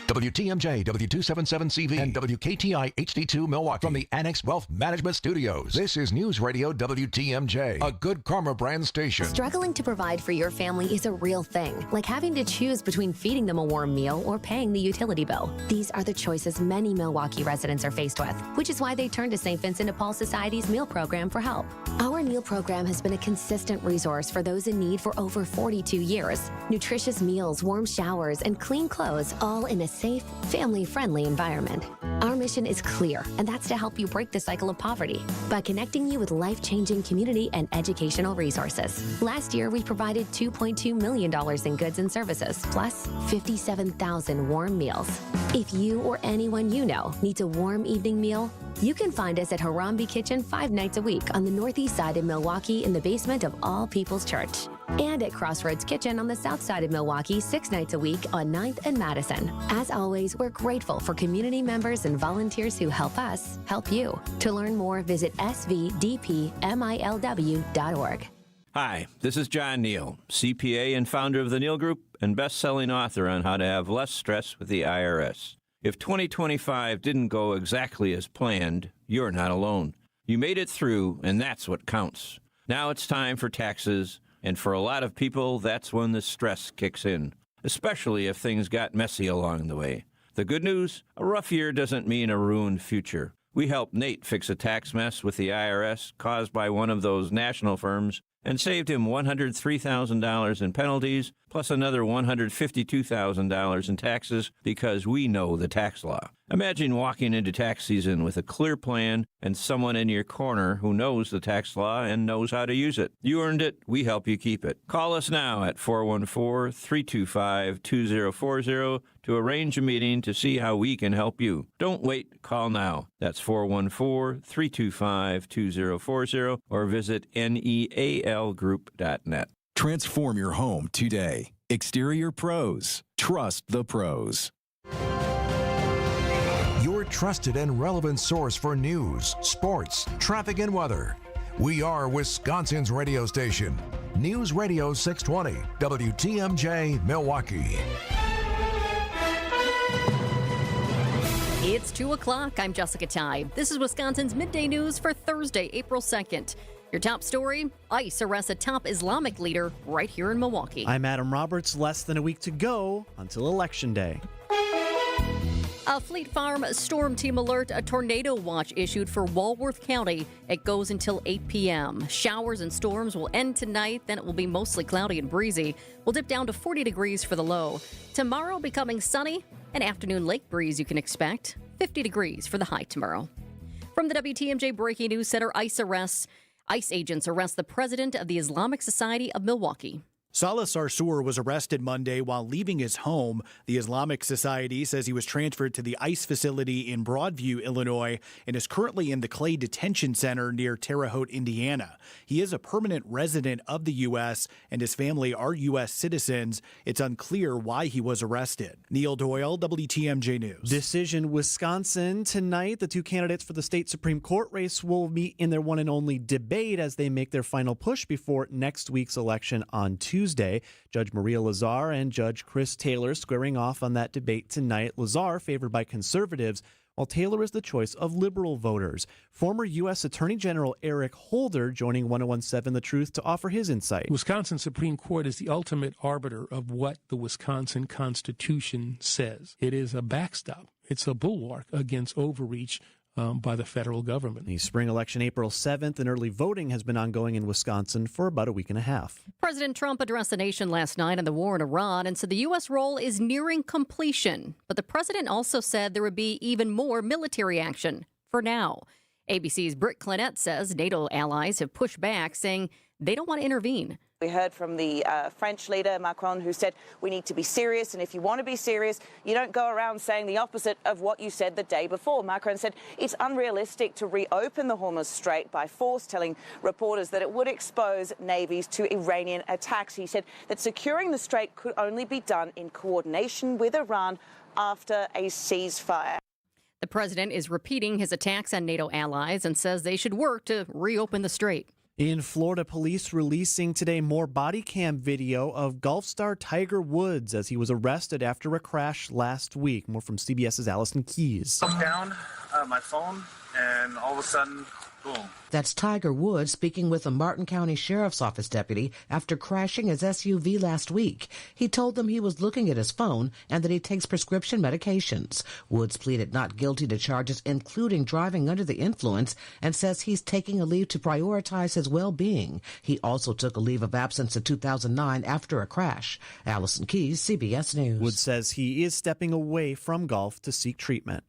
Speaker 25: WTMJ, W277CV, and WKTI HD2 Milwaukee. From the Annex Wealth Management Studios, this is News Radio WTMJ, a Good Karma brand station.
Speaker 28: Struggling to provide for your family is a real thing, like having to choose between feeding them a warm meal or paying the utility bill. These are the choices many Milwaukee residents are faced with, which is why they turn to St. Vincent de Paul Society's meal program for help. Our meal program has been a consistent resource for those in need for over 42 years. Nutritious meals, warm showers, and clean clothes, all in a safe, family-friendly environment. Our mission is clear, and that's to help you break the cycle of poverty by connecting you with life-changing community and educational resources. Last year, we provided $2.2 million in goods and services, plus 57,000 warm meals. If you or anyone you know needs a warm evening meal, you can find us at Harambe Kitchen 5 nights a week on the northeast side of Milwaukee in the basement of All People's Church. And at Crossroads Kitchen on the south side of Milwaukee 6 nights a week on 9th and Madison. As always, we're grateful for community members and volunteers who help us help you. To learn more, visit svdpmilw.org.
Speaker 29: Hi, this is John Neal, CPA and founder of the Neal Group and best-selling author on how to have less stress with the IRS. If 2025 didn't go exactly as planned, you're not alone. You made it through, and that's what counts. Now it's time for taxes, and for a lot of people, that's when the stress kicks in, especially if things got messy along the way. The good news, a rough year doesn't mean a ruined future. We helped Nate fix a tax mess with the IRS caused by one of those national firms and saved him $103,000 in penalties, plus another $152,000 in taxes because we know the tax law. Imagine walking into tax season with a clear plan and someone in your corner who knows the tax law and knows how to use it. You earned it. We help you keep it. Call us now at 414-325-2040 to arrange a meeting to see how we can help you. Don't wait. Call now. That's 414-325-2040 or visit nealgroup.net.
Speaker 30: Transform your home today. Exterior Pros. Trust the pros.
Speaker 11: Your trusted and relevant source for news, sports, traffic, and weather. We are Wisconsin's radio station. News Radio 620, WTMJ, Milwaukee.
Speaker 5: It's 2 o'clock. I'm Jessica Ty. This is Wisconsin's Midday News for Thursday, April 2nd. Your top story, ICE arrests a top Islamic leader right here in Milwaukee.
Speaker 1: I'm Adam Roberts. Less than a week to go until Election Day.
Speaker 5: A Fleet Farm storm team alert, a tornado watch issued for Walworth County. It goes until 8 p.m. Showers and storms will end tonight, then it will be mostly cloudy and breezy. We'll dip down to 40 degrees for the low. Tomorrow becoming sunny, an afternoon lake breeze you can expect. 50 degrees for the high tomorrow. From the WTMJ Breaking News Center, ICE agents arrest the president of the Islamic Society of Milwaukee.
Speaker 2: Salah Sarsour was arrested Monday while leaving his home. The Islamic Society says he was transferred to the ICE facility in Broadview, Illinois, and is currently in the Clay Detention Center near Terre Haute, Indiana. He is a permanent resident of the U.S., and his family are U.S. citizens. It's unclear why he was arrested. Neil Doyle, WTMJ News.
Speaker 1: Decision Wisconsin. Tonight, the two candidates for the state Supreme Court race will meet in their one and only debate as they make their final push before next week's election on Tuesday. Judge Maria Lazar and Judge Chris Taylor squaring off on that debate tonight. Lazar favored by conservatives, while Taylor is the choice of liberal voters. Former U.S. Attorney General Eric Holder joining 1017 The Truth to offer his insight.
Speaker 3: Wisconsin Supreme Court is the ultimate arbiter of what the Wisconsin Constitution says. It is a backstop. It's a bulwark against overreach by the federal government.
Speaker 1: The spring election, April 7th, and early voting has been ongoing in Wisconsin for about a week and a half.
Speaker 5: President Trump addressed the nation last night on the war in Iran and said the U.S. role is nearing completion. But the president also said there would be even more military action for now. ABC's Britt Clinette says NATO allies have pushed back, saying they don't want to intervene.
Speaker 9: We heard from the French leader, Macron, who said we need to be serious. And if you want to be serious, you don't go around saying the opposite of what you said the day before. Macron said it's unrealistic to reopen the Hormuz Strait by force, telling reporters that it would expose navies to Iranian attacks. He said that securing the strait could only be done in coordination with Iran after a ceasefire.
Speaker 5: The president is repeating his attacks on NATO allies and says they should work to reopen the strait.
Speaker 1: In Florida, police releasing today more body cam video of golf star Tiger Woods as he was arrested after a crash last week. More from CBS's Allison Keyes.
Speaker 10: I looked down at my phone, and all of a sudden, boom.
Speaker 12: That's Tiger Woods speaking with a Martin County Sheriff's Office deputy after crashing his SUV last week. He told them he was looking at his phone and that he takes prescription medications. Woods pleaded not guilty to charges including driving under the influence and says he's taking a leave to prioritize his well-being. He also took a leave of absence in 2009 after a crash. Allison Keyes, CBS News.
Speaker 1: Woods says he is stepping away from golf to seek treatment.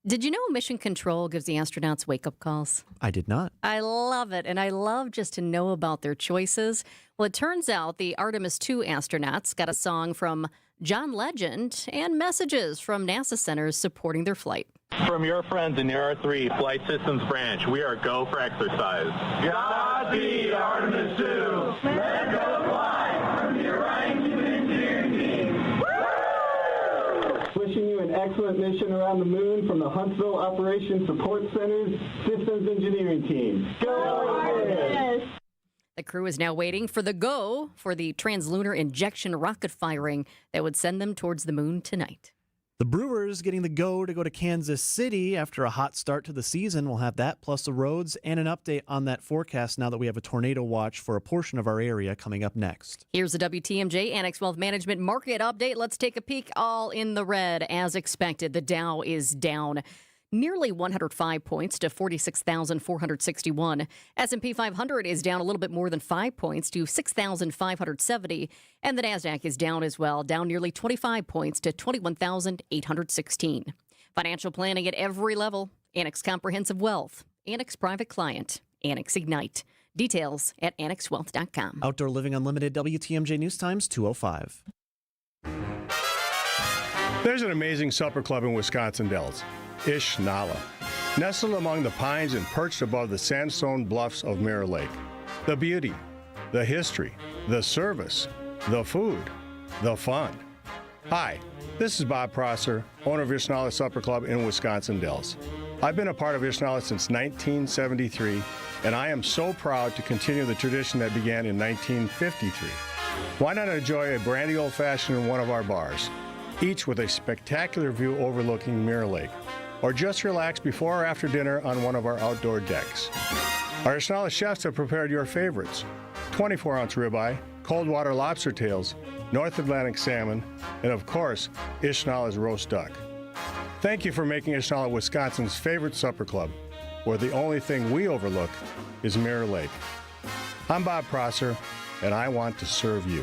Speaker 5: Did you know Mission Control gives the astronauts wake-up calls?
Speaker 1: I did not.
Speaker 5: I love it, and I love just to know about their choices. Well, it turns out the Artemis II astronauts got a song from John Legend and messages from NASA centers supporting their flight.
Speaker 22: From your friends in your R3 Flight Systems branch, we are go for exercise.
Speaker 17: Godspeed, Artemis 2. Let go fly from the Orion Human Engineering Team.
Speaker 13: Wishing you an excellent mission around the moon from the Huntsville Operations Support Center's Systems Engineering Team. Go Artemis!
Speaker 5: The crew is now waiting for the go for the translunar injection rocket firing that would send them towards the moon tonight.
Speaker 1: The Brewers getting the go to Kansas City after a hot start to the season. We'll have that plus the roads and an update on that forecast now that we have a tornado watch for a portion of our area coming up next.
Speaker 5: Here's the WTMJ Annex Wealth Management market update. Let's take a peek. All in the red as expected. The Dow is down nearly 105 points to 46,461. S&P 500 is down a little bit more than 5 points to 6,570. And the NASDAQ is down as well, down nearly 25 points to 21,816. Financial planning at every level. Annex Comprehensive Wealth, Annex Private Client, Annex Ignite. Details at annexwealth.com.
Speaker 1: Outdoor Living Unlimited, WTMJ News Times 205.
Speaker 15: There's an amazing supper club in Wisconsin Dells. Ish Nala, nestled among the pines and perched above the sandstone bluffs of Mirror Lake. The beauty, the history, the service, the food, the fun. Hi, this is Bob Prosser, owner of Ish Nala Supper Club in Wisconsin Dells. I've been a part of Ish Nala since 1973, and I am so proud to continue the tradition that began in 1953. Why not enjoy a brandy old-fashioned in one of our bars, each with a spectacular view overlooking Mirror Lake? Or just relax before or after dinner on one of our outdoor decks. Our Ish Nala chefs have prepared your favorites: 24-ounce ribeye, cold water lobster tails, North Atlantic salmon, and of course, Ish Nala's roast duck. Thank you for making Ish Nala Wisconsin's favorite supper club, where the only thing we overlook is Mirror Lake. I'm Bob Prosser, and I want to serve you.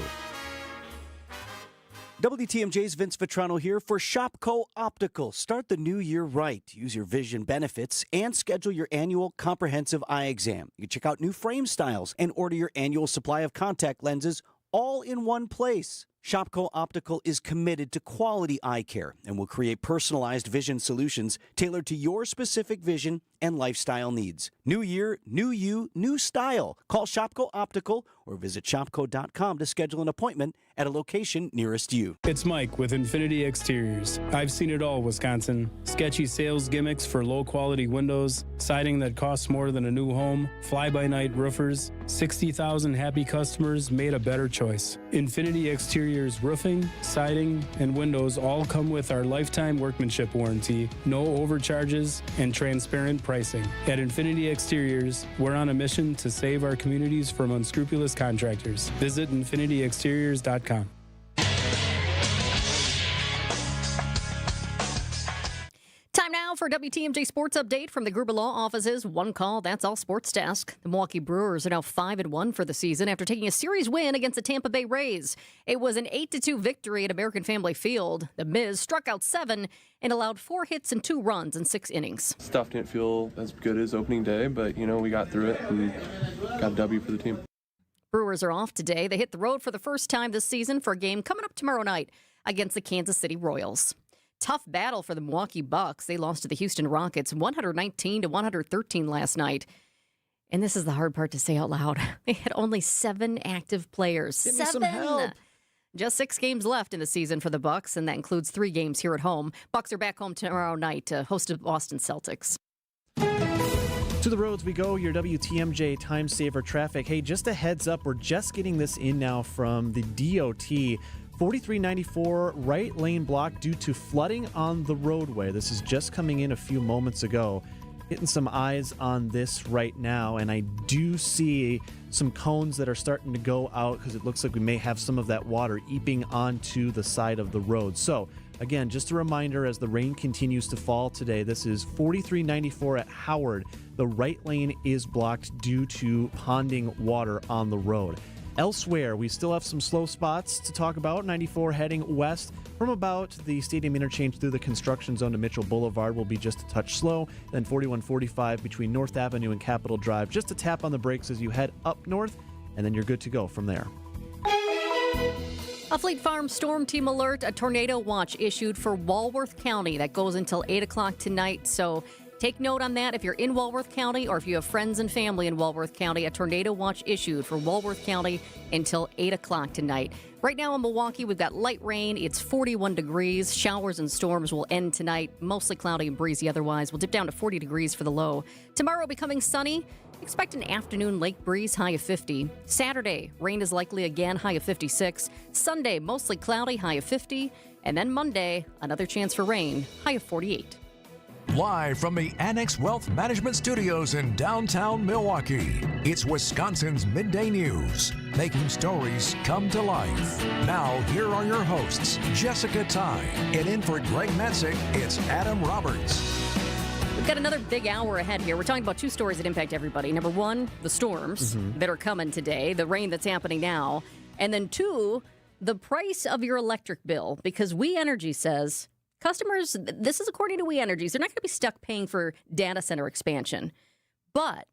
Speaker 23: WTMJ's Vince Vitrano here for Shopco Optical. Start the new year right. Use your vision benefits and schedule your annual comprehensive eye exam. You can check out new frame styles and order your annual supply of contact lenses all in one place. Shopko Optical is committed to quality eye care and will create personalized vision solutions tailored to your specific vision and lifestyle needs. New year, new you, new style. Call Shopko Optical or visit shopko.com to schedule an appointment at a location nearest you.
Speaker 4: It's Mike with Infinity Exteriors. I've seen it all, Wisconsin. Sketchy sales gimmicks for low-quality windows, siding that costs more than a new home, fly-by-night roofers. 60,000 happy customers made a better choice. Infinity Exteriors roofing, siding, and windows all come with our lifetime workmanship warranty, no overcharges, and transparent pricing. At Infinity Exteriors, we're on a mission to save our communities from unscrupulous contractors. Visit infinityexteriors.com.
Speaker 5: Time now for WTMJ Sports Update from the Gruber Law Office's One Call, That's All Sports Desk. The Milwaukee Brewers are now 5-1 for the season after taking a series win against the Tampa Bay Rays. It was an 8-2 victory at American Family Field. The Miz struck out 7 and allowed 4 hits and 2 runs in 6 innings.
Speaker 6: Stuff didn't feel as good as opening day, but, we got through it and got a W for the team.
Speaker 5: Brewers are off today. They hit the road for the first time this season for a game coming up tomorrow night against the Kansas City Royals. Tough battle for the Milwaukee Bucks. They lost to the Houston Rockets 119-113 last night. And this is the hard part to say out loud. They had only 7 active players.
Speaker 2: Give me some help.
Speaker 5: Just 6 games left in the season for the Bucks, and that includes 3 games here at home. Bucks are back home tomorrow night to host the Boston Celtics.
Speaker 1: To the roads we go, your WTMJ Time Saver traffic. Hey, just a heads up, we're just getting this in now from the DOT. 4394 right lane blocked due to flooding on the roadway. This is just coming in a few moments ago. Getting some eyes on this right now, and I do see some cones that are starting to go out because it looks like we may have some of that water eeping onto the side of the road. So again, just a reminder, as the rain continues to fall today, this is 4394 at Howard. The right lane is blocked due to ponding water on the road. Elsewhere, we still have some slow spots to talk about. 94 heading west from about the stadium interchange through the construction zone to Mitchell Boulevard will be just a touch slow. Then 4145 between North Avenue and Capitol Drive. Just a tap on the brakes as you head up north, and then you're good to go from there.
Speaker 5: A Fleet Farm Storm Team alert, a tornado watch issued for Walworth County. That goes until 8 o'clock tonight, so take note on that. If you're in Walworth County or if you have friends and family in Walworth County, a tornado watch issued for Walworth County until 8 o'clock tonight. Right now in Milwaukee, we've got light rain. It's 41 degrees. Showers and storms will end tonight. Mostly cloudy and breezy otherwise. We'll dip down to 40 degrees for the low. Tomorrow becoming sunny. Expect an afternoon lake breeze, high of 50. Saturday, rain is likely again, high of 56. Sunday, mostly cloudy, high of 50. And then Monday, another chance for rain, high of 48.
Speaker 11: Live from the Annex Wealth Management Studios in downtown Milwaukee, it's Wisconsin's Midday News, making stories come to life. Now, here are your hosts, Jessica Ty, and in for Greg Matzik, it's Adam Roberts.
Speaker 5: We've got another big hour ahead here. We're talking about 2 stories that impact everybody. Number 1, the storms that are coming today, the rain that's happening now. And then 2, the price of your electric bill, because We Energy says customers, this is according to We Energies, they're not going to be stuck paying for data center expansion. But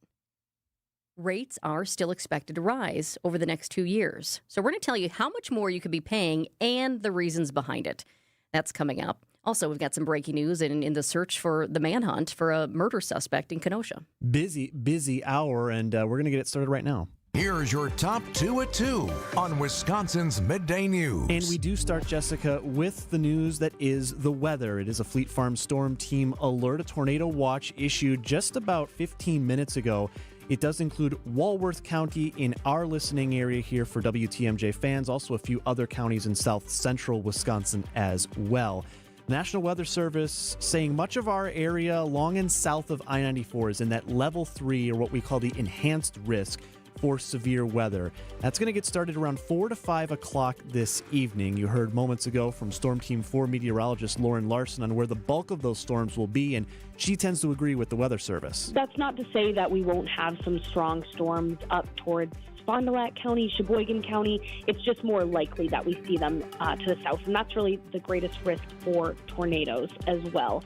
Speaker 5: rates are still expected to rise over the next 2 years. So we're going to tell you how much more you could be paying and the reasons behind it. That's coming up. Also, we've got some breaking news in the search for the manhunt for a murder suspect in Kenosha.
Speaker 1: Busy hour, and we're going to get it started right now.
Speaker 11: Here's your top 2 at 2 on Wisconsin's Midday News.
Speaker 1: And we do start, Jessica, with the news that is the weather. It is a Fleet Farm Storm Team alert, a tornado watch issued just about 15 minutes ago. It does include Walworth County in our listening area here for WTMJ fans, also a few other counties in south central Wisconsin as well. National Weather Service saying much of our area along and south of I-94 is in that level 3, or what we call the enhanced risk for severe weather. That's going to get started around 4 to 5 o'clock this evening. You heard moments ago from Storm Team 4 meteorologist Lauren Larson on where the bulk of those storms will be, and she tends to agree with the Weather Service.
Speaker 7: That's not to say that we won't have some strong storms up towards Fond du Lac County, Sheboygan County. It's just more likely that we see them to the south, and that's really the greatest risk for tornadoes as well.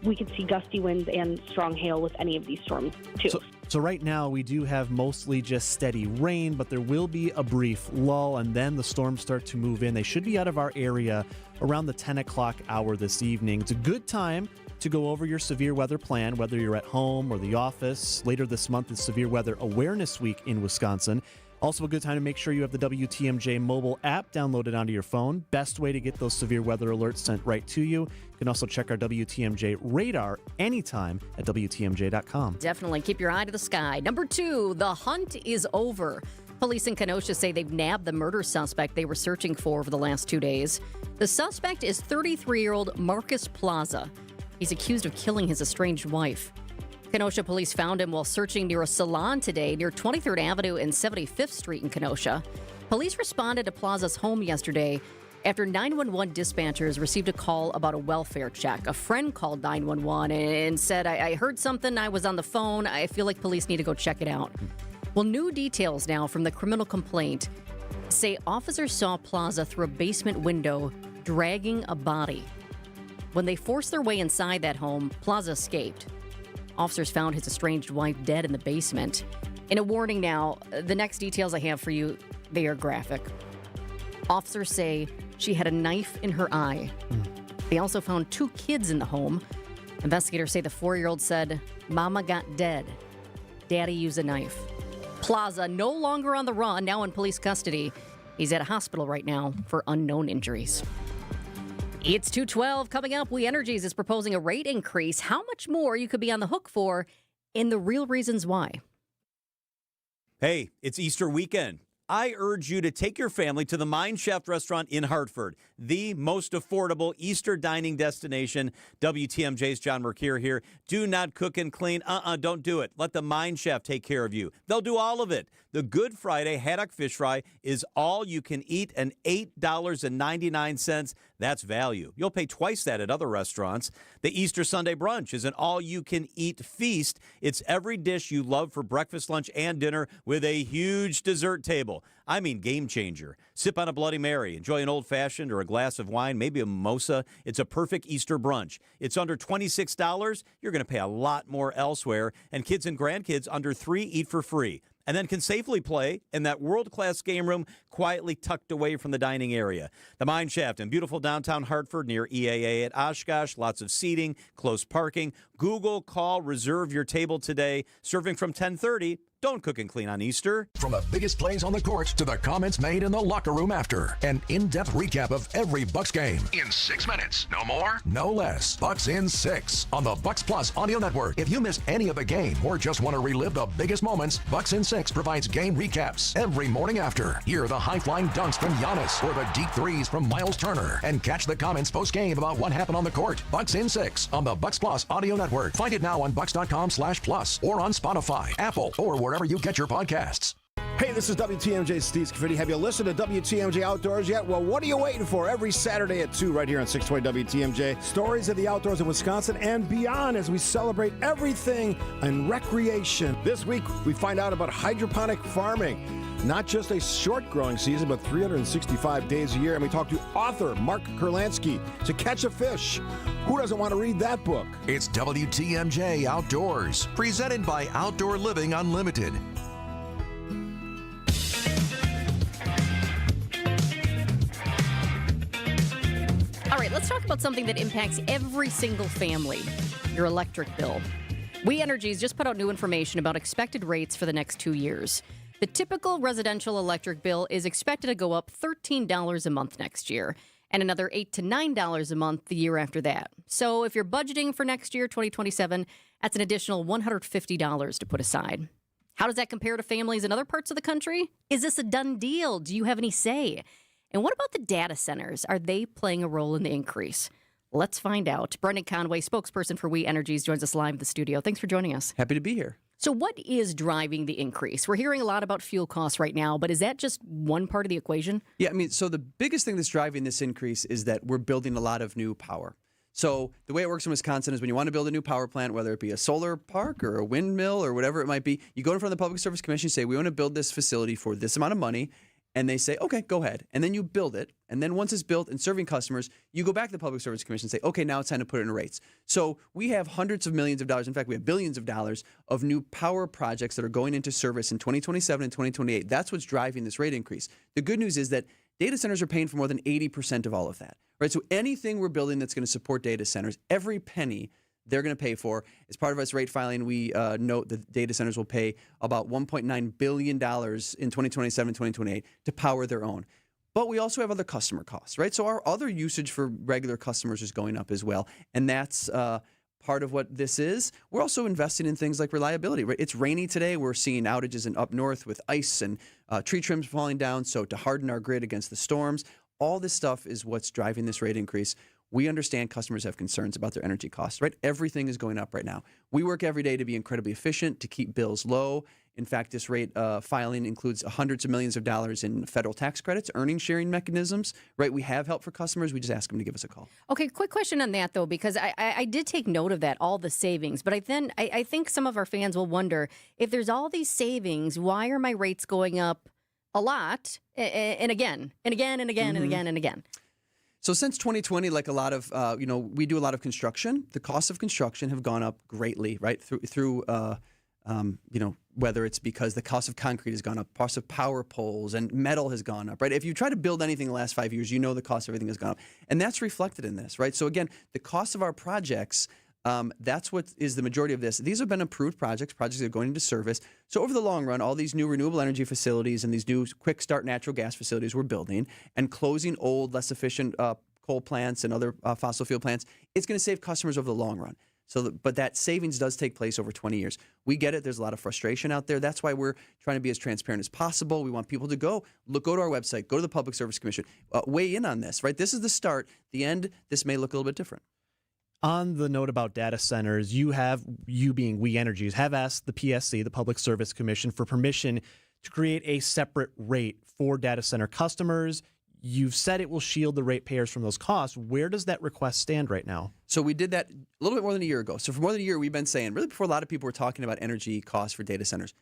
Speaker 7: we could see gusty winds and strong hail with any of these storms, too.
Speaker 1: So right now we do have mostly just steady rain, but there will be a brief lull, and then the storms start to move in. They should be out of our area around the 10 o'clock hour this evening. It's a good time to go over your severe weather plan, whether you're at home or the office. Later this month is Severe Weather Awareness Week in Wisconsin. Also a good time to make sure you have the WTMJ mobile app downloaded onto your phone. Best way to get those severe weather alerts sent right to you. You can also check our WTMJ radar anytime at WTMJ.com.
Speaker 5: Definitely keep your eye to the sky. Number 2, the hunt is over. Police in Kenosha say they've nabbed the murder suspect they were searching for the last 2 days. The suspect is 33-year-old Marcus Plaza. He's accused of killing his estranged wife. Kenosha police found him while searching near a salon today near 23rd Avenue and 75th Street in Kenosha. Police responded to Plaza's home yesterday after 911 dispatchers received a call about a welfare check. A friend called 911 and said, I heard something, I was on the phone, I feel like police need to go check it out. Well, new details now from the criminal complaint say officers saw Plaza through a basement window dragging a body. When they forced their way inside that home, Plaza escaped. Officers found his estranged wife dead in the basement. In a warning now, the next details I have for you, they are graphic. Officers say she had a knife in her eye. They also found 2 kids in the home. Investigators say the 4-year-old said, "Mama got dead. Daddy used a knife." Plaza no longer on the run, now in police custody. He's at a hospital right now for unknown injuries. It's 2:12. Coming up, We Energies is proposing a rate increase. How much more you could be on the hook for, and the real reasons why.
Speaker 23: Hey, it's Easter weekend. I urge you to take your family to the Mine Shaft restaurant in Hartford, the most affordable Easter dining destination. WTMJ's John Mercure here. Do not cook and clean. Don't do it. Let the Mine Shaft take care of you. They'll do all of it. The Good Friday haddock fish fry is all you can eat and $8.99. That's value. You'll pay twice that at other restaurants. The Easter Sunday brunch is an all-you-can-eat feast. It's every dish you love for breakfast, lunch, and dinner with a huge dessert table. I mean, game changer. Sip on a Bloody Mary, enjoy an old-fashioned or a glass of wine, maybe a mimosa. It's a perfect Easter brunch. It's under $26. You're going to pay a lot more elsewhere. And kids and grandkids under 3 eat for free. And then can safely play in that world-class game room quietly tucked away from the dining area. The Mine Shaft in beautiful downtown Hartford near EAA at Oshkosh. Lots of seating, close parking. Google, call, reserve your table today. Serving from 10:30. Don't cook and clean on Easter.
Speaker 11: From the biggest plays on the court to the comments made in the locker room after. An in-depth recap of every Bucks game. In 6 minutes. No more, no less. Bucks in 6 on the Bucks Plus Audio Network. If you missed any of the game or just want to relive the biggest moments, Bucks in 6 provides game recaps every morning after. Hear the high-flying dunks from Giannis or the deep threes from Miles Turner. And catch the comments post-game about what happened on the court. Bucks in 6 on the Bucks Plus Audio Network. Find it now on bucks.com/plus or on Spotify, Apple, or wherever you get your podcasts.
Speaker 8: Hey, this is WTMJ's Steve Scaffidi. Have you listened to WTMJ Outdoors yet? Well, what are you waiting for? Every Saturday at 2 right here on 620 WTMJ. Stories of the outdoors in Wisconsin and beyond as we celebrate everything in recreation. This week, we find out about hydroponic farming. Not just a short growing season, but 365 days a year. And we talk to author Mark Kurlansky, To Catch a Fish. Who doesn't want to read that book?
Speaker 11: It's WTMJ Outdoors, presented by Outdoor Living Unlimited.
Speaker 5: All right, let's talk about something that impacts every single family, your electric bill. We Energies just put out new information about expected rates for the next 2 years. The typical residential electric bill is expected to go up $13 a month next year and another $8 to $9 a month the year after that. So if you're budgeting for next year, 2027, that's an additional $150 to put aside. How does that compare to families in other parts of the country? Is this a done deal? Do you have any say? And what about the data centers? Are they playing a role in the increase? Let's find out. Brendan Conway, spokesperson for We Energies, joins us live in the studio. Thanks for joining us.
Speaker 14: Happy to be here.
Speaker 5: So what is driving the increase? We're hearing a lot about fuel costs right now, but is that just one part of the equation?
Speaker 14: Yeah, I mean, so the biggest thing that's driving this increase is that we're building a lot of new power. So the way it works in Wisconsin is when you want to build a new power plant, whether it be a solar park or a windmill or whatever it might be, you go in front of the Public Service Commission, you say, we want to build this facility for this amount of money, and they say, okay, go ahead. And then you build it. And then once it's built and serving customers, you go back to the Public Service Commission and say, okay, now it's time to put it in rates. So we have hundreds of millions of dollars. In fact, we have billions of dollars of new power projects that are going into service in 2027 and 2028. That's what's driving this rate increase. The good news is that data centers are paying for more than 80% of all of that, right? So anything we're building that's going to support data centers, every penny they're going to pay for. As part of this rate filing, we note that data centers will pay about $1.9 billion in 2027 and 2028 to power their own. But we also have other customer costs, right? So our other usage for regular customers is going up as well. And that's part of what this is. We're also investing in things like reliability, right? It's rainy today. We're seeing outages in up north with ice and tree trims falling down. So to harden our grid against the storms, all this stuff is what's driving this rate increase. We understand customers have concerns about their energy costs, right? Everything is going up right now. We work every day to be incredibly efficient, to keep bills low. In fact, this rate filing includes hundreds of millions of dollars in federal tax credits, earnings sharing mechanisms, right? We have help for customers. We just ask them to give us a call.
Speaker 5: Okay, quick question on that, though, because I did take note of that, all the savings. But I think some of our fans will wonder, if there's all these savings, why are my rates going up a lot and again and again and again and again and again?
Speaker 14: So since 2020, like a lot of, we do a lot of construction. The costs of construction have gone up greatly, right? Through whether it's because the cost of concrete has gone up, cost of power poles and metal has gone up, right? If you try to build anything in the last 5 years, you know the cost of everything has gone up. And that's reflected in this, right? So again, the cost of our projects, that's what is the majority of this. These have been approved projects that are going into service. So over the long run, all these new renewable energy facilities and these new quick start natural gas facilities we're building and closing old, less efficient coal plants and other fossil fuel plants, it's going to save customers over the long run. But that savings does take place over 20 years. We get it. There's a lot of frustration out there. That's why we're trying to be as transparent as possible. We want people to go to our website, go to the Public Service Commission, weigh in on this, right? This is the start. The end, this may look a little bit different.
Speaker 1: On the note about data centers, you being We Energies, have asked the PSC, the Public Service Commission, for permission to create a separate rate for data center customers. You've said it will shield the ratepayers from those costs. Where does that request stand right now?
Speaker 14: So we did that a little bit more than a year ago. So for more than a year, we've been saying, really before a lot of people were talking about energy costs for data centers,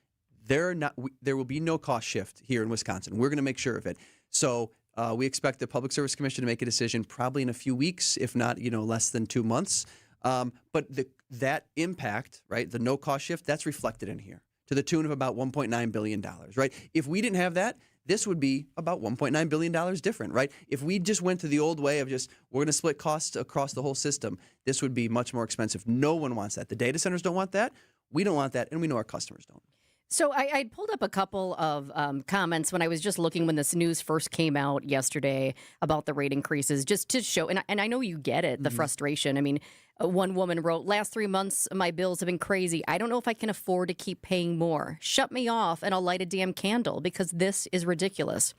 Speaker 14: there will be no cost shift here in Wisconsin. We're going to make sure of it. So we expect the Public Service Commission to make a decision probably in a few weeks, if not, less than 2 months. But that impact, right, the no cost shift, that's reflected in here to the tune of about $1.9 billion, right? If we didn't have that, this would be about $1.9 billion different, right? If we just went to the old way of we're going to split costs across the whole system, this would be much more expensive. No one wants that. The data centers don't want that. We don't want that, and we know our customers don't.
Speaker 5: So I pulled up a couple of comments when I was just looking when this news first came out yesterday about the rate increases, just to show, and I know you get it, the frustration. I mean, one woman wrote, "Last 3 months, my bills have been crazy. I don't know if I can afford to keep paying more. Shut me off and I'll light a damn candle because this is ridiculous."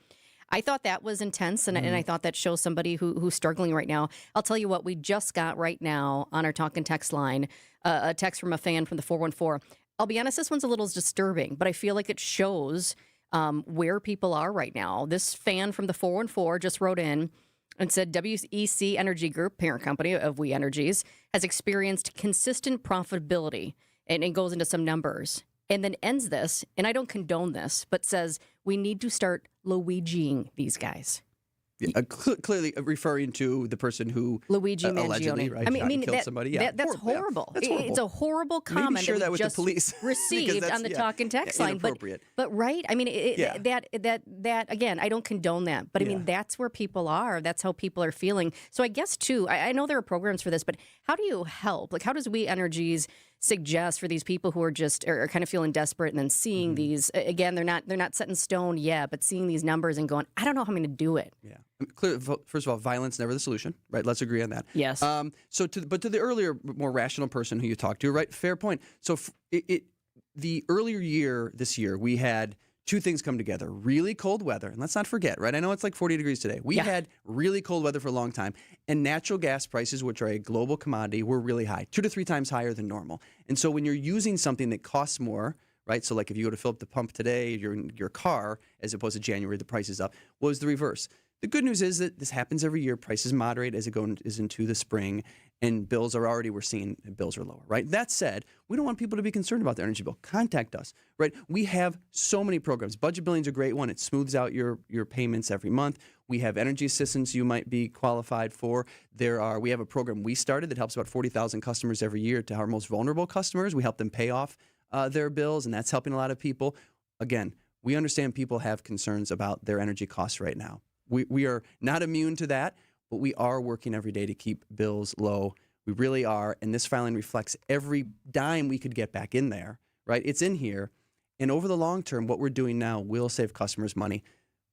Speaker 5: I thought that was intense, and I thought that shows somebody who's struggling right now. I'll tell you what, we just got right now on our talk and text line, a text from a fan from the 414. I'll be honest, this one's a little disturbing, but I feel like it shows where people are right now. This fan from the 414 just wrote in and said WEC Energy Group, parent company of We Energies, has experienced consistent profitability, and it goes into some numbers. And then ends this, and I don't condone this, but says we need to start Luigiing these guys.
Speaker 14: Yeah, clearly referring to the person who
Speaker 5: Luigi
Speaker 14: allegedly,
Speaker 5: Mangione.
Speaker 14: right,
Speaker 5: I mean
Speaker 14: killed
Speaker 5: that,
Speaker 14: somebody. Yeah,
Speaker 5: that's horrible.
Speaker 14: That's horrible.
Speaker 5: It's a horrible comment.
Speaker 14: Maybe share that with
Speaker 5: just
Speaker 14: the police
Speaker 5: received on the talk and text line. But right, I mean that again, I don't condone that. But I mean that's where people are. That's how people are feeling. So I guess too, I know there are programs for this, but how do you help? Like, how does We Energies suggest for these people who are just are kind of feeling desperate and then seeing these again? They're not set in stone yet, but seeing these numbers and going, I don't know how I'm going to do it.
Speaker 14: Yeah. First of all, violence never the solution, right? Let's agree on that.
Speaker 5: Yes.
Speaker 14: To the earlier, more rational person who you talked to, right? Fair point. So the earlier year, this year, we had two things come together. Really cold weather, and let's not forget, right? I know it's like 40 degrees today. We had really cold weather for a long time, and natural gas prices, which are a global commodity, were really high, 2 to 3 times higher than normal. And so when you're using something that costs more, right? So like if you go to fill up the pump today, your car, as opposed to January, the price is up, was the reverse. The good news is that this happens every year. Prices moderate as it goes into the spring, and bills are already, we're seeing bills are lower, right? That said, we don't want people to be concerned about their energy bill. Contact us, right? We have so many programs. Budget billing is a great one. It smooths out your payments every month. We have energy assistance you might be qualified for. We have a program we started that helps about 40,000 customers every year to our most vulnerable customers. We help them pay off their bills, and that's helping a lot of people. Again, we understand people have concerns about their energy costs right now. We are not immune to that, but we are working every day to keep bills low. We really are, and this filing reflects every dime we could get back in there, right? It's in here, and over the long term, what we're doing now will save customers money,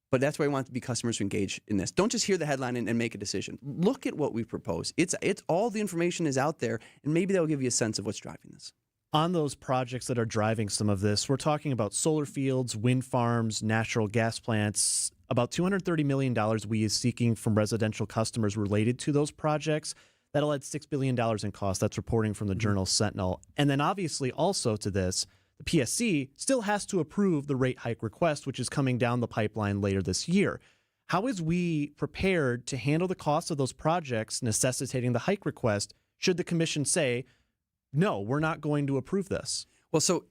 Speaker 14: but that's why we want to be customers to engage in this. Don't just hear the headline and make a decision. Look at what we propose. It's all the information is out there, and maybe that will give you a sense of what's driving this.
Speaker 1: On those projects that are driving some of this, we're talking about solar fields, wind farms, natural gas plants. About $230 million we is seeking from residential customers related to those projects. That'll add $6 billion in cost. That's reporting from the Journal Sentinel. And then obviously also to this, the PSC still has to approve the rate hike request, which is coming down the pipeline later this year. How is we prepared to handle the cost of those projects necessitating the hike request should the commission say, no, we're not going to approve this?
Speaker 14: Well, so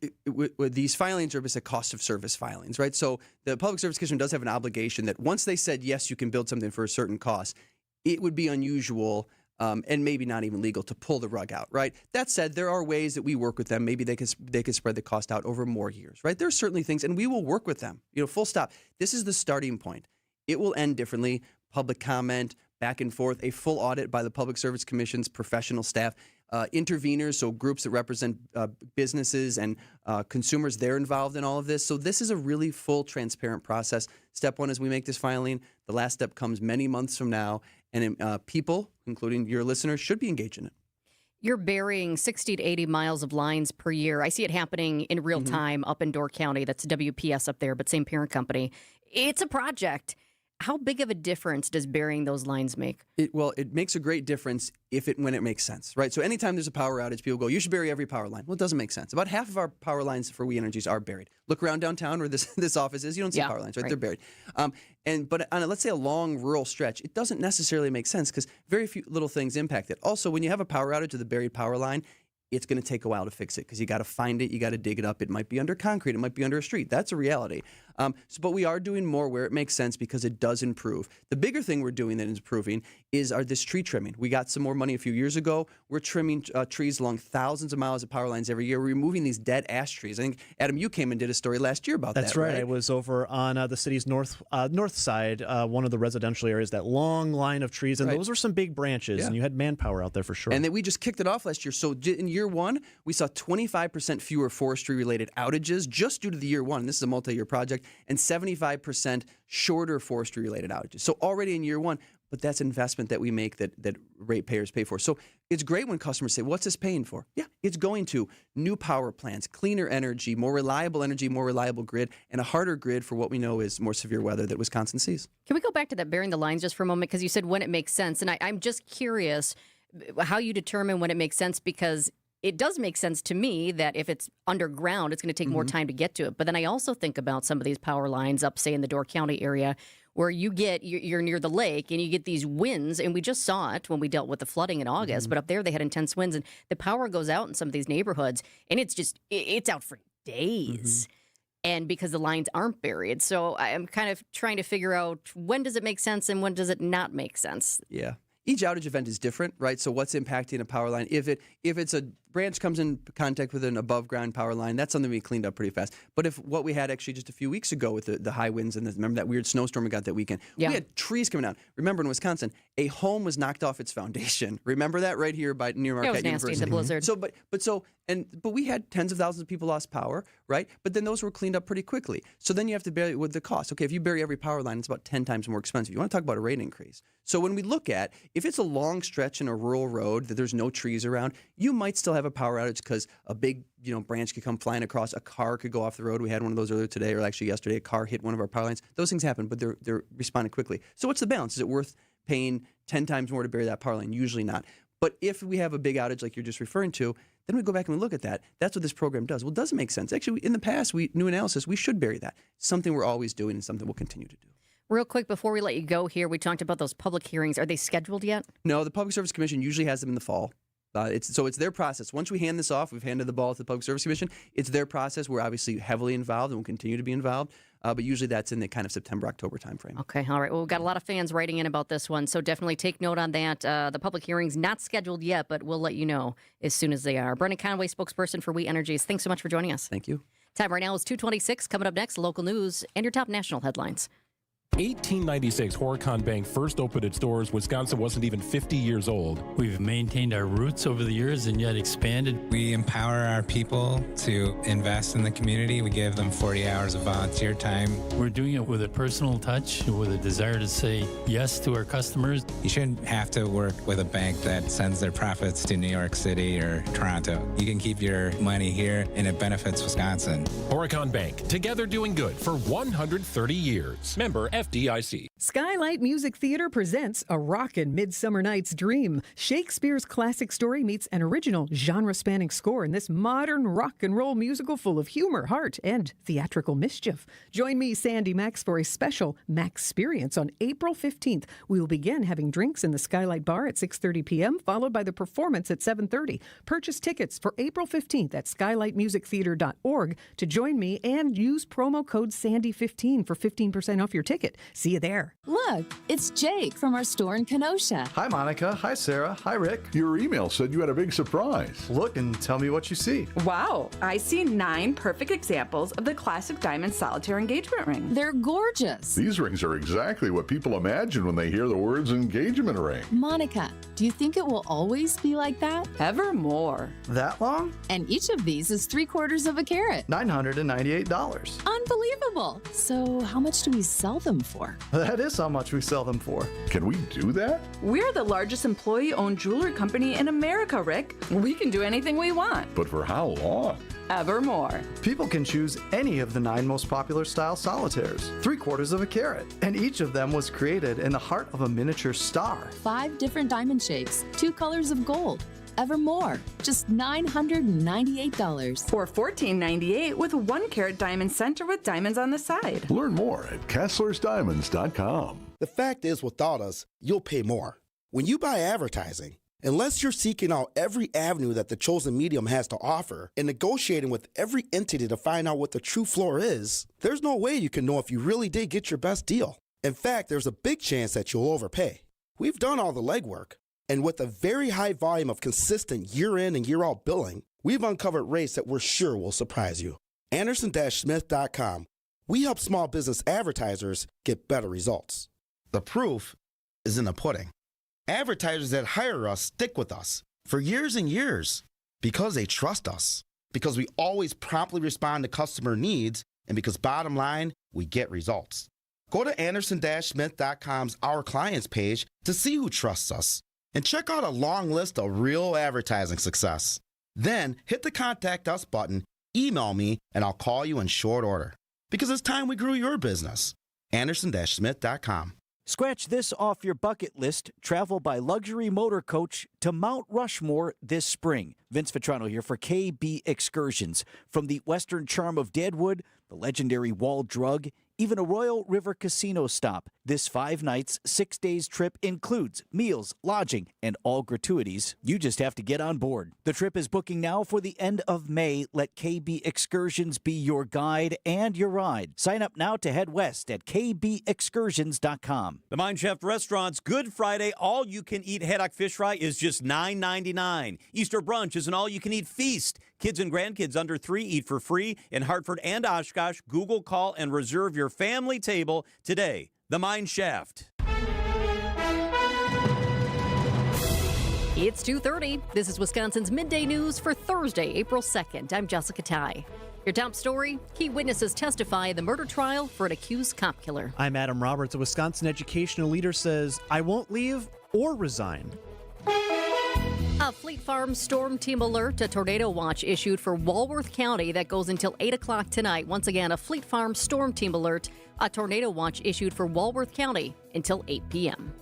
Speaker 14: these filings are basically cost of service filings, right? So the Public Service Commission does have an obligation that once they said, yes, you can build something for a certain cost, it would be unusual and maybe not even legal to pull the rug out, right? That said, there are ways that we work with them. Maybe they could spread the cost out over more years, right? There are certainly things, and we will work with them, full stop. This is the starting point. It will end differently. Public comment, back and forth, a full audit by the Public Service Commission's professional staff. Interveners, so groups that represent businesses and consumers, they're involved in all of this. So this is a really full, transparent process. Step one is we make this filing. The last step comes many months from now, and people, including your listeners, should be engaged in it.
Speaker 5: You're burying 60 to 80 miles of lines per year. I see it happening in real time up in Door County. That's WPS up there, but same parent company. It's a project. How big of a difference does burying those lines make?
Speaker 14: It makes a great difference when it makes sense, right? So anytime there's a power outage, people go, you should bury every power line. Well, it doesn't make sense. About half of our power lines for We Energies are buried. Look around downtown where this office is. You don't see power lines, right? They're buried. But on let's say a long rural stretch, it doesn't necessarily make sense because very few little things impact it. Also, when you have a power outage of the buried power line, it's going to take a while to fix it because you got to find it, you got to dig it up. It might be under concrete, it might be under a street. That's a reality. But we are doing more where it makes sense because it does improve. The bigger thing we're doing that is improving is this tree trimming. We got some more money a few years ago. We're trimming trees along thousands of miles of power lines every year. We're removing these dead ash trees. I think, Adam, you came and did a story last year about that.
Speaker 1: That's right. I was over on the city's north side, one of the residential areas, that long line of trees, and those were some big branches, and you had manpower out there for sure.
Speaker 14: And then we just kicked it off last year. So in year one, we saw 25% fewer forestry-related outages just due to the year one. This is a multi-year project, and 75% shorter forestry-related outages. So already in year one, but that's investment that we make that ratepayers pay for. So it's great when customers say, what's this paying for? Yeah, it's going to new power plants, cleaner energy, more reliable grid, and a harder grid for what we know is more severe weather that Wisconsin sees.
Speaker 5: Can we go back to that burying the lines just for a moment? Because you said when it makes sense. And I'm just curious how you determine when it makes sense, because it does make sense to me that if it's underground, it's going to take more time to get to it. But then I also think about some of these power lines up, say, in the Door County area where you're near the lake and you get these winds. And we just saw it when we dealt with the flooding in August. But up there, they had intense winds and the power goes out in some of these neighborhoods. And it's out for days. And because the lines aren't buried. So I'm kind of trying to figure out when does it make sense and when does it not make sense?
Speaker 14: Yeah. Each outage event is different, right? So what's impacting a power line? If it's a branch comes in contact with an above ground power line, that's something we cleaned up pretty fast. But if what we had actually just a few weeks ago with the high winds and remember that weird snowstorm we got that weekend? We had trees coming down. Remember in Wisconsin, a home was knocked off its foundation. Remember that right here near Marquette University.
Speaker 5: It was nasty, the blizzard.
Speaker 14: But we had tens of thousands of people lost power, right? But then those were cleaned up pretty quickly. So then you have to bury with the cost. Okay, if you bury every power line, it's about 10 times more expensive. You want to talk about a rate increase. So when we look at, if it's a long stretch in a rural road that there's no trees around, you might still have a power outage because a big branch could come flying across, a car could go off the road. We had one of those earlier today, or actually yesterday, a car hit one of our power lines. Those things happen, but they're responding quickly. So what's the balance? Is it worth paying 10 times more to bury that power line? Usually not. But if we have a big outage like you're just referring to, then we go back and we look at that. That's what this program does. Well, it doesn't make sense. Actually, in the past, new analysis, we should bury that. Something we're always doing and something we'll continue to do.
Speaker 5: Real quick, before we let you go here, we talked about those public hearings. Are they scheduled yet?
Speaker 14: No, the Public Service Commission usually has them in the fall. It's their process. Once we hand this off, we've handed the ball to the Public Service Commission. It's their process. We're obviously heavily involved and will continue to be involved. But usually that's in the kind of September, October timeframe.
Speaker 5: Okay, all right. Well, we've got a lot of fans writing in about this one, so definitely take note on that. The public hearing's not scheduled yet, but we'll let you know as soon as they are. Brendan Conway, spokesperson for We Energies. Thanks so much for joining us.
Speaker 14: Thank you.
Speaker 5: Time right now is 2:26. Coming up next, local news and your top national headlines.
Speaker 16: 1896, Horicon Bank first opened its doors. Wisconsin wasn't even 50 years old.
Speaker 18: We've maintained our roots over the years and yet expanded.
Speaker 19: We empower our people to invest in the community. We give them 40 hours of volunteer time.
Speaker 18: We're doing it with a personal touch, with a desire to say yes to our customers.
Speaker 19: You shouldn't have to work with a bank that sends their profits to New York City or Toronto. You can keep your money here and it benefits Wisconsin.
Speaker 16: Horicon Bank, together doing good for 130 years. Member FDIC.
Speaker 20: Skylight Music Theater presents A Rockin' Midsummer Night's Dream. Shakespeare's classic story meets an original genre-spanning score in this modern rock and roll musical full of humor, heart, and theatrical mischief. Join me, Sandy Max, for a special Max-Experience on April 15th. We will begin having drinks in the Skylight Bar at 6:30 p.m., followed by the performance at 7:30. Purchase tickets for April 15th at skylightmusictheater.org to join me and use promo code SANDY15 for 15% off your ticket. See you there.
Speaker 21: Look, it's Jake from our store in Kenosha.
Speaker 24: Hi, Monica. Hi, Sarah. Hi, Rick. Your email said you had a big surprise. Look and tell me what you see.
Speaker 25: Wow, I see 9 perfect examples of the classic diamond solitaire engagement ring.
Speaker 21: They're gorgeous.
Speaker 24: These rings are exactly what people imagine when they hear the words engagement ring.
Speaker 21: Monica, do you think it will always be like that?
Speaker 25: Evermore.
Speaker 24: That long?
Speaker 21: And each of these is 3/4 of a carat.
Speaker 24: $998.
Speaker 21: Unbelievable. So how much do we sell them for?
Speaker 24: That is how much we sell them for. Can we do that?
Speaker 25: We're the largest employee-owned jewelry company in America, Rick. We can do anything we want.
Speaker 24: But for how long?
Speaker 25: Evermore.
Speaker 24: People can choose any of the 9 most popular style solitaires, 3/4 of a carat, and each of them was created in the heart of a miniature star.
Speaker 21: 5 different diamond shapes, 2 colors of gold. Evermore, just $998.
Speaker 25: Or $1498 with 1 carat diamond center with diamonds on the side.
Speaker 24: Learn more at KesslersDiamonds.com.
Speaker 26: The fact is, without us, you'll pay more. When you buy advertising, unless you're seeking out every avenue that the chosen medium has to offer and negotiating with every entity to find out what the true floor is, there's no way you can know if you really did get your best deal. In fact, there's a big chance that you'll overpay. We've done all the legwork. And with a very high volume of consistent year-in and year-out billing, we've uncovered rates that we're sure will surprise you. Anderson-Smith.com. We help small business advertisers get better results. The proof is in the pudding. Advertisers that hire us stick with us for years and years because they trust us, because we always promptly respond to customer needs, and because bottom line, we get results. Go to Anderson-Smith.com's Our Clients page to see who trusts us. And check out a long list of real advertising success. Then hit the Contact Us button, email me, and I'll call you in short order. Because it's time we grew your business. Anderson-Smith.com.
Speaker 27: Scratch this off your bucket list. Travel by luxury motor coach to Mount Rushmore this spring. Vince Vitrano here for KB Excursions. From the western charm of Deadwood, the legendary Wall Drug, even a Royal River Casino stop. This 5 nights, 6 days trip includes meals, lodging, and all gratuities. You just have to get on board. The trip is booking now for the end of May. Let KB Excursions be your guide and your ride. Sign up now to head west at kbexcursions.com.
Speaker 28: The Mine Chef Restaurant's Good Friday all-you-can-eat haddock fish fry is just $9.99. Easter brunch is an all-you-can-eat feast. Kids and grandkids under 3 eat for free in Hartford and Oshkosh. Google, call, and reserve your family table today. The Mine Shaft.
Speaker 5: It's 2:30. This is Wisconsin's Midday News for Thursday, April 2nd. I'm Jessica Ty. Your top story, key witnesses testify in the murder trial for an accused cop killer.
Speaker 1: I'm Adam Roberts. A Wisconsin educational leader says, I won't leave or resign.
Speaker 5: A Fleet Farm storm team alert, a tornado watch issued for Walworth County that goes until 8 o'clock tonight. Once again, a Fleet Farm storm team alert, a tornado watch issued for Walworth County until 8 p.m.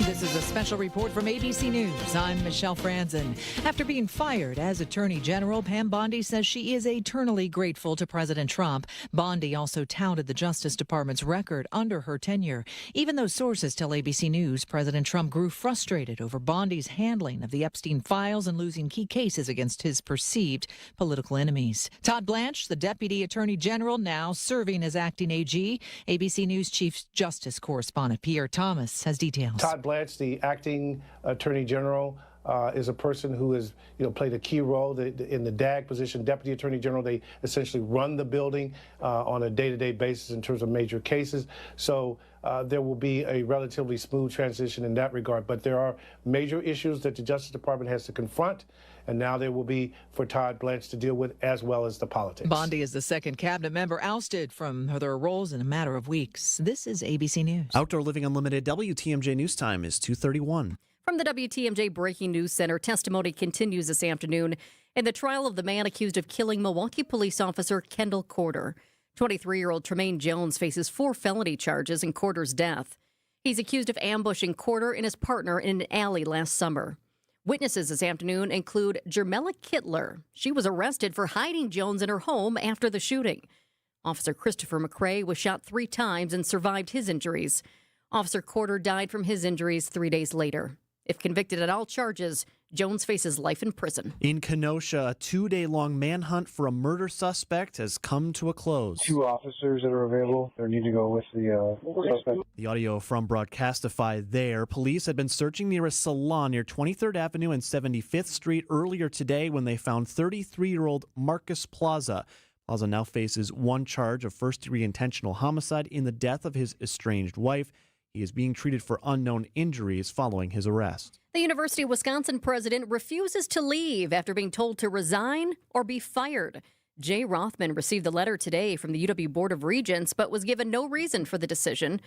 Speaker 3: This is a special report from ABC News. I'm Michelle Franzen. After being fired as Attorney General, Pam Bondi says she is eternally grateful to President Trump. Bondi also touted the Justice Department's record under her tenure. Even though sources tell ABC News President Trump grew frustrated over Bondi's handling of the Epstein files and losing key cases against his perceived political enemies. Todd Blanche, the Deputy Attorney General, now serving as acting AG. ABC News Chief Justice Correspondent Pierre Thomas has details.
Speaker 9: Todd Blanche, the acting Attorney General, is a person who has played a key role in the DAG position, Deputy Attorney General. They essentially run the building on a day-to-day basis in terms of major cases. So there will be a relatively smooth transition in that regard. But there are major issues that the Justice Department has to confront, and now there will be for Todd Blanche to deal with, as well as the politics.
Speaker 3: Bondi is the second cabinet member ousted from their roles in a matter of weeks. This is ABC News.
Speaker 1: Outdoor Living Unlimited WTMJ News Time is 2:31.
Speaker 5: From the WTMJ Breaking News Center, testimony continues this afternoon in the trial of the man accused of killing Milwaukee police officer Kendall Corder. 23-year-old Tremaine Jones faces 4 felony charges in Corder's death. He's accused of ambushing Corder and his partner in an alley last summer. Witnesses this afternoon include Jermella Kittler. She was arrested for hiding Jones in her home after the shooting. Officer Christopher McRae was shot 3 times and survived his injuries. Officer Corder died from his injuries 3 days later. If convicted on all charges, Jones faces life in prison.
Speaker 1: In Kenosha, a 2-day-long manhunt for a murder suspect has come to a close.
Speaker 10: 2 officers that are available. They need to go with the suspect.
Speaker 1: The audio from Broadcastify there. Police had been searching near a salon near 23rd Avenue and 75th Street earlier today when they found 33-year-old Marcus Plaza. Plaza now faces 1 charge of first-degree intentional homicide in the death of his estranged wife. He is being treated for unknown injuries following his arrest.
Speaker 5: The University of Wisconsin president refuses to leave after being told to resign or be fired. Jay Rothman received the letter today from the UW Board of Regents, but was given no reason for the decision.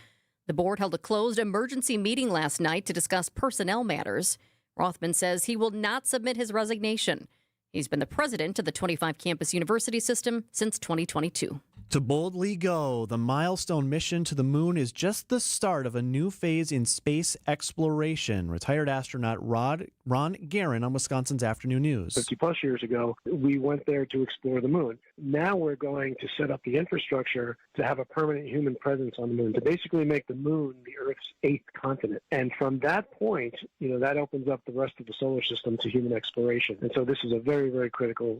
Speaker 5: The board held a closed emergency meeting last night to discuss personnel matters. Rothman says he will not submit his resignation. He's been the president of the 25-campus university system since 2022.
Speaker 1: To boldly go, the Milestone mission to the moon is just the start of a new phase in space exploration. Retired astronaut Ron Guerin on Wisconsin's Afternoon News.
Speaker 10: 50-plus years ago, we went there to explore the moon. Now we're going to set up the infrastructure to have a permanent human presence on the moon, to basically make the moon the Earth's 8th continent. And from that point, that opens up the rest of the solar system to human exploration. And so this is a very, very critical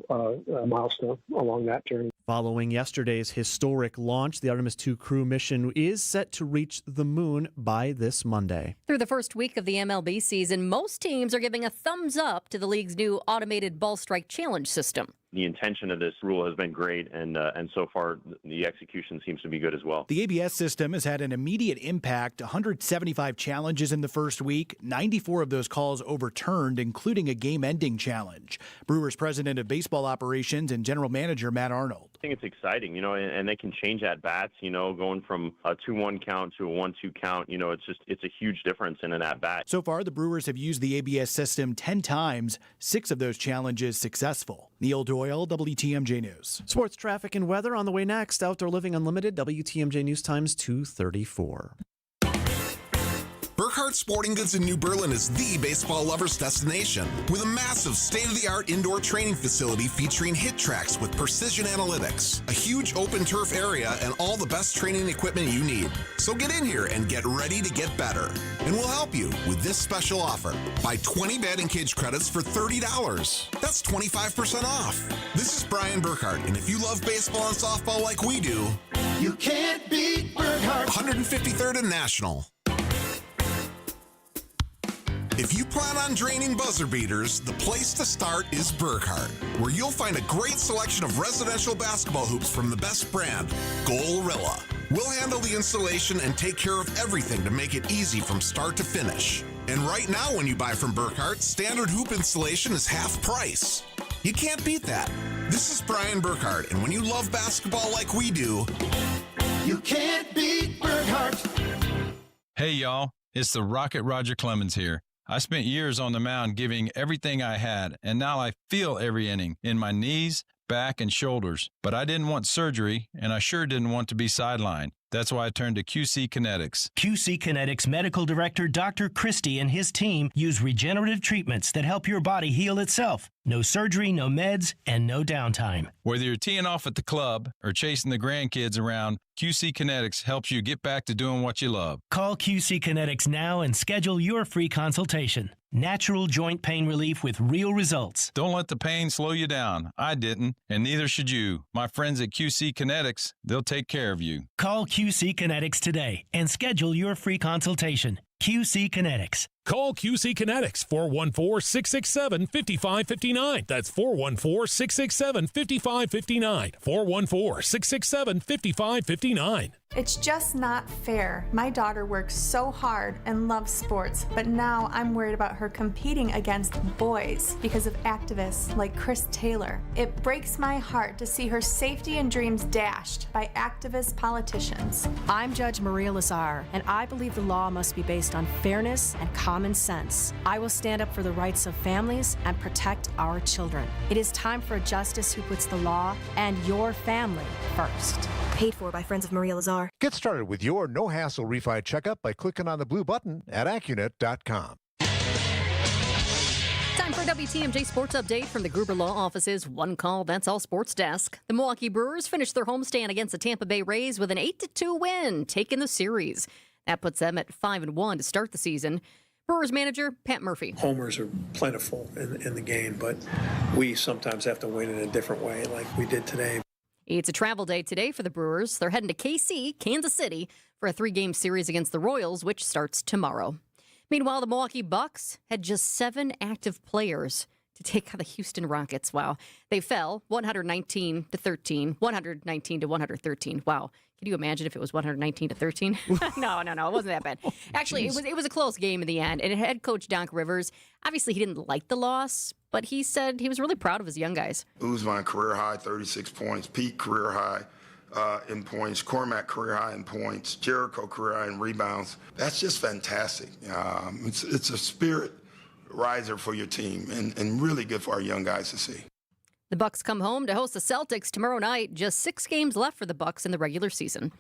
Speaker 10: milestone along that journey.
Speaker 1: Following yesterday's historic launch, the Artemis II crew mission is set to reach the moon by this Monday.
Speaker 5: Through the first week of the MLB season, most teams are giving a thumbs up to the league's new automated ball strike challenge system.
Speaker 12: The intention of this rule has been great, and so far the execution seems to be good as well.
Speaker 2: The ABS system has had an immediate impact. 175 challenges in the first week, 94 of those calls overturned, including a game-ending challenge. Brewers president of baseball operations and general manager Matt Arnold.
Speaker 12: I think it's exciting, and they can change at bats, going from a 2-1 count to a 1-2 count. It's a huge difference in an at bat.
Speaker 2: So far, the Brewers have used the ABS system 10 times, 6 of those challenges successful. Neil Doyle, WTMJ News.
Speaker 1: Sports, traffic, and weather on the way next. Outdoor Living Unlimited, WTMJ News Times 2:34.
Speaker 13: Burkhardt Sporting Goods in New Berlin is the baseball lover's destination with a massive state-of-the-art indoor training facility featuring hit tracks with precision analytics, a huge open turf area, and all the best training equipment you need. So get in here and get ready to get better. And we'll help you with this special offer. Buy 20 batting cage credits for $30. That's 25% off. This is Brian Burkhardt, and if you love baseball and softball like we do, you can't beat Burkhardt. 153rd and National. If you plan on draining buzzer beaters, the place to start is Burkhardt, where you'll find a great selection of residential basketball hoops from the best brand, Goalrilla. We'll handle the installation and take care of everything to make it easy from start to finish. And right now when you buy from Burkhardt, standard hoop installation is half price. You can't beat that. This is Brian Burkhardt, and when you love basketball like we do, you can't beat Burkhardt.
Speaker 15: Hey y'all, it's the Rocket Roger Clemens here. I spent years on the mound giving everything I had, and now I feel every inning in my knees, back, and shoulders. But I didn't want surgery, and I sure didn't want to be sidelined. That's why I turned to QC Kinetics.
Speaker 4: QC Kinetics Medical Director Dr. Christie and his team use regenerative treatments that help your body heal itself. No surgery, no meds, and no downtime.
Speaker 15: Whether you're teeing off at the club or chasing the grandkids around, QC Kinetics helps you get back to doing what you love.
Speaker 4: Call QC Kinetics now and schedule your free consultation. Natural joint pain relief with real results.
Speaker 15: Don't let the pain slow you down. I didn't, and neither should you. My friends at QC Kinetics, they'll take care of you.
Speaker 4: Call QC Kinetics today and schedule your free consultation. QC Kinetics.
Speaker 16: Call QC Kinetics, 414-667-5559. That's 414-667-5559. 414-667-5559.
Speaker 6: It's just not fair. My daughter works so hard and loves sports, but now I'm worried about her competing against boys because of activists like Chris Taylor. It breaks my heart to see her safety and dreams dashed by activist politicians.
Speaker 7: I'm Judge Maria Lazar, and I believe the law must be based on fairness and common sense. I will stand up for the rights of families and protect our children. It is time for a justice who puts the law and your family first. Paid for by Friends of Maria Lazar.
Speaker 8: Get started with your no-hassle refi checkup by clicking on the blue button at Accunet.com.
Speaker 5: Time for a WTMJ Sports Update from the Gruber Law Office's One Call, That's All Sports Desk. The Milwaukee Brewers finished their homestand against the Tampa Bay Rays with an 8-2 win, taking the series. That puts them at 5-1 to start the season. Brewers manager Pat Murphy.
Speaker 11: Homers are plentiful in the game, but we sometimes have to win in a different way like we did today.
Speaker 5: It's a travel day today for the Brewers. They're heading to KC, Kansas City, for a 3-game series against the Royals, which starts tomorrow. Meanwhile, the Milwaukee Bucks had just 7 active players to take on the Houston Rockets. Wow. They fell 119-13, 119-113. Wow. Can you imagine if it was 119-13? No, it wasn't that bad. Actually, it was a close game in the end. And head coach Doc Rivers, obviously he didn't like the loss, but he said he was really proud of his young guys.
Speaker 17: Usman career high 36 points, Pete career high in points, Cormac career high in points, Jericho career high in rebounds. That's just fantastic. It's a spirit riser for your team and really good for our young guys to see.
Speaker 5: The Bucks come home to host the Celtics tomorrow night. Just 6 games left for the Bucks in the regular season.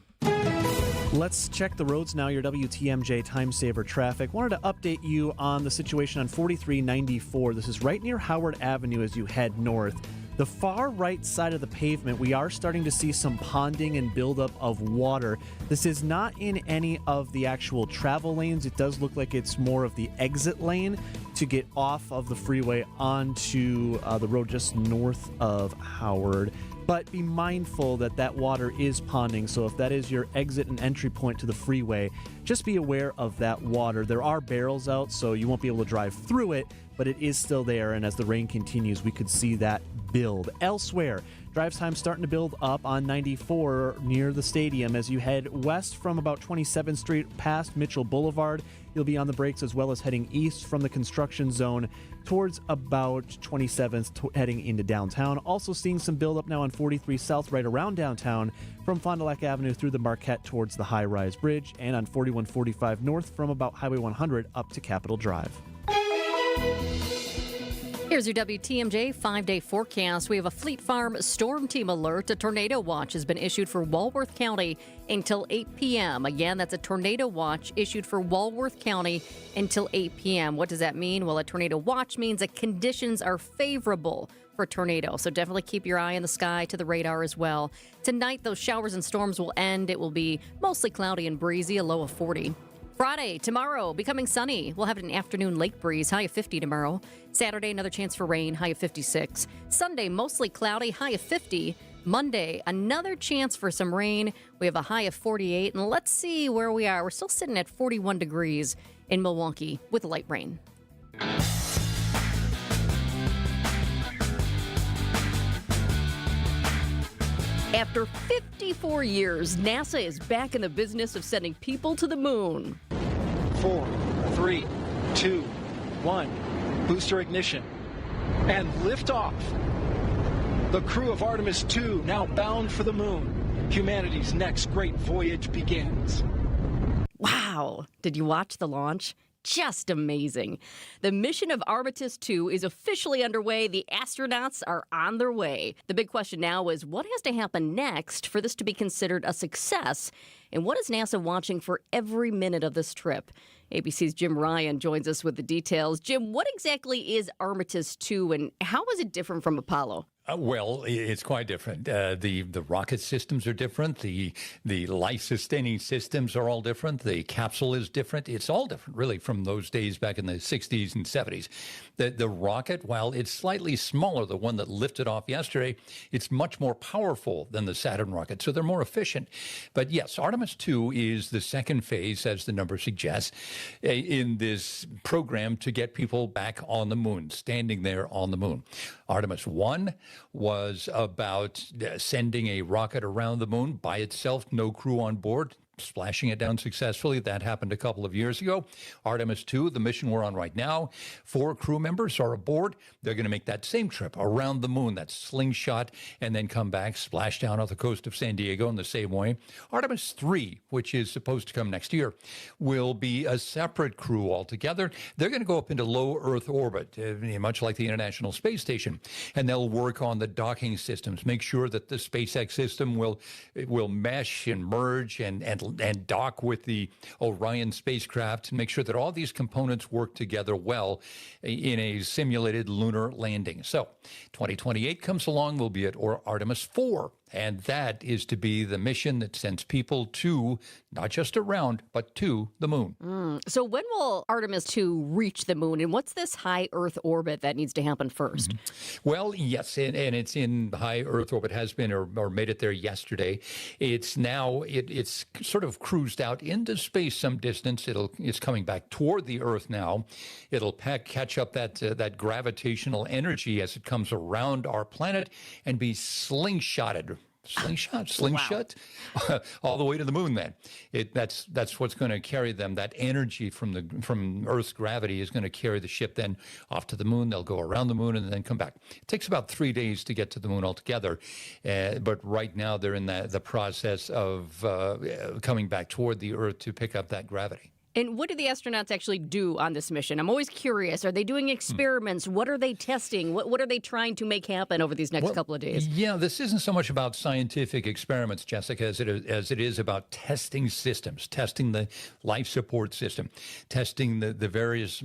Speaker 1: Let's check the roads now, your WTMJ Time Saver traffic. Wanted to update you on the situation on 4394. This is right near Howard Avenue as you head north. The far right side of the pavement, we are starting to see some ponding and buildup of water. This is not in any of the actual travel lanes. It does look like it's more of the exit lane to get off of the freeway onto the road just north of Howard. But be mindful that that water is ponding, so if that is your exit and entry point to the freeway, just be aware of that water. There are barrels out, so you won't be able to drive through it, but it is still there, and as the rain continues, we could see that build. Elsewhere, drive time starting to build up on 94 near the stadium as you head west from about 27th Street past Mitchell Boulevard. You'll be on the brakes as well as heading east from the construction zone towards about 27th heading into downtown. Also seeing some buildup now on 43 South right around downtown from Fond du Lac Avenue through the Marquette towards the High Rise Bridge, and on 4145 North from about Highway 100 up to Capitol Drive.
Speaker 5: Here's your WTMJ 5-day forecast. We have a Fleet Farm storm team alert. A tornado watch has been issued for Walworth County until 8 p.m. Again, that's a tornado watch issued for Walworth County until 8 p.m. What does that mean? Well, a tornado watch means that conditions are favorable for tornado. So definitely keep your eye in the sky to the radar as well. Tonight, those showers and storms will end. It will be mostly cloudy and breezy, a low of 40. Friday, tomorrow, becoming sunny. We'll have an afternoon lake breeze, high of 50 tomorrow. Saturday, another chance for rain, high of 56. Sunday, mostly cloudy, high of 50. Monday, another chance for some rain. We have a high of 48. And let's see where we are. We're still sitting at 41 degrees in Milwaukee with light rain. After 54 years, NASA is back in the business of sending people to the moon.
Speaker 22: 4, 3, 2, 1. Booster ignition. And liftoff. The crew of Artemis 2 now bound for the moon. Humanity's next great voyage begins.
Speaker 5: Wow. Did you watch the launch? just amazing. The mission of Artemis 2 is officially underway. The astronauts are on their way. The big question now is what has to happen next for this to be considered a success? And what is NASA watching for every minute of this trip? ABC's Jim Ryan joins us with the details. Jim, what exactly is Artemis 2 and how is it different from Apollo?
Speaker 14: Well, it's quite different. The rocket systems are different. The life-sustaining systems are all different. The capsule is different. It's all different, really, from those days back in the 60s and 70s. The rocket, while it's slightly smaller, the one that lifted off yesterday, it's much more powerful than the Saturn rocket, so they're more efficient. But yes, Artemis 2 is the second phase, as the number suggests, in this program to get people back on the moon, standing there on the moon. Artemis 1 was about sending a rocket around the moon by itself, no crew on board, splashing it down successfully. That happened a couple of years ago. Artemis 2, the mission we're on right now, 4 crew members are aboard. They're going to make that same trip around the moon, that slingshot, and then come back, splash down off the coast of San Diego in the same way. Artemis 3, which is supposed to come next year, will be a separate crew altogether. They're going to go up into low Earth orbit, much like the International Space Station, and they'll work on the docking systems, make sure that the SpaceX system will mesh and merge and dock with the Orion spacecraft and make sure that all these components work together well in a simulated lunar landing. So 2028 comes along, we'll be at Artemis 4. And that is to be the mission that sends people to, not just around, but to the moon.
Speaker 5: So when will Artemis 2 reach the moon? And what's this high Earth orbit that needs to happen first?
Speaker 14: Well, yes, and it's in high Earth orbit, has been or made it there yesterday. It's now, it's sort of cruised out into space some distance. It's coming back toward the Earth now. It'll catch up that gravitational energy as it comes around our planet and be slingshotted. Slingshot, wow. All the way to the moon. Then that's what's going to carry them. That energy from Earth's gravity is going to carry the ship then off to the moon. They'll go around the moon and then come back. It takes about 3 days to get to the moon altogether, but right now they're in the process of coming back toward the Earth to pick up that gravity.
Speaker 5: And what do the astronauts actually do on this mission? I'm always curious. Are they doing experiments? What are they testing? What are they trying to make happen over these next couple of days?
Speaker 14: Yeah, this isn't so much about scientific experiments, Jessica, as it is about testing systems, testing the life support system, testing the various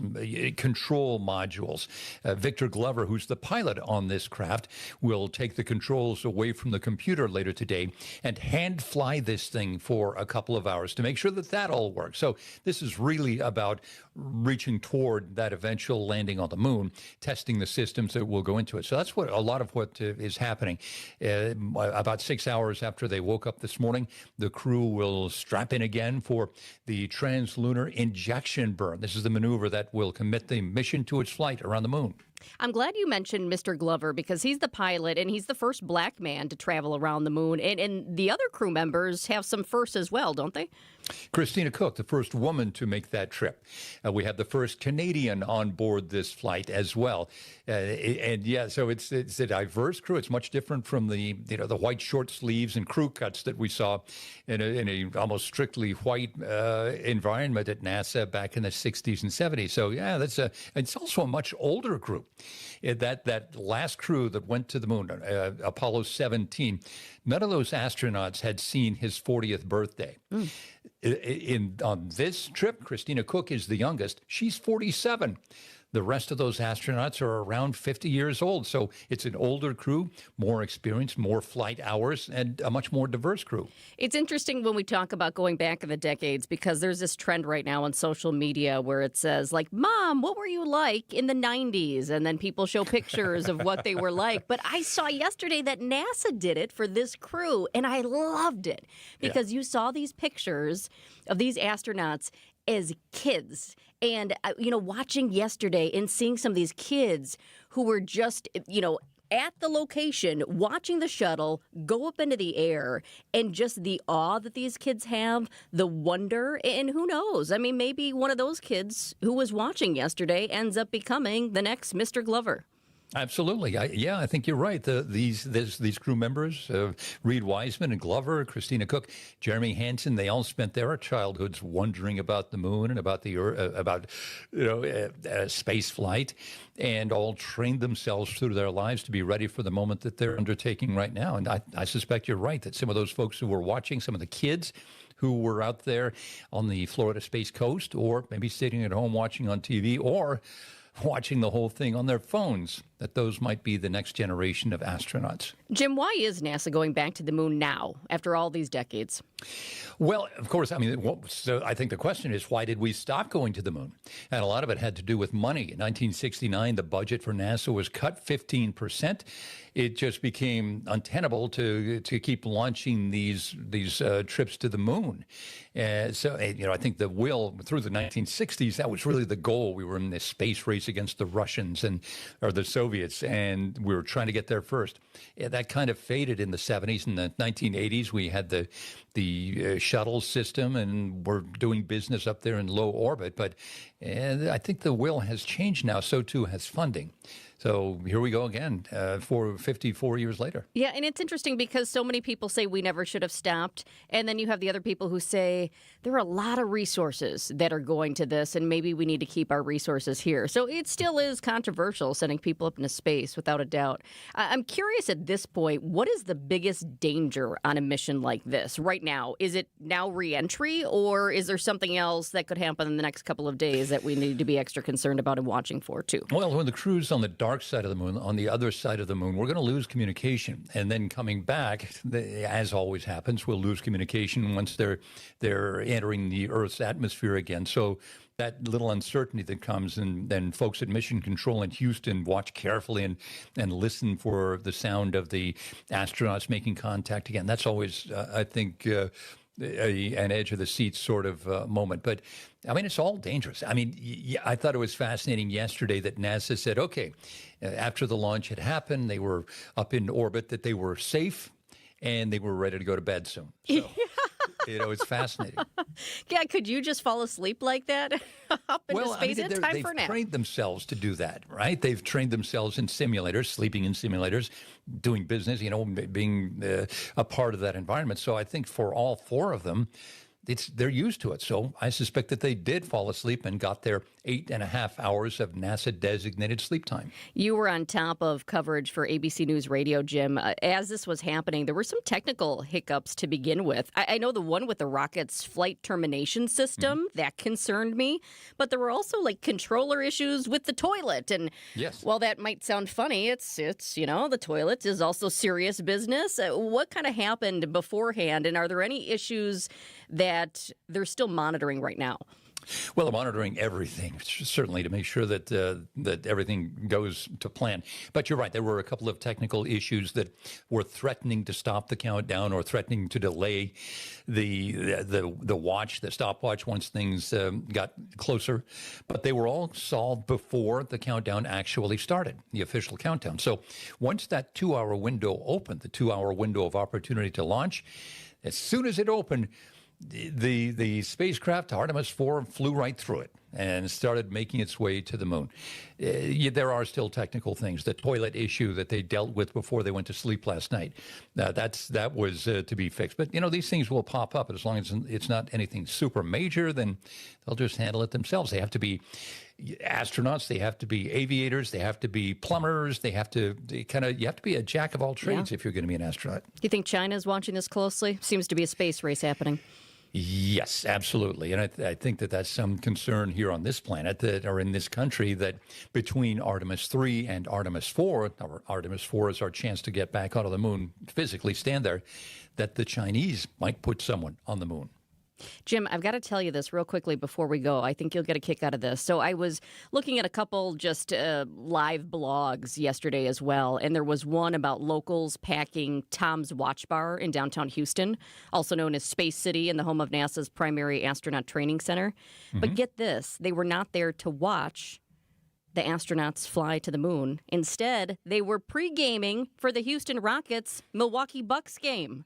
Speaker 14: control modules. Victor Glover, who's the pilot on this craft, will take the controls away from the computer later today and hand fly this thing for a couple of hours to make sure that all works. So this is really about reaching toward that eventual landing on the moon, testing the systems that will go into it. So that's a lot of what is happening. About 6 hours after they woke up this morning, the crew will strap in again for the translunar injection burn. This is the maneuver that will commit the mission to its flight around the moon.
Speaker 5: I'm glad you mentioned Mr. Glover because he's the pilot and he's the first black man to travel around the moon. And the other crew members have some firsts as well, don't they?
Speaker 14: Christina Cook, the first woman to make that trip. We have the first Canadian on board this flight as well. And yeah, so it's a diverse crew. It's much different from the white short sleeves and crew cuts that we saw in a almost strictly white environment at NASA back in the 60s and 70s. So yeah, it's also a much older group. That last crew that went to the moon, Apollo 17, none of those astronauts had seen his 40th birthday. On this trip, Christina Cook is the youngest. She's 47. The rest of those astronauts are around 50 years old. So it's an older crew, more experience, more flight hours, and a much more diverse crew.
Speaker 5: It's interesting when we talk about going back in the decades because there's this trend right now on social media where it says, like, Mom, what were you like in the 90s? And then people show pictures of what they were like. But I saw yesterday that NASA did it for this crew, and I loved it because you saw these pictures of these astronauts as kids. And, watching yesterday and seeing some of these kids who were just, at the location, watching the shuttle go up into the air and just the awe that these kids have, the wonder, and who knows? I mean, maybe one of those kids who was watching yesterday ends up becoming the next Mr. Glover.
Speaker 14: Absolutely. I think you're right. These crew members, Reed Wiseman and Glover, Christina Cook, Jeremy Hansen, they all spent their childhoods wondering about the moon and about the Earth, space flight, and all trained themselves through their lives to be ready for the moment that they're undertaking right now. And I suspect you're right that some of those folks who were watching, some of the kids who were out there on the Florida Space Coast, or maybe sitting at home watching on TV, or watching the whole thing on their phones, that those might be the next generation of astronauts.
Speaker 5: Jim, why is NASA going back to the moon now, after all these decades?
Speaker 14: Well, of course, I think the question is, why did we stop going to the moon? And a lot of it had to do with money. In 1969, the budget for NASA was cut 15%. It just became untenable to keep launching these trips to the moon. I think the will, through the 1960s, that was really the goal. We were in this space race against the Russians or the Soviets, and we were trying to get there first. That kind of faded in the 70s. In the 1980s, we had the shuttle system, and we're doing business up there in low orbit. But I think the will has changed now. So too has funding. So here we go again, 54 years later.
Speaker 5: Yeah, and it's interesting because so many people say we never should have stopped. And then you have the other people who say there are a lot of resources that are going to this, and maybe we need to keep our resources here. So it still is controversial sending people up into space, without a doubt. I'm curious at this point, what is the biggest danger on a mission like this right now? Is it now re-entry, or is there something else that could happen in the next couple of days that we need to be extra concerned about and watching for, too?
Speaker 14: Well, when the crew's on the dark side of the moon, on the other side of the moon, we're going to lose communication. And then coming back, as always happens, we'll lose communication once they're entering the Earth's atmosphere again. So that little uncertainty that comes, and then folks at Mission Control in Houston watch carefully and listen for the sound of the astronauts making contact again. That's always, I think, an edge of the seat sort of moment. But I mean, it's all dangerous. I mean, I thought it was fascinating yesterday that NASA said, okay, after the launch had happened, they were up in orbit, that they were safe and they were ready to go to bed soon. So, it's fascinating.
Speaker 5: Yeah, could you just fall asleep like that up into space? It's time for a nap.
Speaker 14: They've trained themselves to do that, right? They've trained themselves in simulators, sleeping in simulators, doing business, being a part of that environment. So I think for all four of them, they're used to it. So I suspect that they did fall asleep and got their 8.5 hours of NASA-designated sleep time.
Speaker 5: You were on top of coverage for ABC News Radio, Jim. As this was happening, there were some technical hiccups to begin with. I know the one with the rocket's flight termination system, that concerned me. But there were also, controller issues with the toilet. And
Speaker 14: yes,
Speaker 5: while that might sound funny, it's the toilet is also serious business. What kind of happened beforehand? And are there any issues that they're still monitoring right now?
Speaker 14: Well, they're monitoring everything, certainly, to make sure that that everything goes to plan. But you're right, there were a couple of technical issues that were threatening to stop the countdown or threatening to delay the stopwatch once things got closer. But they were all solved before the countdown actually started, the official countdown. So once that 2-hour window opened, the 2-hour window of opportunity to launch, as soon as it opened, the spacecraft Artemis 4 flew right through it and started making its way to the moon. There are still technical things. The toilet issue that they dealt with before they went to sleep last night, that was to be fixed. But, these things will pop up. As long as it's not anything super major, then they'll just handle it themselves. They have to be astronauts, they have to be aviators, they have to be plumbers, you have to be a jack of all trades if you're going to be an astronaut.
Speaker 5: Do you think China's watching this closely? Seems to be a space race happening.
Speaker 14: Yes, absolutely. And I think that that's some concern here on this planet or in this country, that between Artemis 3 and Artemis 4, or Artemis 4 is our chance to get back onto the moon, physically stand there, that the Chinese might put someone on the moon.
Speaker 5: Jim, I've got to tell you this real quickly before we go. I think you'll get a kick out of this. So I was looking at a couple just live blogs yesterday as well, and there was one about locals packing Tom's Watch Bar in downtown Houston, also known as Space City and the home of NASA's primary astronaut training center. Mm-hmm. But get this, they were not there to watch the astronauts fly to the moon. Instead, they were pre-gaming for the Houston Rockets Milwaukee Bucks game.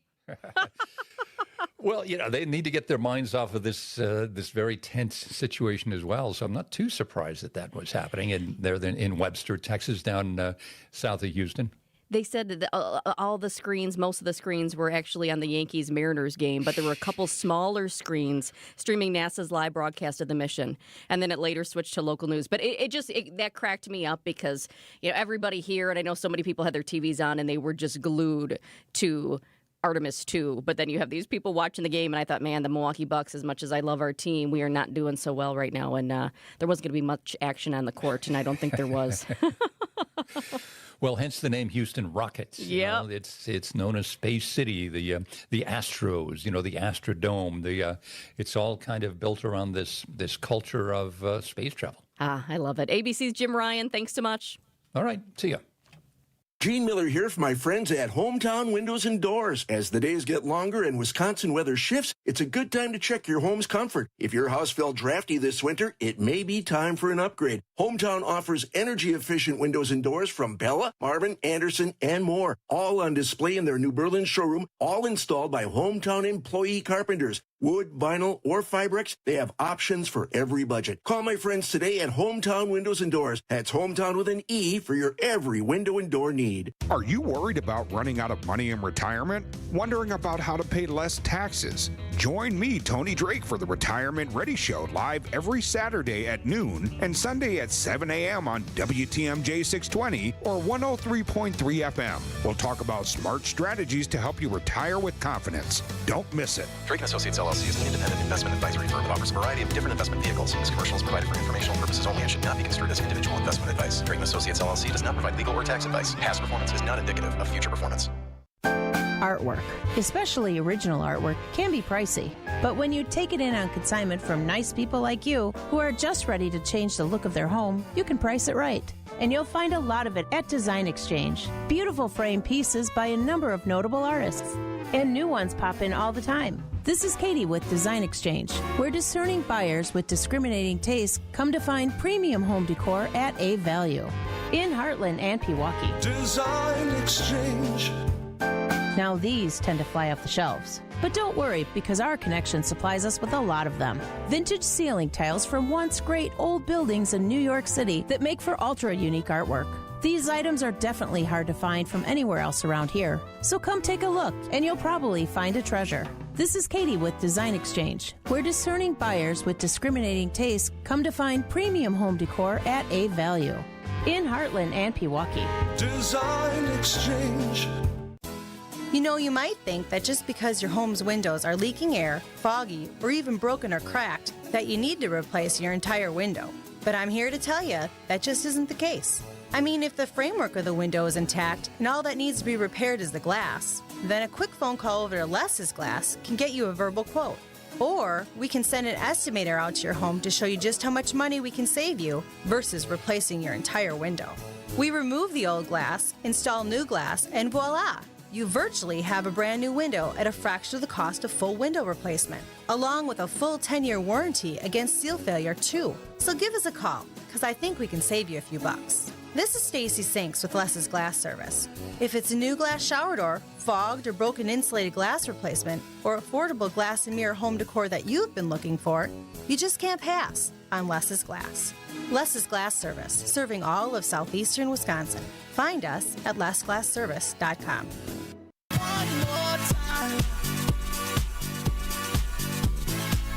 Speaker 14: Well, they need to get their minds off of this this very tense situation as well. So I'm not too surprised that was happening in Webster, Texas, down south of Houston.
Speaker 5: They said that all the screens, most of the screens were actually on the Yankees-Mariners game, but there were a couple smaller screens streaming NASA's live broadcast of the mission, and then it later switched to local news. But that cracked me up because everybody here, and I know so many people had their TVs on, and they were just glued to Artemis 2. But then you have these people watching the game, and I thought, man, the Milwaukee Bucks, as much as I love our team, we are not doing so well right now, and there wasn't going to be much action on the court, and I don't think there was.
Speaker 14: Well, hence the name Houston Rockets.
Speaker 5: Yeah,
Speaker 14: it's known as Space City. The Astros, the Astrodome. It's all kind of built around this culture of space travel.
Speaker 5: I love it. ABC's Jim Ryan. Thanks so much.
Speaker 14: All right, see ya.
Speaker 18: Gene Miller here for my friends at Hometown Windows and Doors. As the days get longer and Wisconsin weather shifts, it's a good time to check your home's comfort. If your house felt drafty this winter, it may be time for an upgrade. Hometown offers energy-efficient windows and doors from Bella, Marvin, Anderson, and more. All on display in their New Berlin showroom, all installed by Hometown employee carpenters. Wood, vinyl, or Fibrex, they have options for every budget. Call my friends today at Hometown Windows and Doors. That's Hometown with an E for your every window and door need.
Speaker 19: Are you worried about running out of money in retirement? Wondering about how to pay less taxes? Join me, Tony Drake, for the Retirement Ready Show, live every Saturday at noon and Sunday at 7 a.m. on WTMJ 620 or 103.3 FM. We'll talk about smart strategies to help you retire with confidence. Don't miss it.
Speaker 20: Drake & Associates LLC is an independent investment advisory firm that offers a variety of different investment vehicles. This commercial is provided for informational purposes only and should not be construed as individual investment advice. Drake & Associates LLC does not provide legal or tax advice. Past performance is not indicative of future performance.
Speaker 21: Artwork, especially original artwork, can be pricey. But when you take it in on consignment from nice people like you, who are just ready to change the look of their home, you can price it right. And you'll find a lot of it at Design Exchange. Beautiful frame pieces by a number of notable artists. And new ones pop in all the time. This is Katie with Design Exchange, where discerning buyers with discriminating tastes come to find premium home decor at a value. In Heartland and Pewaukee.
Speaker 23: Design Exchange.
Speaker 21: Now these tend to fly off the shelves. But don't worry, because our connection supplies us with a lot of them. Vintage ceiling tiles from once great old buildings in New York City that make for ultra-unique artwork. These items are definitely hard to find from anywhere else around here. So come take a look, and you'll probably find a treasure. This is Katie with Design Exchange, where discerning buyers with discriminating tastes come to find premium home decor at a value. In Heartland and Pewaukee.
Speaker 23: Design Exchange.
Speaker 24: You know, you might think that just because your home's windows are leaking air, foggy, or even broken or cracked, that you need to replace your entire window. But I'm here to tell you that just isn't the case. I mean, if the framework of the window is intact and all that needs to be repaired is the glass, then a quick phone call over to Les's Glass can get you a verbal quote. Or we can send an estimator out to your home to show you just how much money we can save you versus replacing your entire window. We remove the old glass, install new glass, and voila! You virtually have a brand new window at a fraction of the cost of full window replacement, along with a full 10-year warranty against seal failure too. So give us a call, because I think we can save you a few bucks. This is Stacy Sinks with Les's Glass Service. If it's a new glass shower door, fogged or broken insulated glass replacement, or affordable glass and mirror home decor that you've been looking for, you just can't pass on Les's Glass. Les's Glass Service, serving all of southeastern Wisconsin. Find us at lesglassservice.com.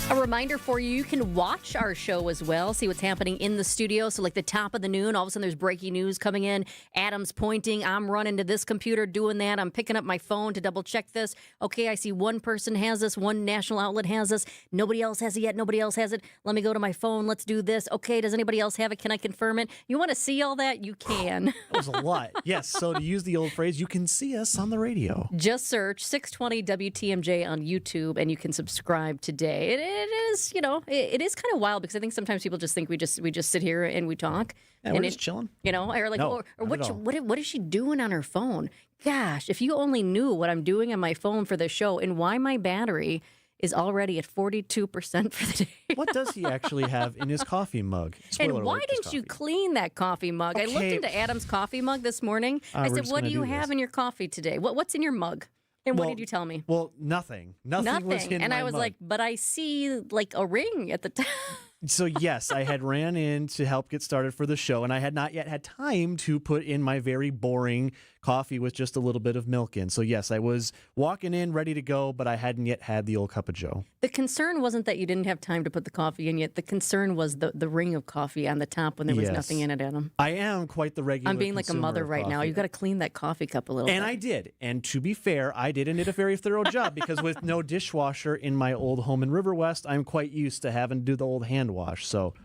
Speaker 5: A reminder for you, you can watch our show as well, see what's happening in the studio. So like the top of the noon, all of a sudden there's breaking news coming in. Adam's pointing, I'm running to this computer doing that. I'm picking up my phone to double check this. Okay, I see one person has this, one national outlet has this. Nobody else has it yet, nobody else has it. Let me go to my phone, let's do this. Okay, does anybody else have it? Can I confirm it? You want to see all that? You can.
Speaker 1: That was a lot. Yes, so to use the old phrase, you can see us on the radio.
Speaker 5: Just search 620 WTMJ on YouTube and you can subscribe today. It is, it is kind of wild because I think sometimes people just think we just sit here and we talk.
Speaker 1: And we're just chilling.
Speaker 5: Or like,
Speaker 1: no,
Speaker 5: or what is she doing on her phone? Gosh, if you only knew what I'm doing on my phone for the show and why my battery is already at 42% for the day.
Speaker 1: What does he actually have in his coffee mug?
Speaker 5: Spoiler and why didn't you clean that coffee mug?
Speaker 1: Okay.
Speaker 5: I looked into Adam's coffee mug this morning. I said, what do you have in your coffee today? What's in your mug? And what did you tell me?
Speaker 1: Well, nothing. Nothing was in
Speaker 5: And
Speaker 1: my
Speaker 5: I was
Speaker 1: mug.
Speaker 5: like, but I see like a ring at the top.
Speaker 1: So, yes, I had ran in to help get started for the show, and I had not yet had time to put in my very boring coffee with just a little bit of milk in. So, yes, I was walking in ready to go, but I hadn't yet had the old cup of joe.
Speaker 5: The concern wasn't that you didn't have time to put the coffee in yet. The concern was the ring of coffee on the top when there was
Speaker 1: Yes.
Speaker 5: nothing in it, Adam.
Speaker 1: I am quite the regular
Speaker 5: I'm being like a
Speaker 1: consumer
Speaker 5: mother
Speaker 1: of
Speaker 5: right now.
Speaker 1: coffee.
Speaker 5: You've got to clean that coffee cup a little bit.
Speaker 1: And I did. And to be fair, I did and did a very thorough job because with no dishwasher in my old home in River West, I'm quite used to having to do the old hand wash. So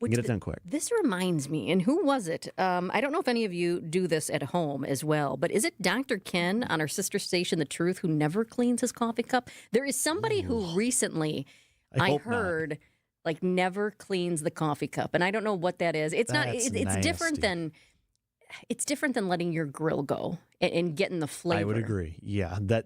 Speaker 1: get it done quick.
Speaker 5: This reminds me, and who was it? I don't know if any of you do this at home as well, but is it Dr. Ken on our sister station, The Truth, who never cleans his coffee cup? There is somebody who recently, I
Speaker 1: hope not.
Speaker 5: heard, like never cleans the coffee cup, and I don't know what that is. It's not.
Speaker 1: That's
Speaker 5: It's different than. It's different than letting your grill go and getting the flavor.
Speaker 1: I would agree. Yeah, not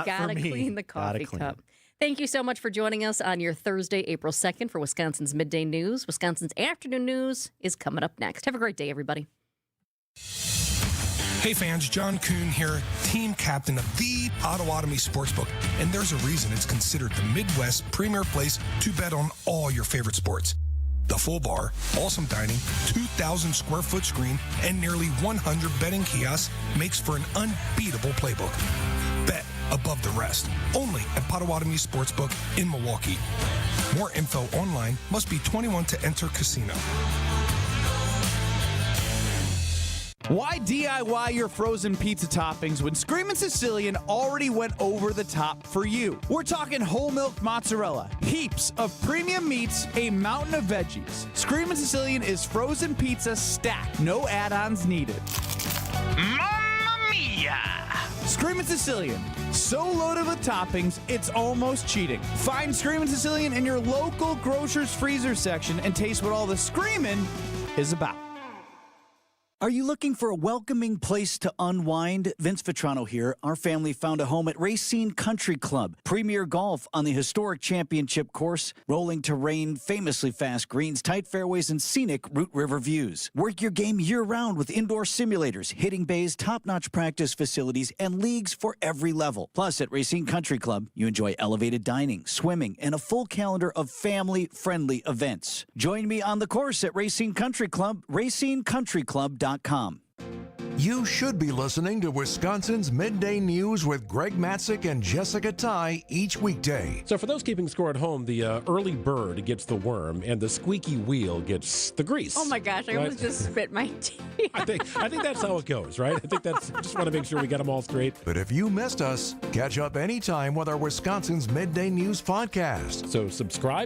Speaker 5: Gotta
Speaker 1: for me.
Speaker 5: clean the
Speaker 1: Gotta
Speaker 5: coffee
Speaker 1: clean
Speaker 5: cup.
Speaker 1: it.
Speaker 5: Thank you so much for joining us on your Thursday, April 2nd for Wisconsin's Midday News. Wisconsin's Afternoon News is coming up next. Have a great day, everybody.
Speaker 23: Hey fans, John Kuhn here, team captain of the Potawatomi Sportsbook, and there's a reason it's considered the Midwest premier place to bet on all your favorite sports. The full bar, awesome dining, 2,000 square foot screen, and nearly 100 betting kiosks makes for an unbeatable playbook. Bet above the rest, only at Potawatomi Sportsbook in Milwaukee. More info online. Must be 21 to enter casino.
Speaker 3: Why DIY your frozen pizza toppings when Screamin' Sicilian already went over the top for you? We're talking whole milk mozzarella, heaps of premium meats, a mountain of veggies. Screamin' Sicilian is frozen pizza stacked, no add-ons needed. Mamma mia! Screamin' Sicilian, so loaded with toppings, it's almost cheating. Find Screamin' Sicilian in your local grocer's freezer section and taste what all the screamin' is about.
Speaker 9: Are you looking for a welcoming place to unwind? Vince Vitrano here. Our family found a home at Racine Country Club. Premier golf on the historic championship course, rolling terrain, famously fast greens, tight fairways, and scenic Root River views. Work your game year-round with indoor simulators, hitting bays, top-notch practice facilities, and leagues for every level. Plus, at Racine Country Club, you enjoy elevated dining, swimming, and a full calendar of family-friendly events. Join me on the course at Racine Country Club, racinecountryclub.com.
Speaker 10: You should be listening to Wisconsin's Midday News with Greg Matzik and Jessica Ty each weekday.
Speaker 16: So for those keeping score at home, the early bird gets the worm and the squeaky wheel gets the grease.
Speaker 5: Oh my gosh, I
Speaker 16: right?
Speaker 5: almost just spit my tea.
Speaker 16: I think that's how it goes, right? I think that's just want to make sure we get them all straight.
Speaker 10: But if you missed us, catch up anytime with our Wisconsin's Midday News podcast.
Speaker 16: So subscribe